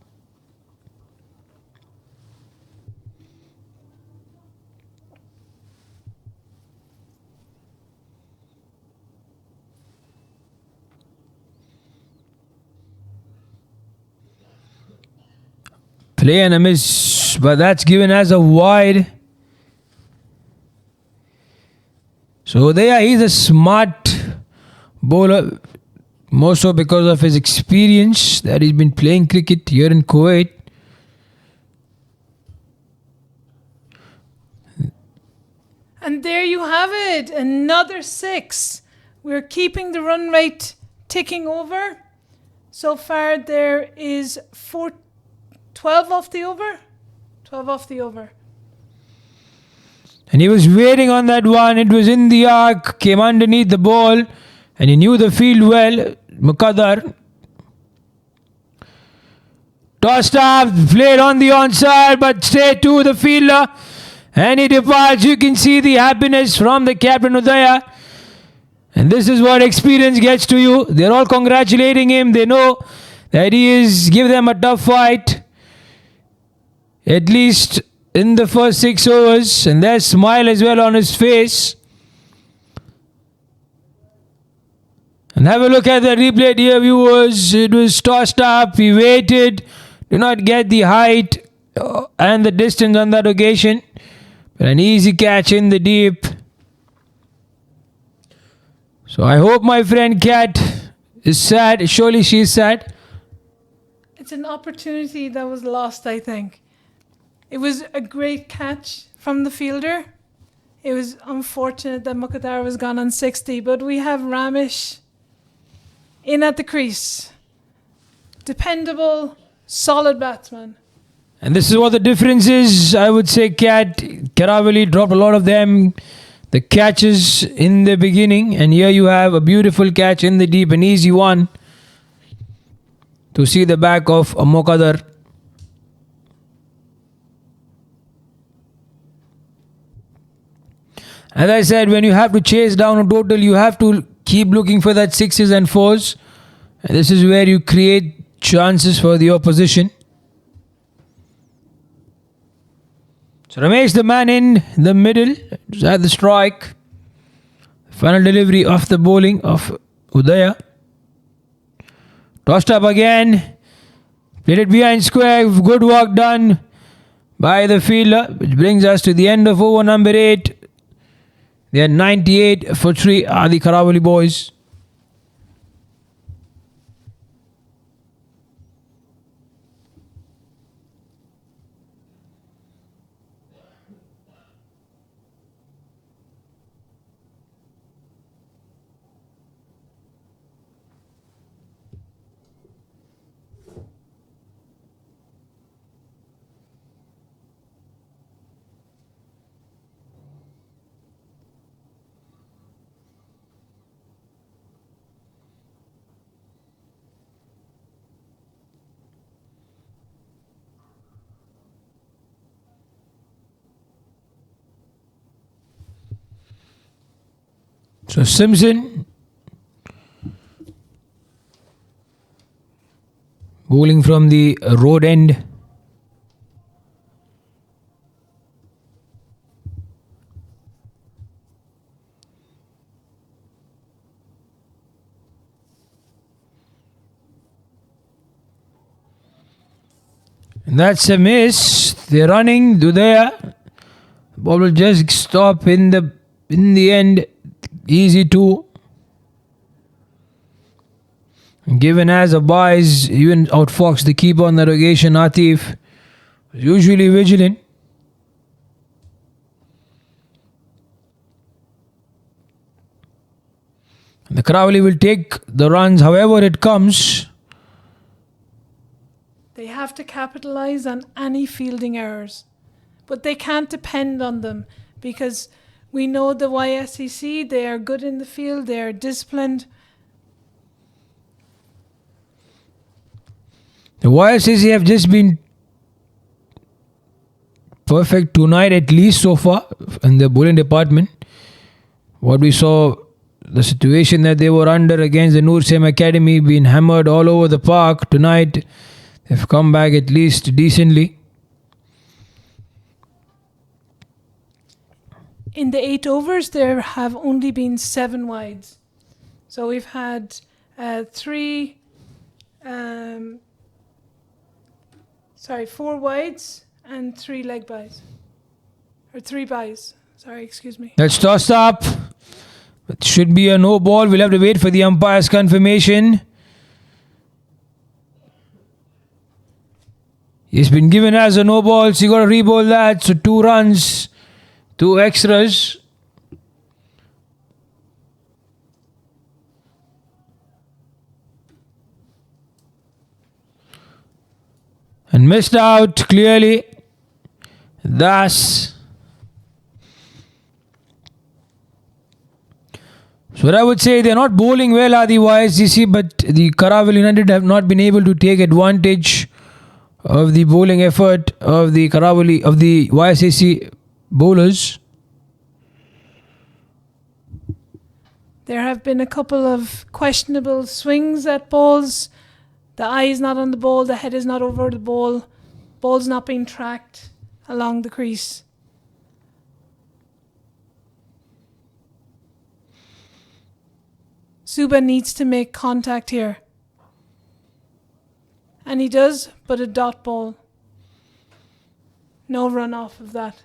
Play and a miss, but that's given as a wide. So there, he's a smart bowler, more so because of his experience that he's been playing cricket here in Kuwait. And there you have it, another 6. We're keeping the run rate ticking over. So far there is 12 off the over. 12 off the over. And he was waiting on that one. It was in the arc, came underneath the ball, and he knew the field well. Muqaddar. Tossed up, played on the onside, but straight to the fielder. And he departs. You can see the happiness from the captain Udaya. And this is what experience gets to you. They're all congratulating him. They know that he is give them a tough fight. At least in the first 6 overs. And there's a smile as well on his face. And have a look at the replay, dear viewers. It was tossed up. He waited. Did not get the height and the distance on that occasion. But an easy catch in the deep. So I hope my friend Kat is sad. Surely she is sad. It's an opportunity that was lost, I think. It was a great catch from the fielder. It was unfortunate that Muqaddar was gone on 60, but we have Ramesh in at the crease. Dependable, solid batsman. And this is what the difference is. I would say Kat, Karawali dropped a lot of them. The catches in the beginning. And here you have a beautiful catch in the deep, an easy one. To see the back of a Muqaddar. As I said, when you have to chase down a total, you have to keep looking for that 6s and 4s. And this is where you create chances for the opposition. So Ramesh, the man in the middle, at the strike. Final delivery of the bowling of Udaya. Tossed up again. Played it behind square. Good work done by the fielder. Which brings us to the end of over number 8. They are 98 for 3 are the Karawali boys. So Simpson bowling from the road end. And that's a miss. They're running. Dudaya. Ball will just stop in the end. Easy 2. Given as a boys, even outfoxed the keeper on that occasion. Atif was usually vigilant. And the Karawali will take the runs however it comes. They have to capitalise on any fielding errors. But they can't depend on them because we know the YSSC, they are good in the field, they are disciplined. The YSSC have just been perfect tonight, at least so far, in the bowling department. What we saw, the situation that they were under against the Noor Sem Academy, being hammered all over the park. Tonight, they've come back at least decently. In the 8 overs, there have only been 7 wides. So we've had 4 wides and 3 leg byes. Or 3 byes. Sorry, excuse me. That's tossed up. It should be a no ball. We'll have to wait for the umpire's confirmation. He's been given as a no ball, so you got to re-bowl that. So 2 runs. 2 extras. And missed out clearly. Thus. So what I would say, they're not bowling well are the YSSC, but the Karawali United have not been able to take advantage of the bowling effort of the YSSC bowlers. There have been a couple of questionable swings at balls. The eye is not on the ball, the head is not over the ball, ball's not being tracked along the crease. Suba needs to make contact here. And he does, but a dot ball. No run off of that.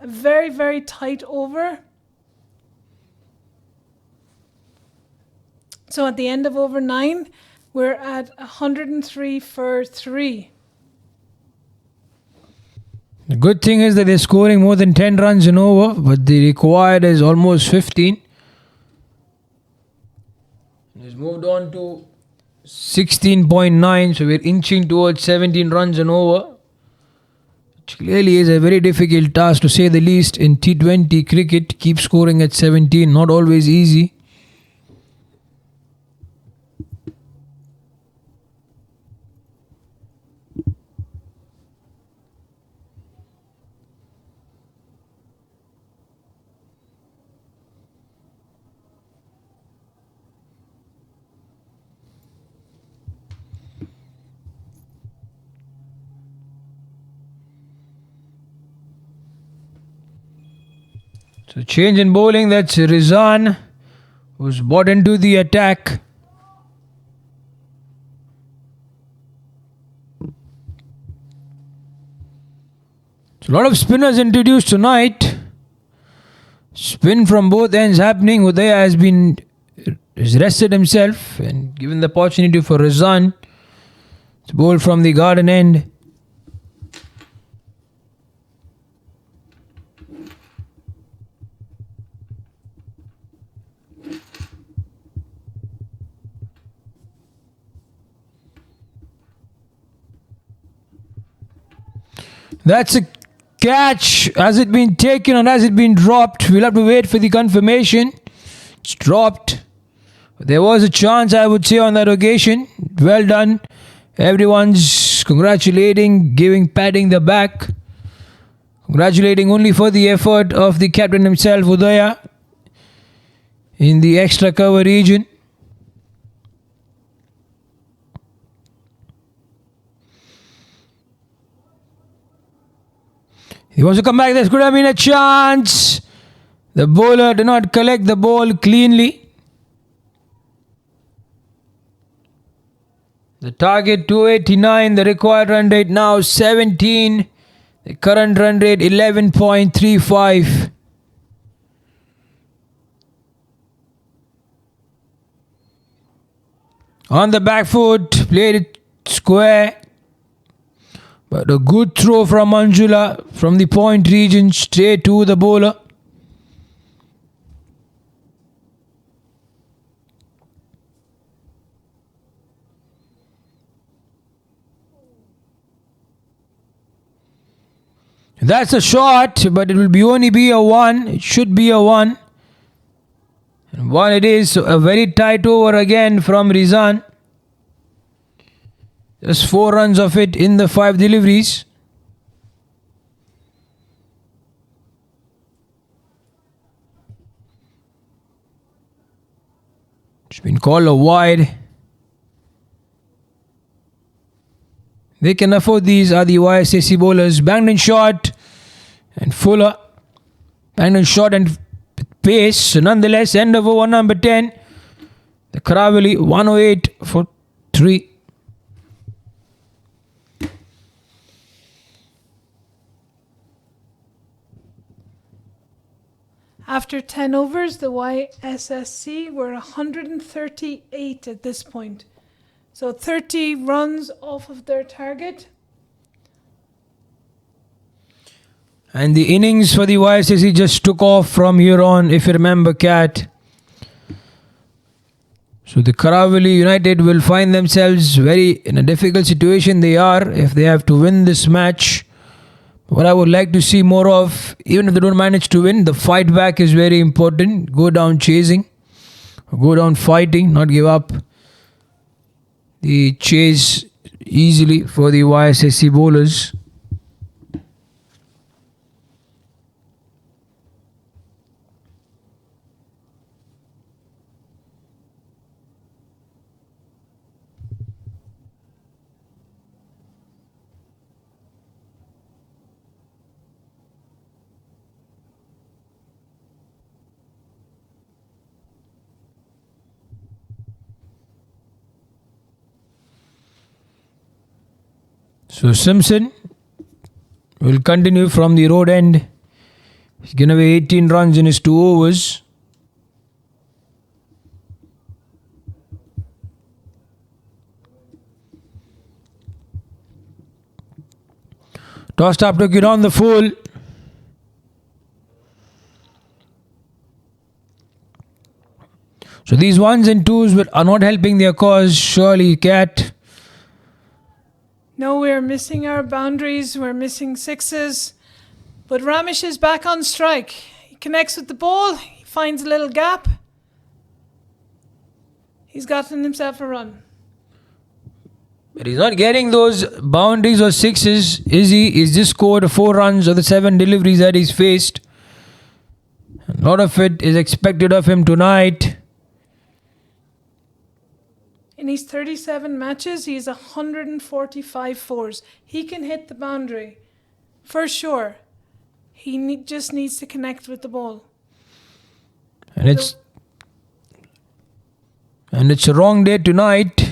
A very, very tight over. So at the end of over 9, we're at 103 for 3. The good thing is that they're scoring more than 10 runs in over, but the required is almost 15. It's moved on to 16.9, so we're inching towards 17 runs and over. Which clearly is a very difficult task, to say the least, in T20 cricket. Keep scoring at 17, not always easy. So change in bowling, that's Rizan, who's brought into the attack. So a lot of spinners introduced tonight. Spin from both ends happening. Udaya has rested himself and given the opportunity for Rizan to bowl from the garden end. That's a catch. Has it been taken or has it been dropped? We'll have to wait for the confirmation. It's dropped. There was a chance, I would say, on that occasion. Well done. Everyone's congratulating, patting the back. Congratulating only for the effort of the captain himself, Udaya, in the extra cover region. He wants to come back. This could have been a chance. The bowler did not collect the ball cleanly. The target 289. The required run rate now 17. The current run rate 11.35. On the back foot. Played it square. But a good throw from Manjula from the point region straight to the bowler. That's a shot, but it will only be a 1. It should be a 1. And 1 it is. So a very tight over again from Rizan. Just 4 runs of it in the 5 deliveries. It's been called a wide. They can afford these, are the YSSC bowlers. Banged in shot and Fuller. Banged in shot and pace. So nonetheless, end of over number 10. The Karavali 108 for 3. After 10 overs, the YSSC were 138 at this point. So 30 runs off of their target. And the innings for the YSSC just took off from here on, if you remember, Kat. So the Karavali United will find themselves in a difficult situation. They are, if they have to win this match. What I would like to see more of, even if they don't manage to win, the fight back is very important. Go down chasing, go down fighting, not give up. The chase easily for the YSSC bowlers. So Simpson will continue from the road end. He's going to be 18 runs in his 2 overs. Tossed up to get on the full. So these 1s and 2s are not helping their cause, surely, Cat. No, we're missing our boundaries. We're missing 6s. But Ramesh is back on strike. He connects with the ball. He finds a little gap. He's gotten himself a run. But he's not getting those boundaries or 6s, is he? He's just scored 4 runs of the 7 deliveries that he's faced. A lot of it is expected of him tonight. In his 37 matches, he has 145 fours. He can hit the boundary, for sure. He just needs to connect with the ball. And it's a wrong day tonight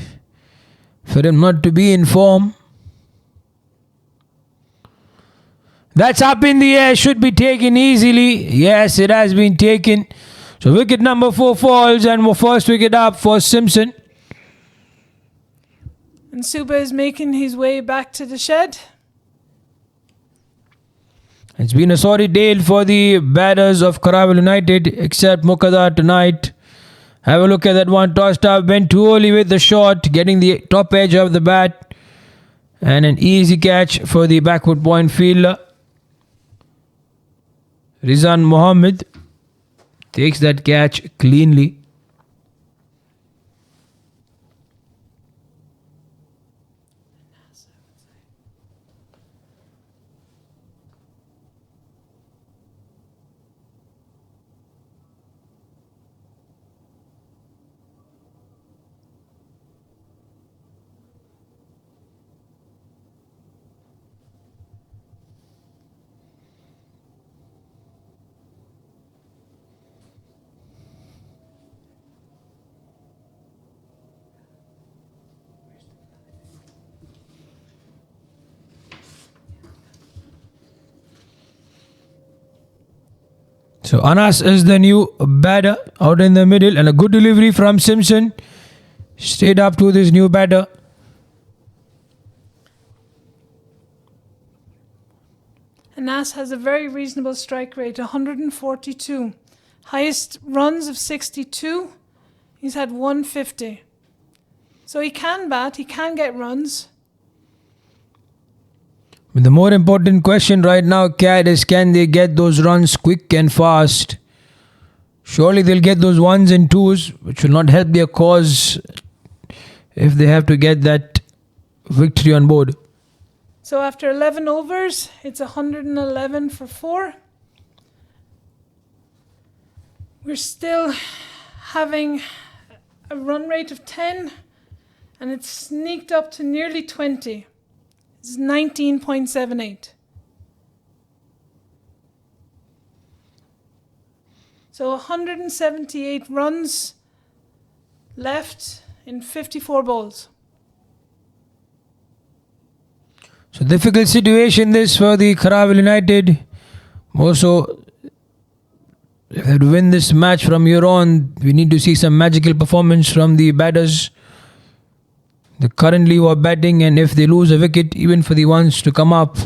for him not to be in form. That's up in the air, should be taken easily. Yes, it has been taken. So wicket number 4 falls, and first wicket up for Simpson. And Suba is making his way back to the shed. It's been a sorry day for the batters of Karawal United, except Muqaddar tonight. Have a look at that one. Tossed up, went too early with the shot, getting the top edge of the bat. And an easy catch for the backward point fielder. Rizan Mohammed takes that catch cleanly. So Anas is the new batter out in the middle, and a good delivery from Simpson. Straight up to this new batter. Anas has a very reasonable strike rate, 142. Highest runs of 62. He's had 150. So he can bat, he can get runs. But the more important question right now, Cat, is can they get those runs quick and fast? Surely they'll get those 1s and 2s, which will not help their cause if they have to get that victory on board. So after 11 overs, it's 111 for 4. We're still having a run rate of 10, and it's sneaked up to nearly 20. It's 19.78. So 178 runs left in 54 balls. So difficult situation this for the Karawal United. More so, if they have to win this match from here on, we need to see some magical performance from the batters. They currently were batting, and if they lose a wicket, even for the ones to come up.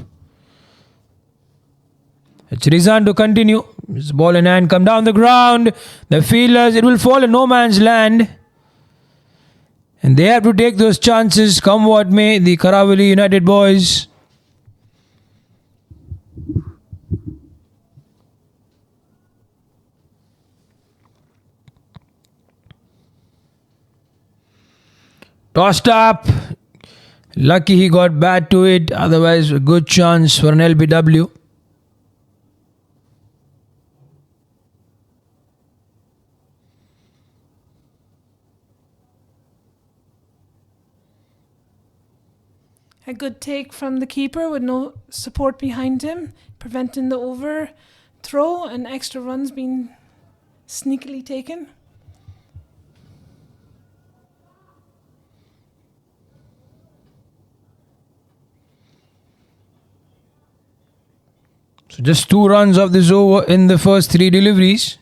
It's Rizan to continue. His ball in hand, come down the ground. The fielders, it will fall in no man's land. And they have to take those chances, come what may, the Karawali United boys. Tossed up. Lucky he got bad to it, otherwise a good chance for an LBW. A good take from the keeper with no support behind him, preventing the overthrow and extra runs being sneakily taken. So just 2 runs of this over in the first 3 deliveries.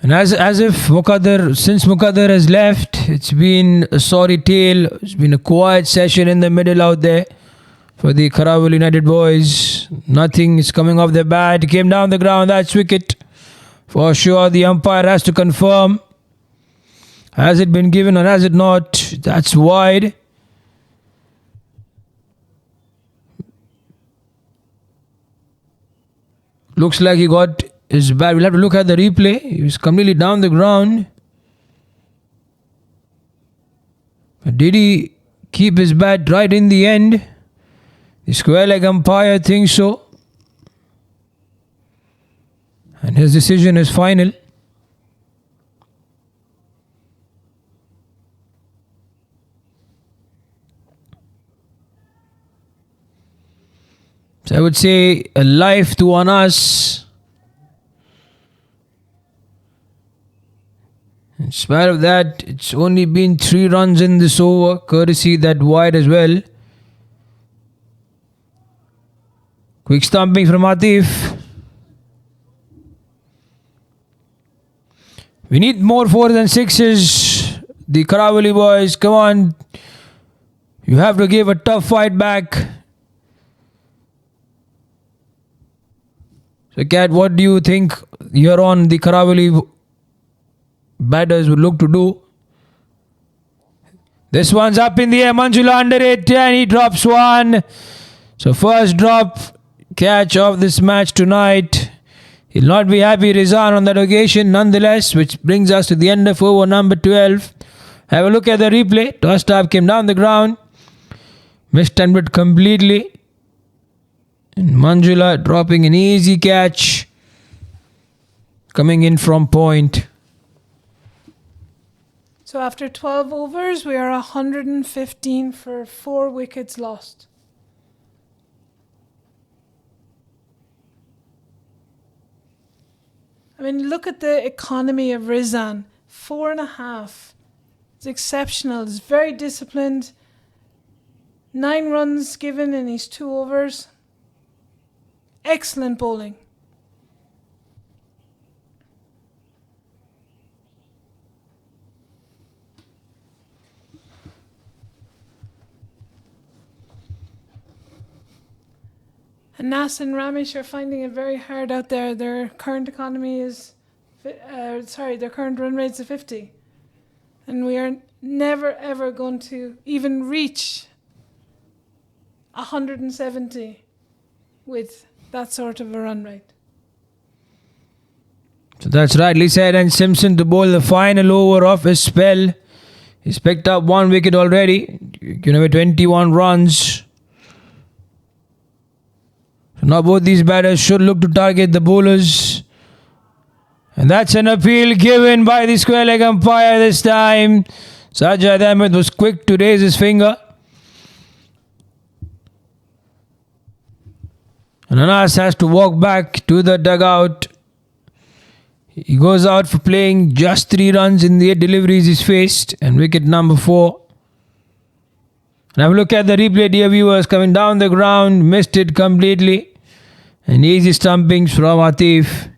And as if since Muqaddar has left, it's been a sorry tale. It's been a quiet session in the middle out there for the Karawal United boys. Nothing is coming off the bat. Came down the ground. That's wicket. For sure, the umpire has to confirm. Has it been given or has it not? That's wide. Looks like he got his bat. We'll have to look at the replay. He was completely down the ground. But did he keep his bat right in the end? The square leg umpire thinks so. And his decision is final. So I would say a life to Anas. In spite of that, it's only been 3 runs in this over, courtesy that wide as well. Quick stomping from Atif. We need more 4s and 6s. The Karawali boys, come on. You have to give a tough fight back. So Kat, what do you think here on the Karawali batters would look to do? This one's up in the air. Manjula under it and he drops one. So first drop catch of this match tonight. He'll not be happy, Rizan, on that occasion nonetheless, which brings us to the end of over number 12. Have a look at the replay. Tossed up, came down the ground. Mistimed it completely. And Manjula dropping an easy catch. Coming in from point. So after 12 overs, we are 115 for 4 wickets lost. I mean, look at the economy of Rizan. 4.5. It's exceptional. It's very disciplined. 9 runs given in his 2 overs. Excellent bowling. And Nas and Ramesh are finding it very hard out there. Their current economy is, their current run rate's a 50. And we are never ever going to even reach 170 with that sort of a run rate. So that's rightly said. And Simpson to bowl the final over of his spell. He's picked up 1 wicket already. With 21 runs. So now both these batters should look to target the bowlers. And that's an appeal given by the square leg umpire this time. Sajjad Ahmed was quick to raise his finger. And Anas has to walk back to the dugout. He goes out for playing just 3 runs in the 8 deliveries he's faced. And wicket number 4. And have a look at the replay, dear viewers. Coming down the ground, missed it completely. And easy stumpings from Atif.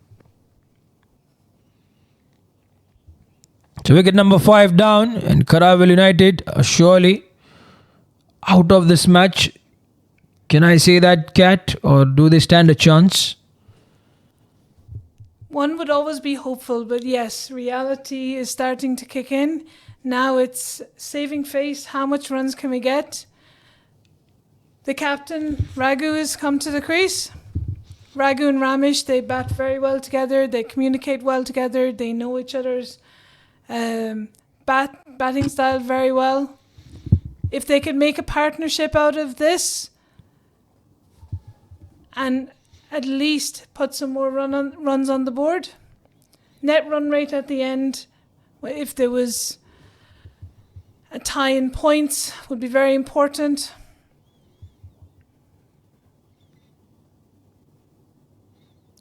So wicket number 5 down. And Karawal United are surely out of this match. Can I say that, Kat? Or do they stand a chance? One would always be hopeful, but yes, reality is starting to kick in. Now it's saving face. How much runs can we get? The captain, Raghu, has come to the crease. Raghu and Ramesh, they bat very well together. They communicate well together. They know each other's batting style very well. If they could make a partnership out of this and at least put some more runs on the board, net run rate at the end, if there was a tie in points, would be very important.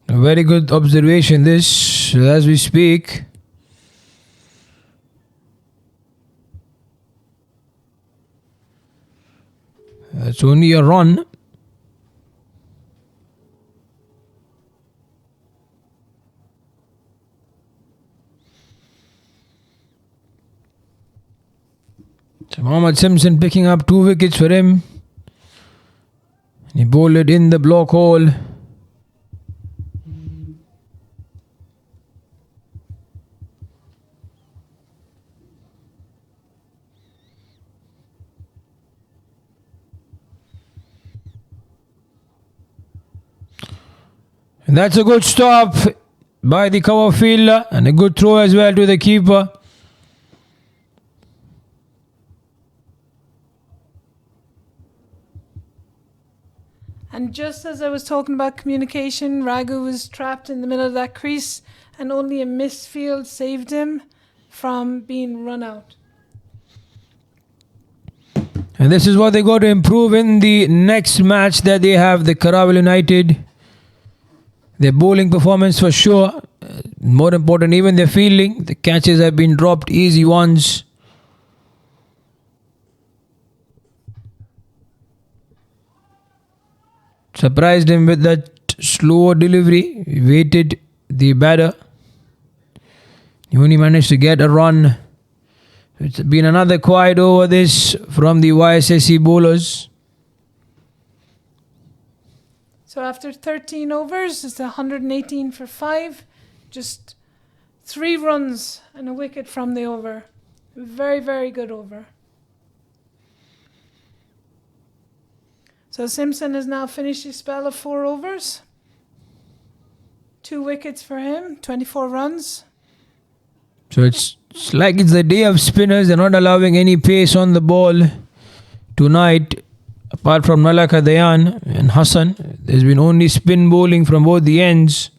A very good observation this, as we speak. It's only a run. So Mohammad Simpson picking up 2 wickets for him. He bowled it in the block hole. And that's a good stop by the cover fielder and a good throw as well to the keeper. And just as I was talking about communication, Raghu was trapped in the middle of that crease and only a missed field saved him from being run out. And this is what they got to improve in the next match that they have, the Karawal United. Their bowling performance for sure. More important, even their fielding. The catches have been dropped, easy ones. Surprised him with that slow delivery. He waited the batter. He only managed to get a run. It's been another quiet over this from the YSSC bowlers. So after 13 overs, it's 118 for 5. Just 3 runs and a wicket from the over. Very, very good over. So Simpson has now finished his spell of 4 overs. 2 wickets for him, 24 runs. So it's like it's the day of spinners. They're not allowing any pace on the ball tonight. Apart from Nalaka Dayan and Hassan, there's been only spin bowling from both the ends.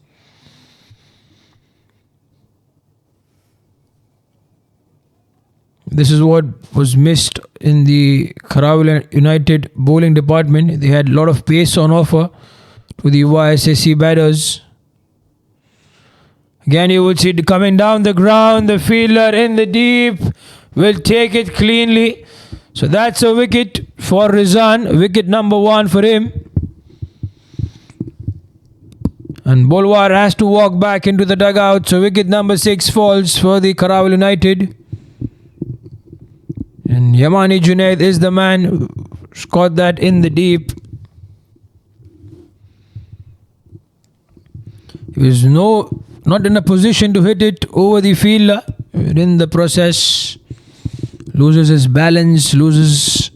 This is what was missed in the Karawal United bowling department. They had a lot of pace on offer to the YSSC batters. Again, you would see it coming down the ground. The fielder in the deep will take it cleanly. So that's a wicket for Rizan. Wicket number 1 for him. And Bolwar has to walk back into the dugout. So wicket number 6 falls for the Karawal United. And Yamani Junaid is the man who caught that in the deep. He was not in a position to hit it over the fielder. In the process, loses his balance, loses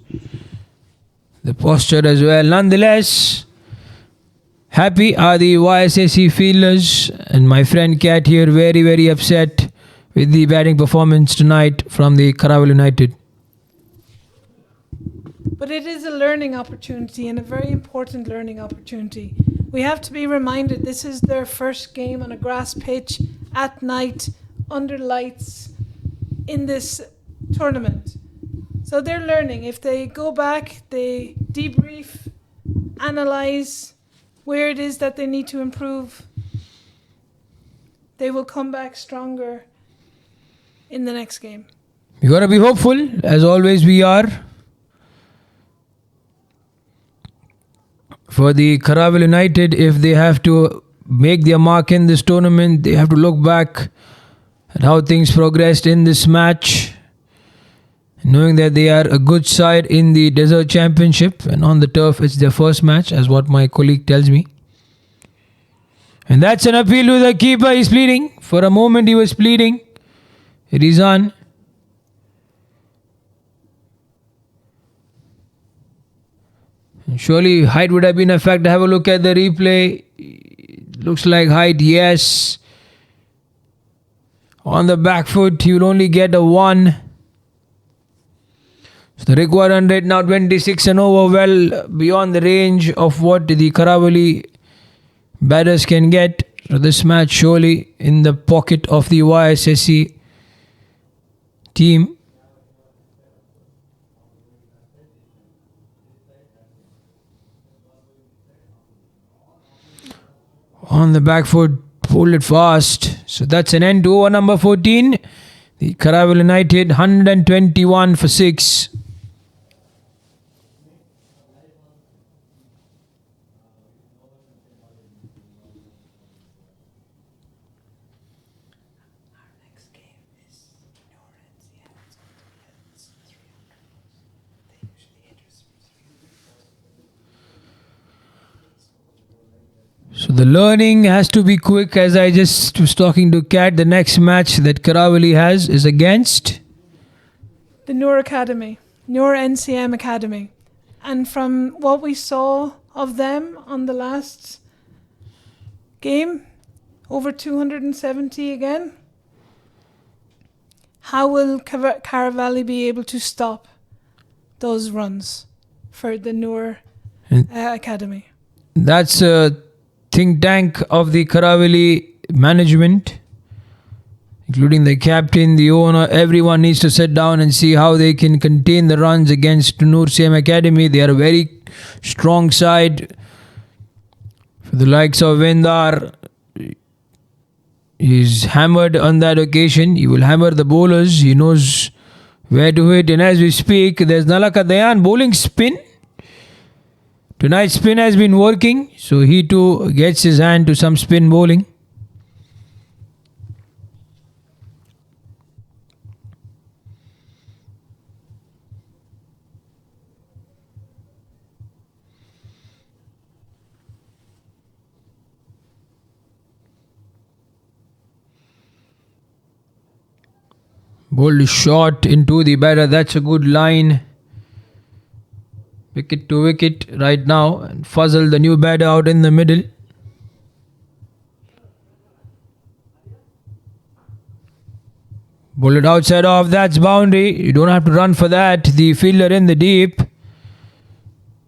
the posture as well. Nonetheless, happy are the YSSC fielders, and my friend Kat here very, very upset with the batting performance tonight from the Karawal United. But it is a learning opportunity and a very important learning opportunity. We have to be reminded this is their first game on a grass pitch at night under lights in this tournament. So they're learning. If they go back, they debrief, analyze where it is that they need to improve, they will come back stronger in the next game. You got to be hopeful, as always we are. For the Karawal United, if they have to make their mark in this tournament, they have to look back at how things progressed in this match, knowing that they are a good side in the Desert Championship, and on the turf it's their first match, as what my colleague tells me. And that's an appeal to the keeper. He's pleading. For a moment he was pleading. Rizan. Surely height would have been a factor. Have a look at the replay. Looks like height, yes. On the back foot, he will only get a 1. So the required run rate now 26 and over, well beyond the range of what the Karavali batters can get. So this match surely in the pocket of the YSSC team. On the back foot, pulled it fast. So that's an end to over number 14. The Karavali United 121 for 6. So the learning has to be quick, as I just was talking to Kat. The next match that Karavali has is against the Noor Academy, Noor NCM Academy. And from what we saw of them on the last game, over 270 again. How will Karavali be able to stop those runs for the Noor Academy? That's a think tank of the Karavali management, including the captain, the owner. Everyone needs to sit down and see how they can contain the runs against Noor NCM Academy. They are a very strong side. For the likes of Vendar, he's hammered on that occasion. He will hammer the bowlers. He knows where to hit. And as we speak, there's Nalaka Dayan bowling spin. Tonight's spin has been working, so he too gets his hand to some spin bowling. Bowled shot into the batter. That's a good line. Wicket to wicket right now. And Fazal, the new batter, out in the middle. Bowled outside off. That's boundary. You don't have to run for that. The fielder in the deep.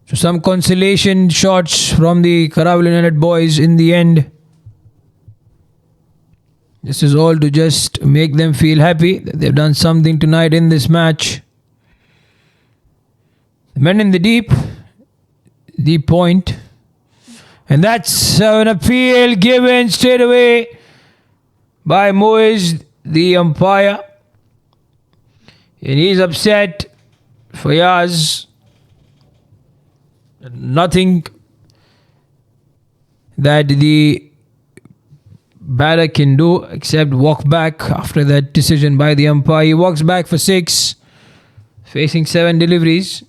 So some consolation shots from the Karavali United boys in the end. This is all to just make them feel happy that they've done something tonight in this match. The men in the deep point. And that's an appeal given straight away by Moiz, the umpire. And he's upset. Fayaz. Nothing that the batter can do except walk back after that decision by the umpire. He walks back for 6, facing 7 deliveries.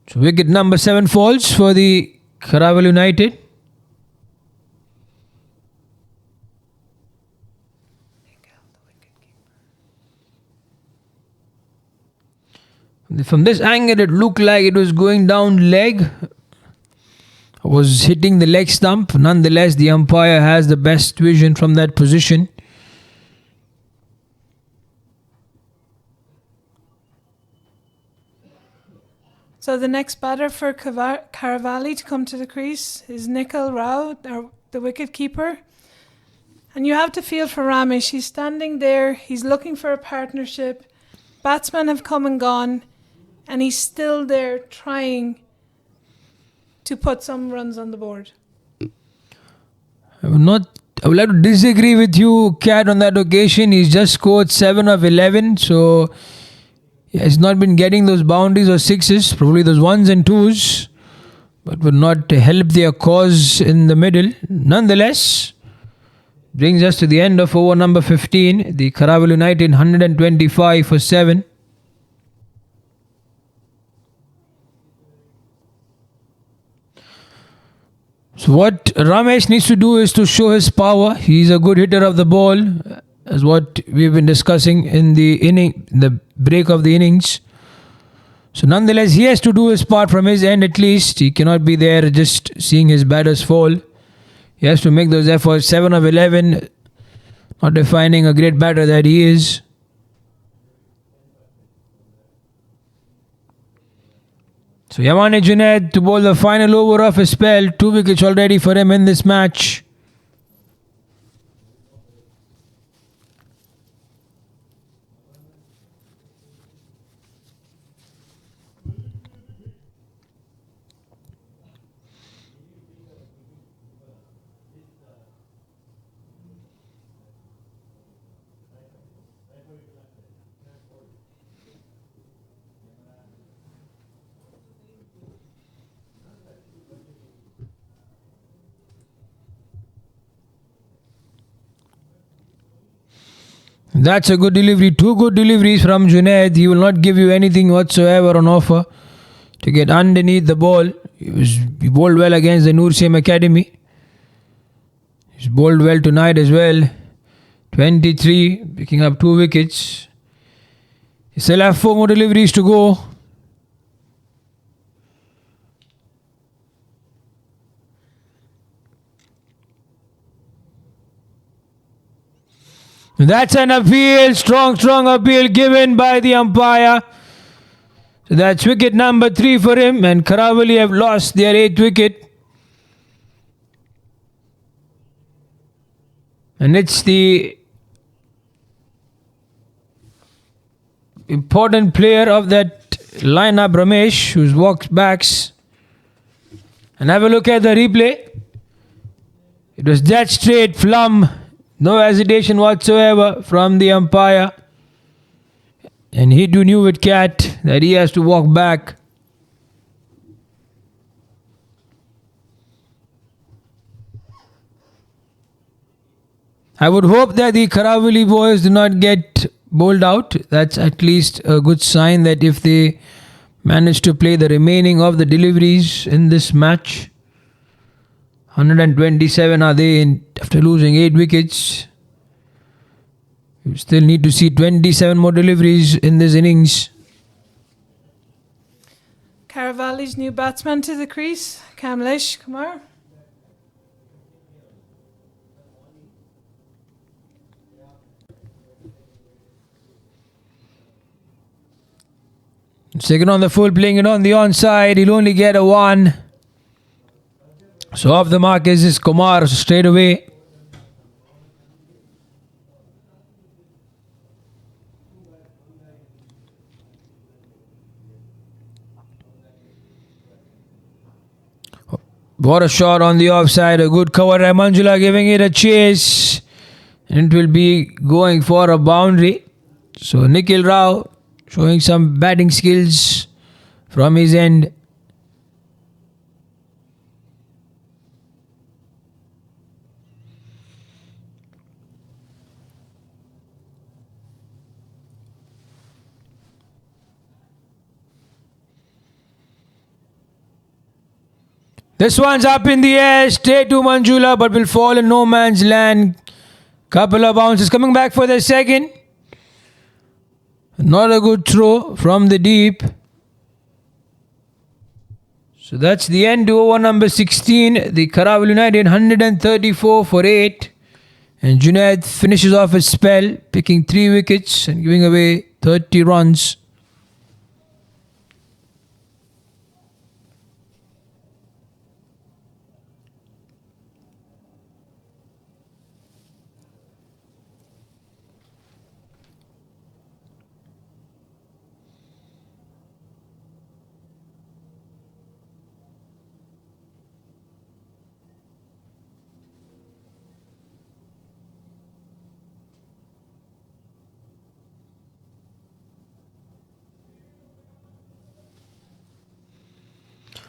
So wicket number 7 falls for the Karavali United. From this angle, it looked like it was going down leg. Was hitting the leg stump. Nonetheless, the umpire has the best vision from that position. So the next batter for Karavali to come to the crease is Nikhil Rao, the wicket keeper. And you have to feel for Ramesh. He's standing there. He's looking for a partnership. Batsmen have come and gone. And he's still there trying to put some runs on the board. I would like to disagree with you, Kat, on that occasion. He's just scored 7 of 11. So he has not been getting those boundaries or sixes. Probably those 1s and 2s. But would not help their cause in the middle. Nonetheless, brings us to the end of over number 15. The Karavali United 125 for 7. So what Ramesh needs to do is to show his power. He's a good hitter of the ball. as what we've been discussing in the break of the innings. So nonetheless, he has to do his part from his end at least. He cannot be there just seeing his batters fall. He has to make those efforts. 7 of 11, not defining a great batter that he is. So Yamane Junaid to bowl the final over of his spell. 2 wickets already for him in this match. That's a good delivery. 2 good deliveries from Junaid. He will not give you anything whatsoever on offer to get underneath the ball. He bowled well against the Noor Same Academy. He's bowled well tonight as well. 23, picking up 2 wickets. He still have 4 more deliveries to go. That's an appeal, strong appeal given by the umpire. So that's wicket number 3 for him, and Karawali have lost their 8th wicket. And it's the important player of that lineup, Ramesh, who's walked backs. And have a look at the replay. It was that straight plumb. No hesitation whatsoever from the umpire. And he too knew with Cat that he has to walk back. I would hope that the Karawali boys do not get bowled out. That's at least a good sign that if they manage to play the remaining of the deliveries in this match. 127 are they after losing 8 wickets. You still need to see 27 more deliveries in this innings. Karawali's new batsman to the crease, Kamlesh Kumar. Second on the full, playing it on the onside. He'll only get a 1. So off the mark is Kumar straight away. What a shot on the offside. A good cover. Ramanjula giving it a chase. And it will be going for a boundary. So Nikhil Rao showing some batting skills from his end. This one's up in the air, straight to Manjula, but will fall in no man's land. Couple of bounces coming back for the second. Not a good throw from the deep. So that's the end to over number 16. The Karawali United 134 for 8. And Junaid finishes off his spell, picking 3 wickets and giving away 30 runs.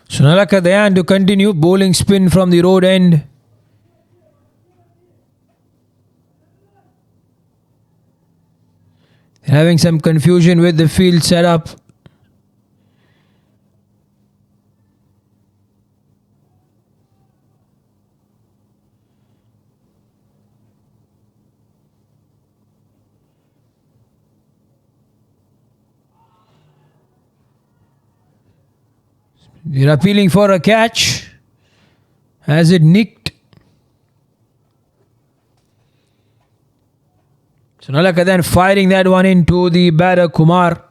Sunalaka Dayan to continue, bowling spin from the road end. Having some confusion with the field setup. They're appealing for a catch. Has it nicked? So Nalaka then firing that one into the batter Kumar.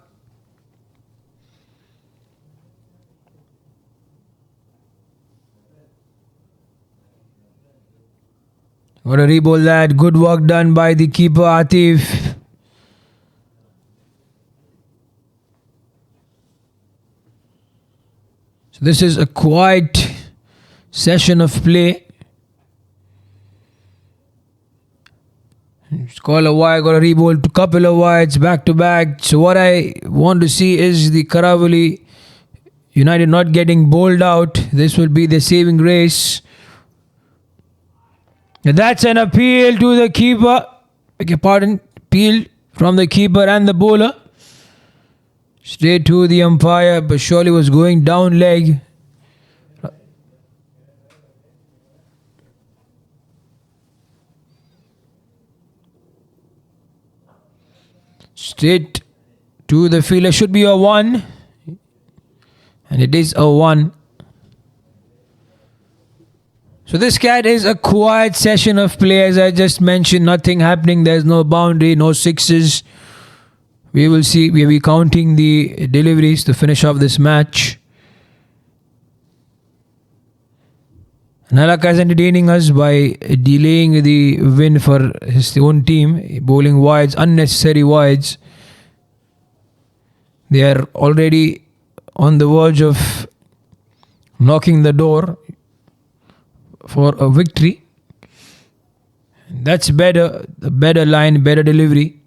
What a reball that. Good work done by the keeper Atif. So this is a quiet session of play. Call a wide, got a reball, couple of wides back to back. So what I want to see is the Karavali United not getting bowled out. This will be the saving grace. That's an appeal to the keeper. Beg your pardon. Appeal from the keeper and the bowler. Straight to the umpire, but surely was going down leg. Straight to the fielder. Should be a 1. And it is a 1. So this cat is a quiet session of play, as I just mentioned. Nothing happening. There's no boundary, no sixes. We will see. We will be counting the deliveries to finish off this match. Nalaka is entertaining us by delaying the win for his own team, bowling wides, unnecessary wides. They are already on the verge of knocking the door for a victory. That's better. The better line, better delivery.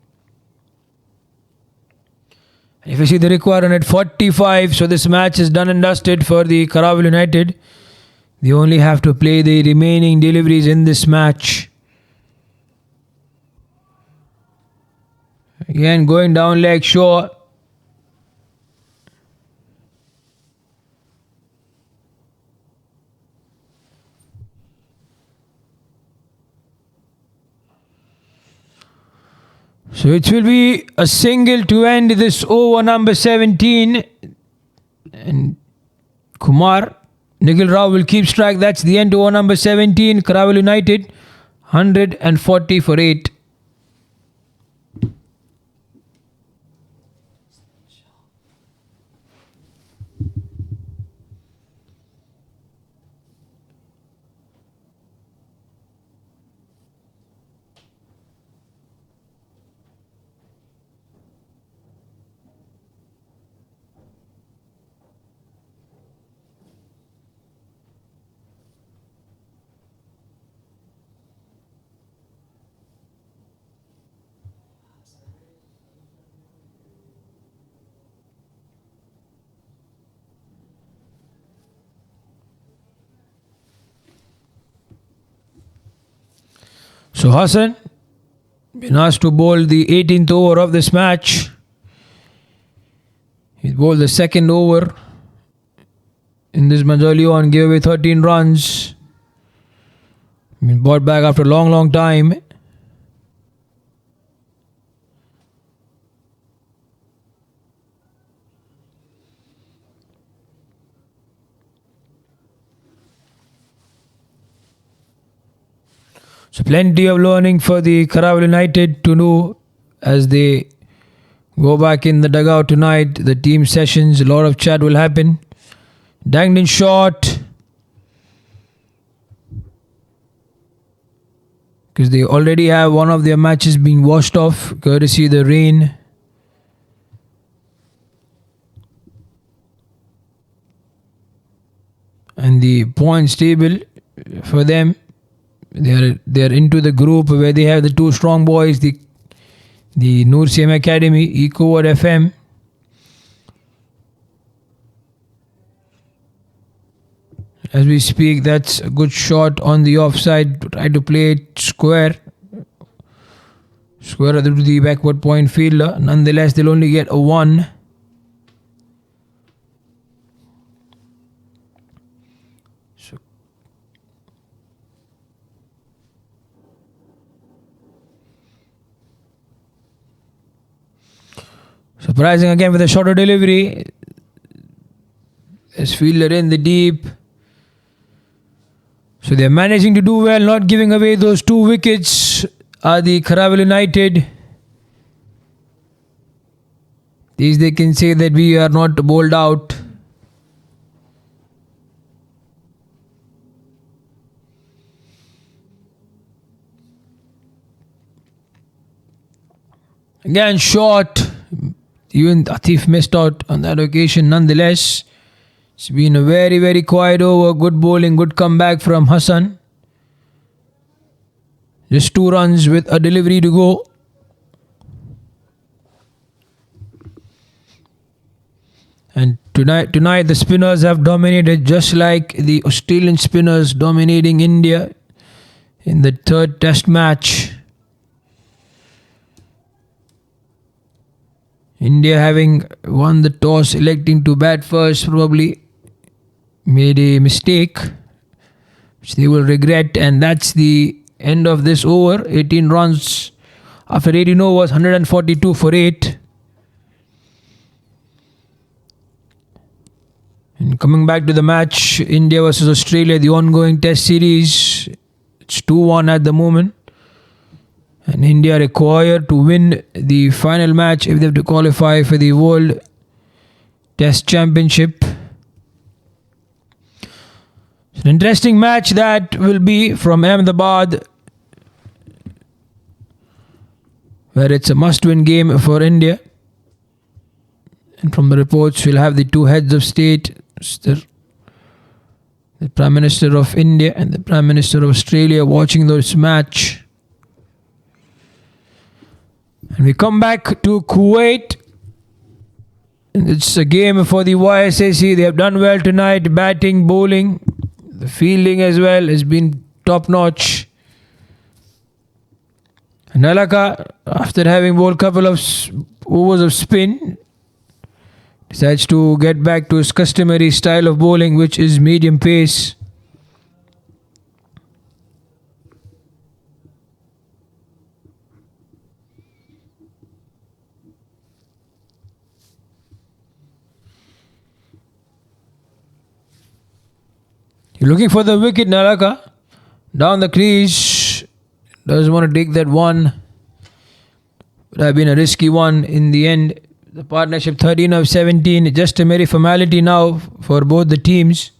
If you see the required run at 45, so this match is done and dusted for the Karavali United. They only have to play the remaining deliveries in this match. Again, going down leg, sure. So it will be a single to end this over number 17. And Kumar, Nikhil Rao will keep strike. That's the end to over number 17. Karavali United, 140 for 8. So Hassan been asked to bowl the 18th over of this match. He bowled the second over in this match early on, gave away 13 runs. Been brought back after a long time. So plenty of learning for the Karavali United to do as they go back in the dugout tonight. The team sessions, a lot of chat will happen. Danged in short. Because they already have one of their matches being washed off, courtesy of the rain. And the points table for them, they're into the group where they have the two strong boys, the Noor CM Academy, Eco FM. As we speak, that's a good shot on the offside. Try to play it square to the backward point fielder. Nonetheless, they'll only get a 1. Surprising again with a shorter delivery. There's fielder in the deep. So they're managing to do well, not giving away those 2 wickets. Are the Karaval United. These they can say that we are not bowled out. Again, short. Even Atif missed out on that occasion nonetheless. It's been a very, very quiet over. Good bowling, good comeback from Hassan. Just 2 runs with a delivery to go. And tonight the spinners have dominated, just like the Australian spinners dominating India in the 3rd test match. India having won the toss, electing to bat first, probably made a mistake which they will regret, and that's the end of this over. 18 runs after 18 overs, 142 for 8. And coming back to the match, India versus Australia, the ongoing test series, it's 2-1 at the moment. And India required to win the final match if they have to qualify for the World Test Championship. It's an interesting match that will be from Ahmedabad, where it's a must-win game for India. And from the reports, we'll have the 2 heads of state, the Prime Minister of India and the Prime Minister of Australia, watching this match. And we come back to Kuwait. It's a game for the YSSC. They have done well tonight, batting, bowling. The fielding as well has been top notch. Nalaka, after having bowled a couple of overs of spin, decides to get back to his customary style of bowling, which is medium pace. You're looking for the wicket, Nalaka. Down the crease. Doesn't want to take that one. Would have been a risky one in the end. The partnership 13 of 17. Just a mere formality now for both the teams.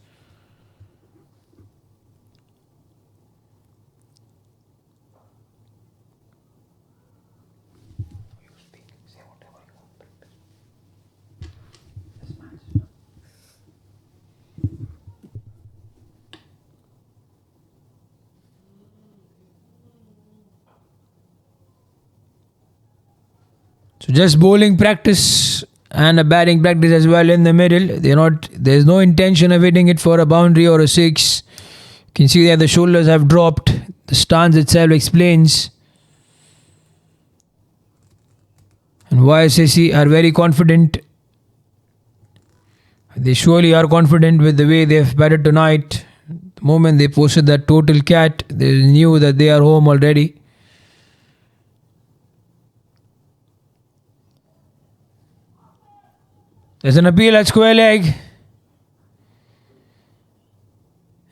So just bowling practice and a batting practice as well in the middle. There's no intention of hitting it for a boundary or a 6. You can see that the shoulders have dropped. The stance itself explains. And YSSC are very confident. They surely are confident with the way they've batted tonight. The moment they posted that total cat, they knew that they are home already. There's an appeal at square leg.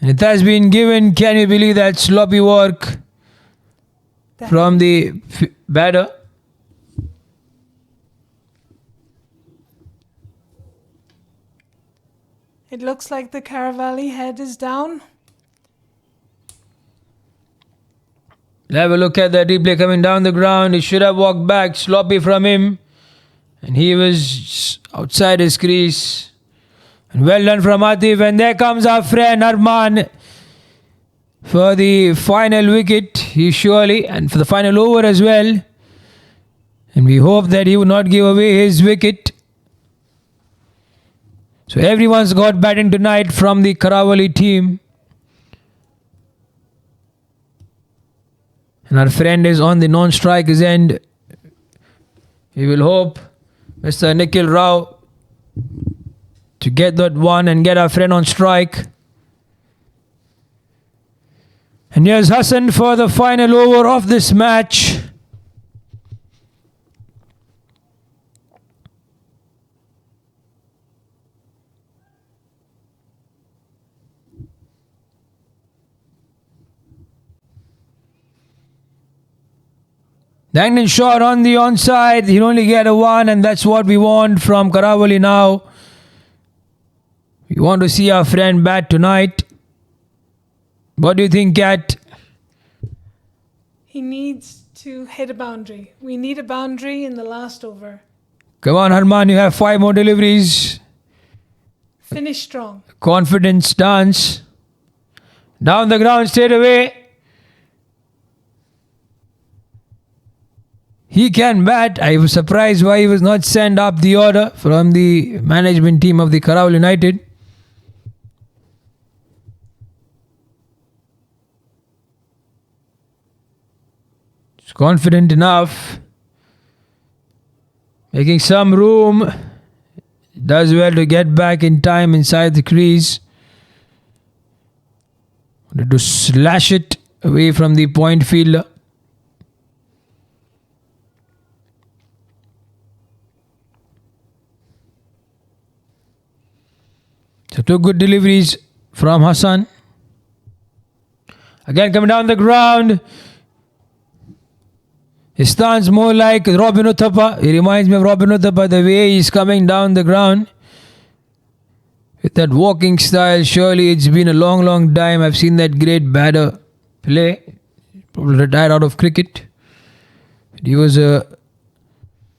And it has been given. Can you believe that sloppy work from the batter? It looks like the Caravali head is down. Have a look at that replay coming down the ground. He should have walked back. Sloppy from him. And he was outside his crease. And well done from Atif. And there comes our friend Arman for the final wicket. He surely, and for the final over as well. And we hope that he will not give away his wicket. So everyone's got batting tonight from the Karawali team. And our friend is on the non-strikers end. We will hope Mr. Nikhil Rao to get that one and get our friend on strike. And here's Hassan for the final over of this match. Langdon shot on the onside. He'll only get a 1, and that's what we want from Karavali now. We want to see our friend bat tonight. What do you think, Kat? He needs to hit a boundary. We need a boundary in the last over. Come on, Harman, you have 5 more deliveries. Finish strong. Confidence dance. Down the ground straight away. He can bat. I was surprised why he was not sent up the order from the management team of the Karavali United. He's confident enough. Making some room. Does well to get back in time inside the crease. Wanted to slash it away from the point fielder. So 2 good deliveries from Hassan. Again coming down the ground. His stance more like Robin Uthappa. He reminds me of Robin Uthappa, the way he's coming down the ground. With that walking style, surely it's been a long time I've seen that great batter play. Probably retired out of cricket. He was a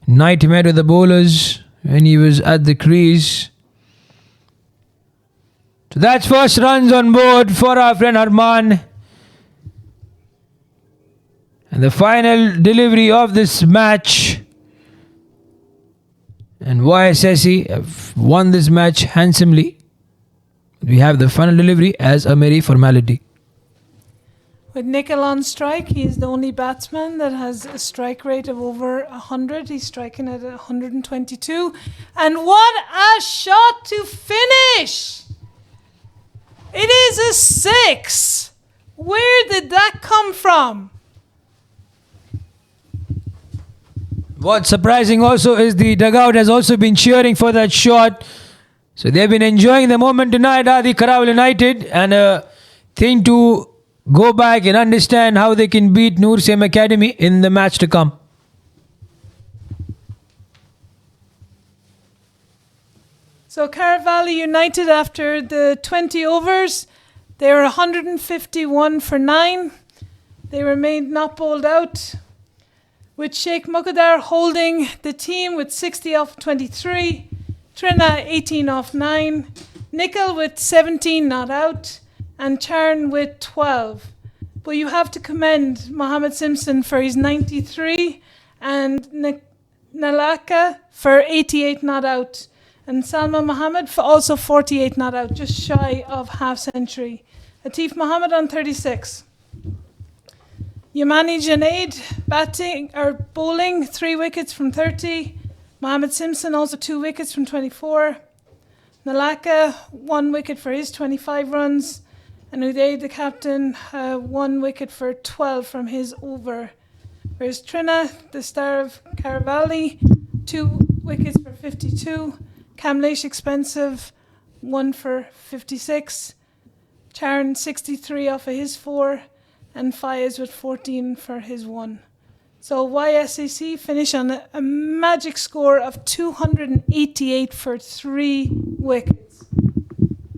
nightmare to the bowlers when he was at the crease. So that's first runs on board for our friend Harman. And the final delivery of this match. And YSSC have won this match handsomely. We have the final delivery as a merry formality. With Nikhil on strike, he's the only batsman that has a strike rate of over 100. He's striking at 122. And what a shot to finish! It is a 6. Where did that come from? What's surprising also is the dugout has also been cheering for that shot. So they've been enjoying the moment tonight, the Karavali United, and a thing to go back and understand how they can beat Noor Same Academy in the match to come. So Karavali United, after the 20 overs, they were 151 for 9. They remained not bowled out, with Sheikh Muqaddar holding the team with 60 off 23, Trina 18 off 9, Nikhil with 17 not out, and Charn with 12. But you have to commend Mohammed Simpson for his 93 and Nalaka for 88 not out. And Salma Mohammed for also 48 not out, just shy of half century. Atif Mohammed on 36. Yamani Junaid bowling 3 wickets from 30. Mohammed Simpson also 2 wickets from 24. Nalaka 1 wicket for his 25 runs. And Uday, the captain, 1 wicket for 12 from his over. Whereas Trina, the star of Karavali, 2 wickets for 52. Kamlesh Expensive, 1 for 56. Charan 63 off of his 4. And Faiz with 14 for his 1. So YSSC finish on a magic score of 288 for 3 wickets.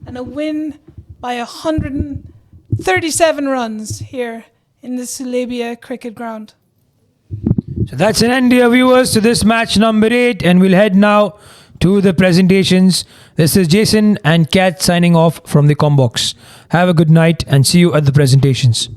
And a win by 137 runs here in the Sulabia cricket ground. So that's an end, dear viewers, to this match number 8, and we'll head now to the presentations. This is Jason and Kat signing off from the Combox. Have a good night and see you at the presentations.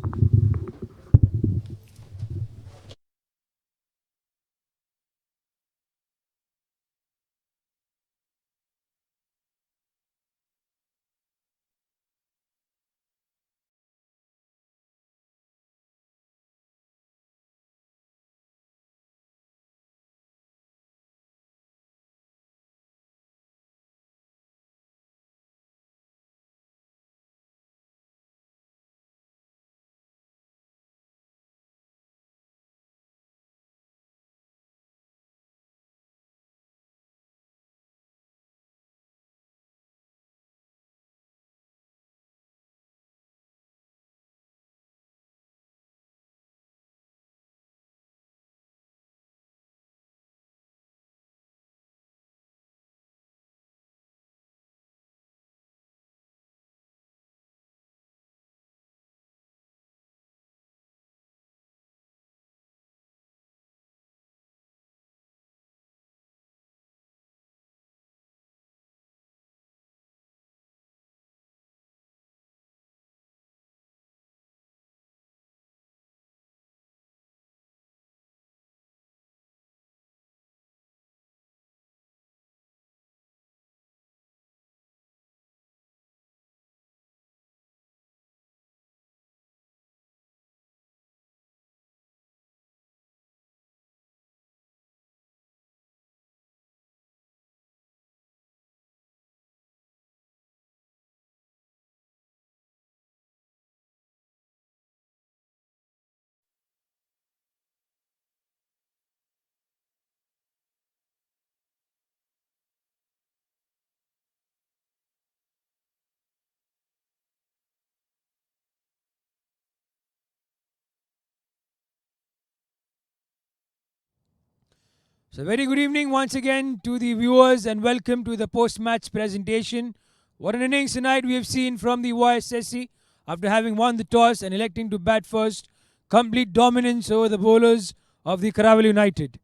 So, very good evening once again to the viewers and welcome to the post-match presentation. What an innings tonight we have seen from the YSSC after having won the toss and electing to bat first. Complete dominance over the bowlers of the Karaval United.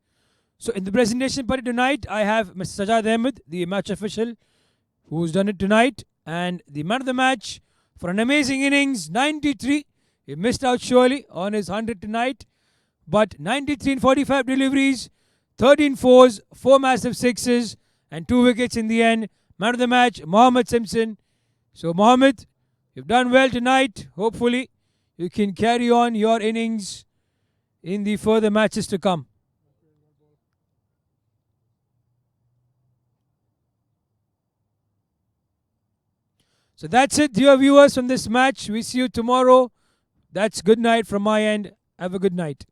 So, in the presentation party tonight, I have Mr. Sajad Ahmed, the match official, who's done it tonight, and the man of the match for an amazing innings, 93. He missed out surely on his 100 tonight, but 93 in 45 deliveries, 13 fours, 4 massive sixes, and 2 wickets in the end. Man of the match, Mohammed Simpson. So, Mohammed, you've done well tonight. Hopefully, you can carry on your innings in the further matches to come. So that's it, dear viewers, from this match. We see you tomorrow. That's good night from my end. Have a good night.